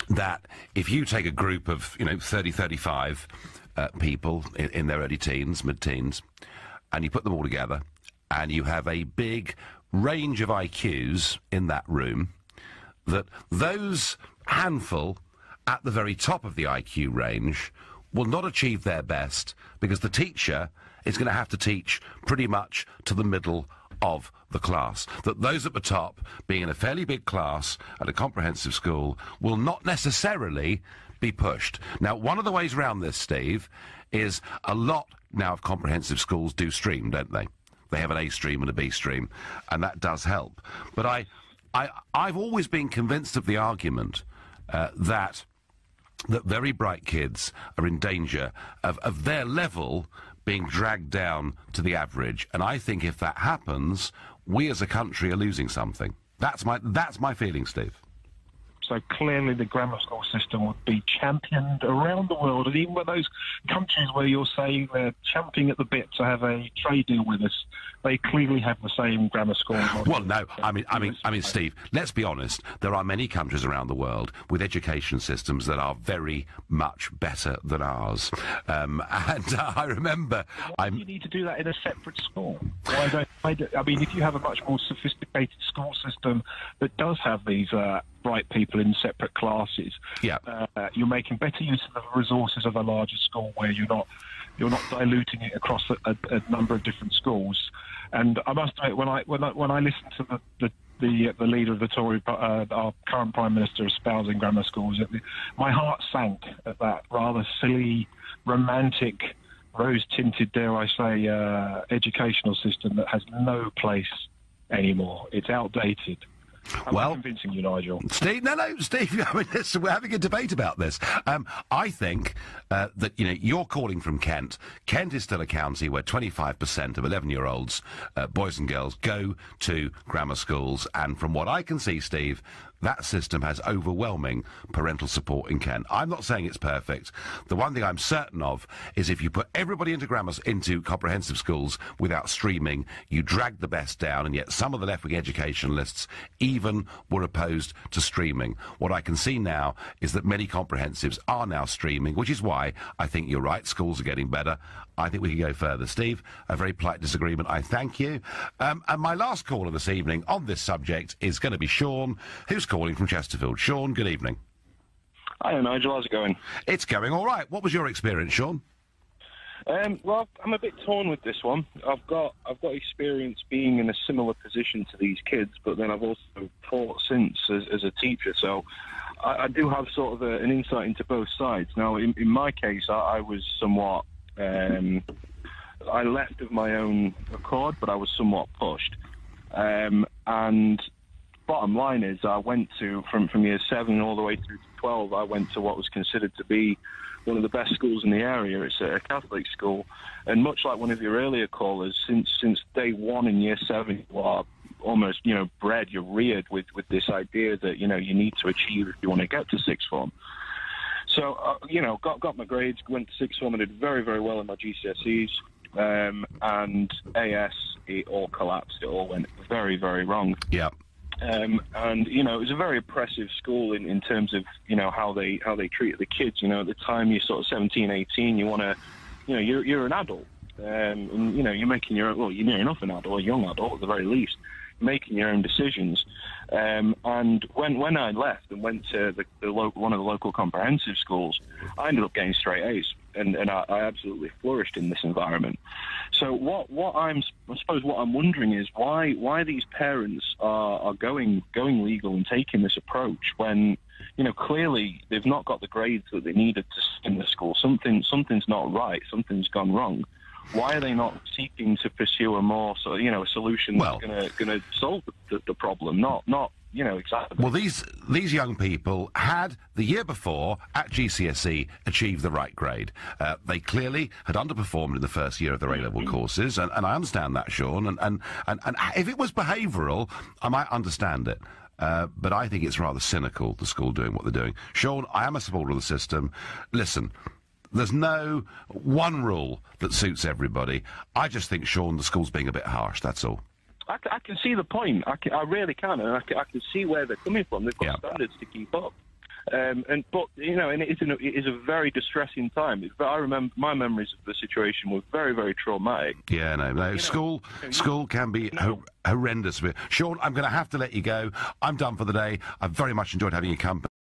that if you take a group of, 30, 35 people in their early teens, mid-teens, and you put them all together, and you have a big range of IQs in that room, that those handful at the very top of the IQ range will not achieve their best because the teacher is going to have to teach pretty much to the middle of the class. That those at the top, being in a fairly big class at a comprehensive school, will not necessarily be pushed. Now, one of the ways around this, Steve, is a lot now of comprehensive schools do stream, don't they? They have an A stream and a B stream, and that does help. But I've always been convinced of the argument that very bright kids are in danger of their level being dragged down to the average. And I think if that happens, we as a country are losing something. That's my feeling, Steve. So clearly the grammar school system would be championed around the world, and even with those countries where you're saying they're champing at the bit to have a trade deal with us, they clearly have the same grammar school model. Well, no, I mean, Steve, let's be honest. There are many countries around the world with education systems that are very much better than ours. And I remember... Why do you need to do that in a separate school? I mean, if you have a much more sophisticated school system that does have these bright people in separate classes, you're making better use of the resources of a larger school where you're not diluting it across a number of different schools. And I must admit, when I listened to the leader of the Tory, our current Prime Minister, espousing grammar schools, my heart sank at that rather silly, romantic, rose-tinted, dare I say, educational system that has no place anymore. It's outdated. I'm convincing you, Nigel. Steve, Steve, I mean, listen, we're having a debate about this. I think that, you're calling from Kent. Kent is still a county where 25% of 11-year-olds, boys and girls, go to grammar schools. And from what I can see, Steve, that system has overwhelming parental support in Kent. I'm not saying it's perfect. The one thing I'm certain of is if you put everybody into comprehensive schools without streaming, you drag the best down, and yet some of the left-wing educationalists even were opposed to streaming. What I can see now is that many comprehensives are now streaming, which is why I think you're right, schools are getting better. I think we can go further. Steve, a very polite disagreement, I thank you. And my last caller this evening on this subject is going to be Sean, who's calling from Chesterfield. Sean, good evening. Hi, Nigel. How's it going? It's going all right. What was your experience, Sean? Well, I'm a bit torn with this one. I've got experience being in a similar position to these kids, but then I've also taught since as a teacher, so I do have sort of an insight into both sides. Now, in my case, I was somewhat... I left of my own accord, but I was somewhat pushed. And bottom line is, I went to, from year 7 all the way through to 12, I went to what was considered to be one of the best schools in the area. It's a Catholic school. And much like one of your earlier callers, since day 1 in year 7, you are almost, bred, you're reared with this idea that, you need to achieve if you want to get to sixth form. So, got my grades, went to sixth form, and did very, very well in my GCSEs. And AS, it all collapsed. It all went very, very wrong. Yeah. And, it was a very oppressive school in terms of, how they treated the kids. At the time you're sort of 17, 18, you want to, you're an adult. And, you're making your own, well, you're near enough an adult, a young adult at the very least, making your own decisions. And when I left and went to one of the local comprehensive schools, I ended up getting straight A's, and I absolutely flourished in this environment. So what I'm wondering is why these parents are going legal and taking this approach when clearly they've not got the grades that they needed to stay in the school. Something's not right. Something's gone wrong. Why are they not seeking to pursue a more, a solution that's going to solve the problem? Not exactly. Well, these young people had the year before at GCSE achieved the right grade. They clearly had underperformed in the first year of their A-level courses, and I understand that, Sean. And if it was behavioural, I might understand it. But I think it's rather cynical, the school doing what they're doing. Sean, I am a supporter of the system. Listen. There's no one rule that suits everybody. I just think, Sean, the school's being a bit harsh, that's all. I can see the point. I really can, and I can see where they're coming from. They've got standards to keep up. And it is a very distressing time. I remember my memories of the situation were very, very traumatic. Yeah, no. School can be horrendous. Sean, I'm going to have to let you go. I'm done for the day. I've very much enjoyed having you company.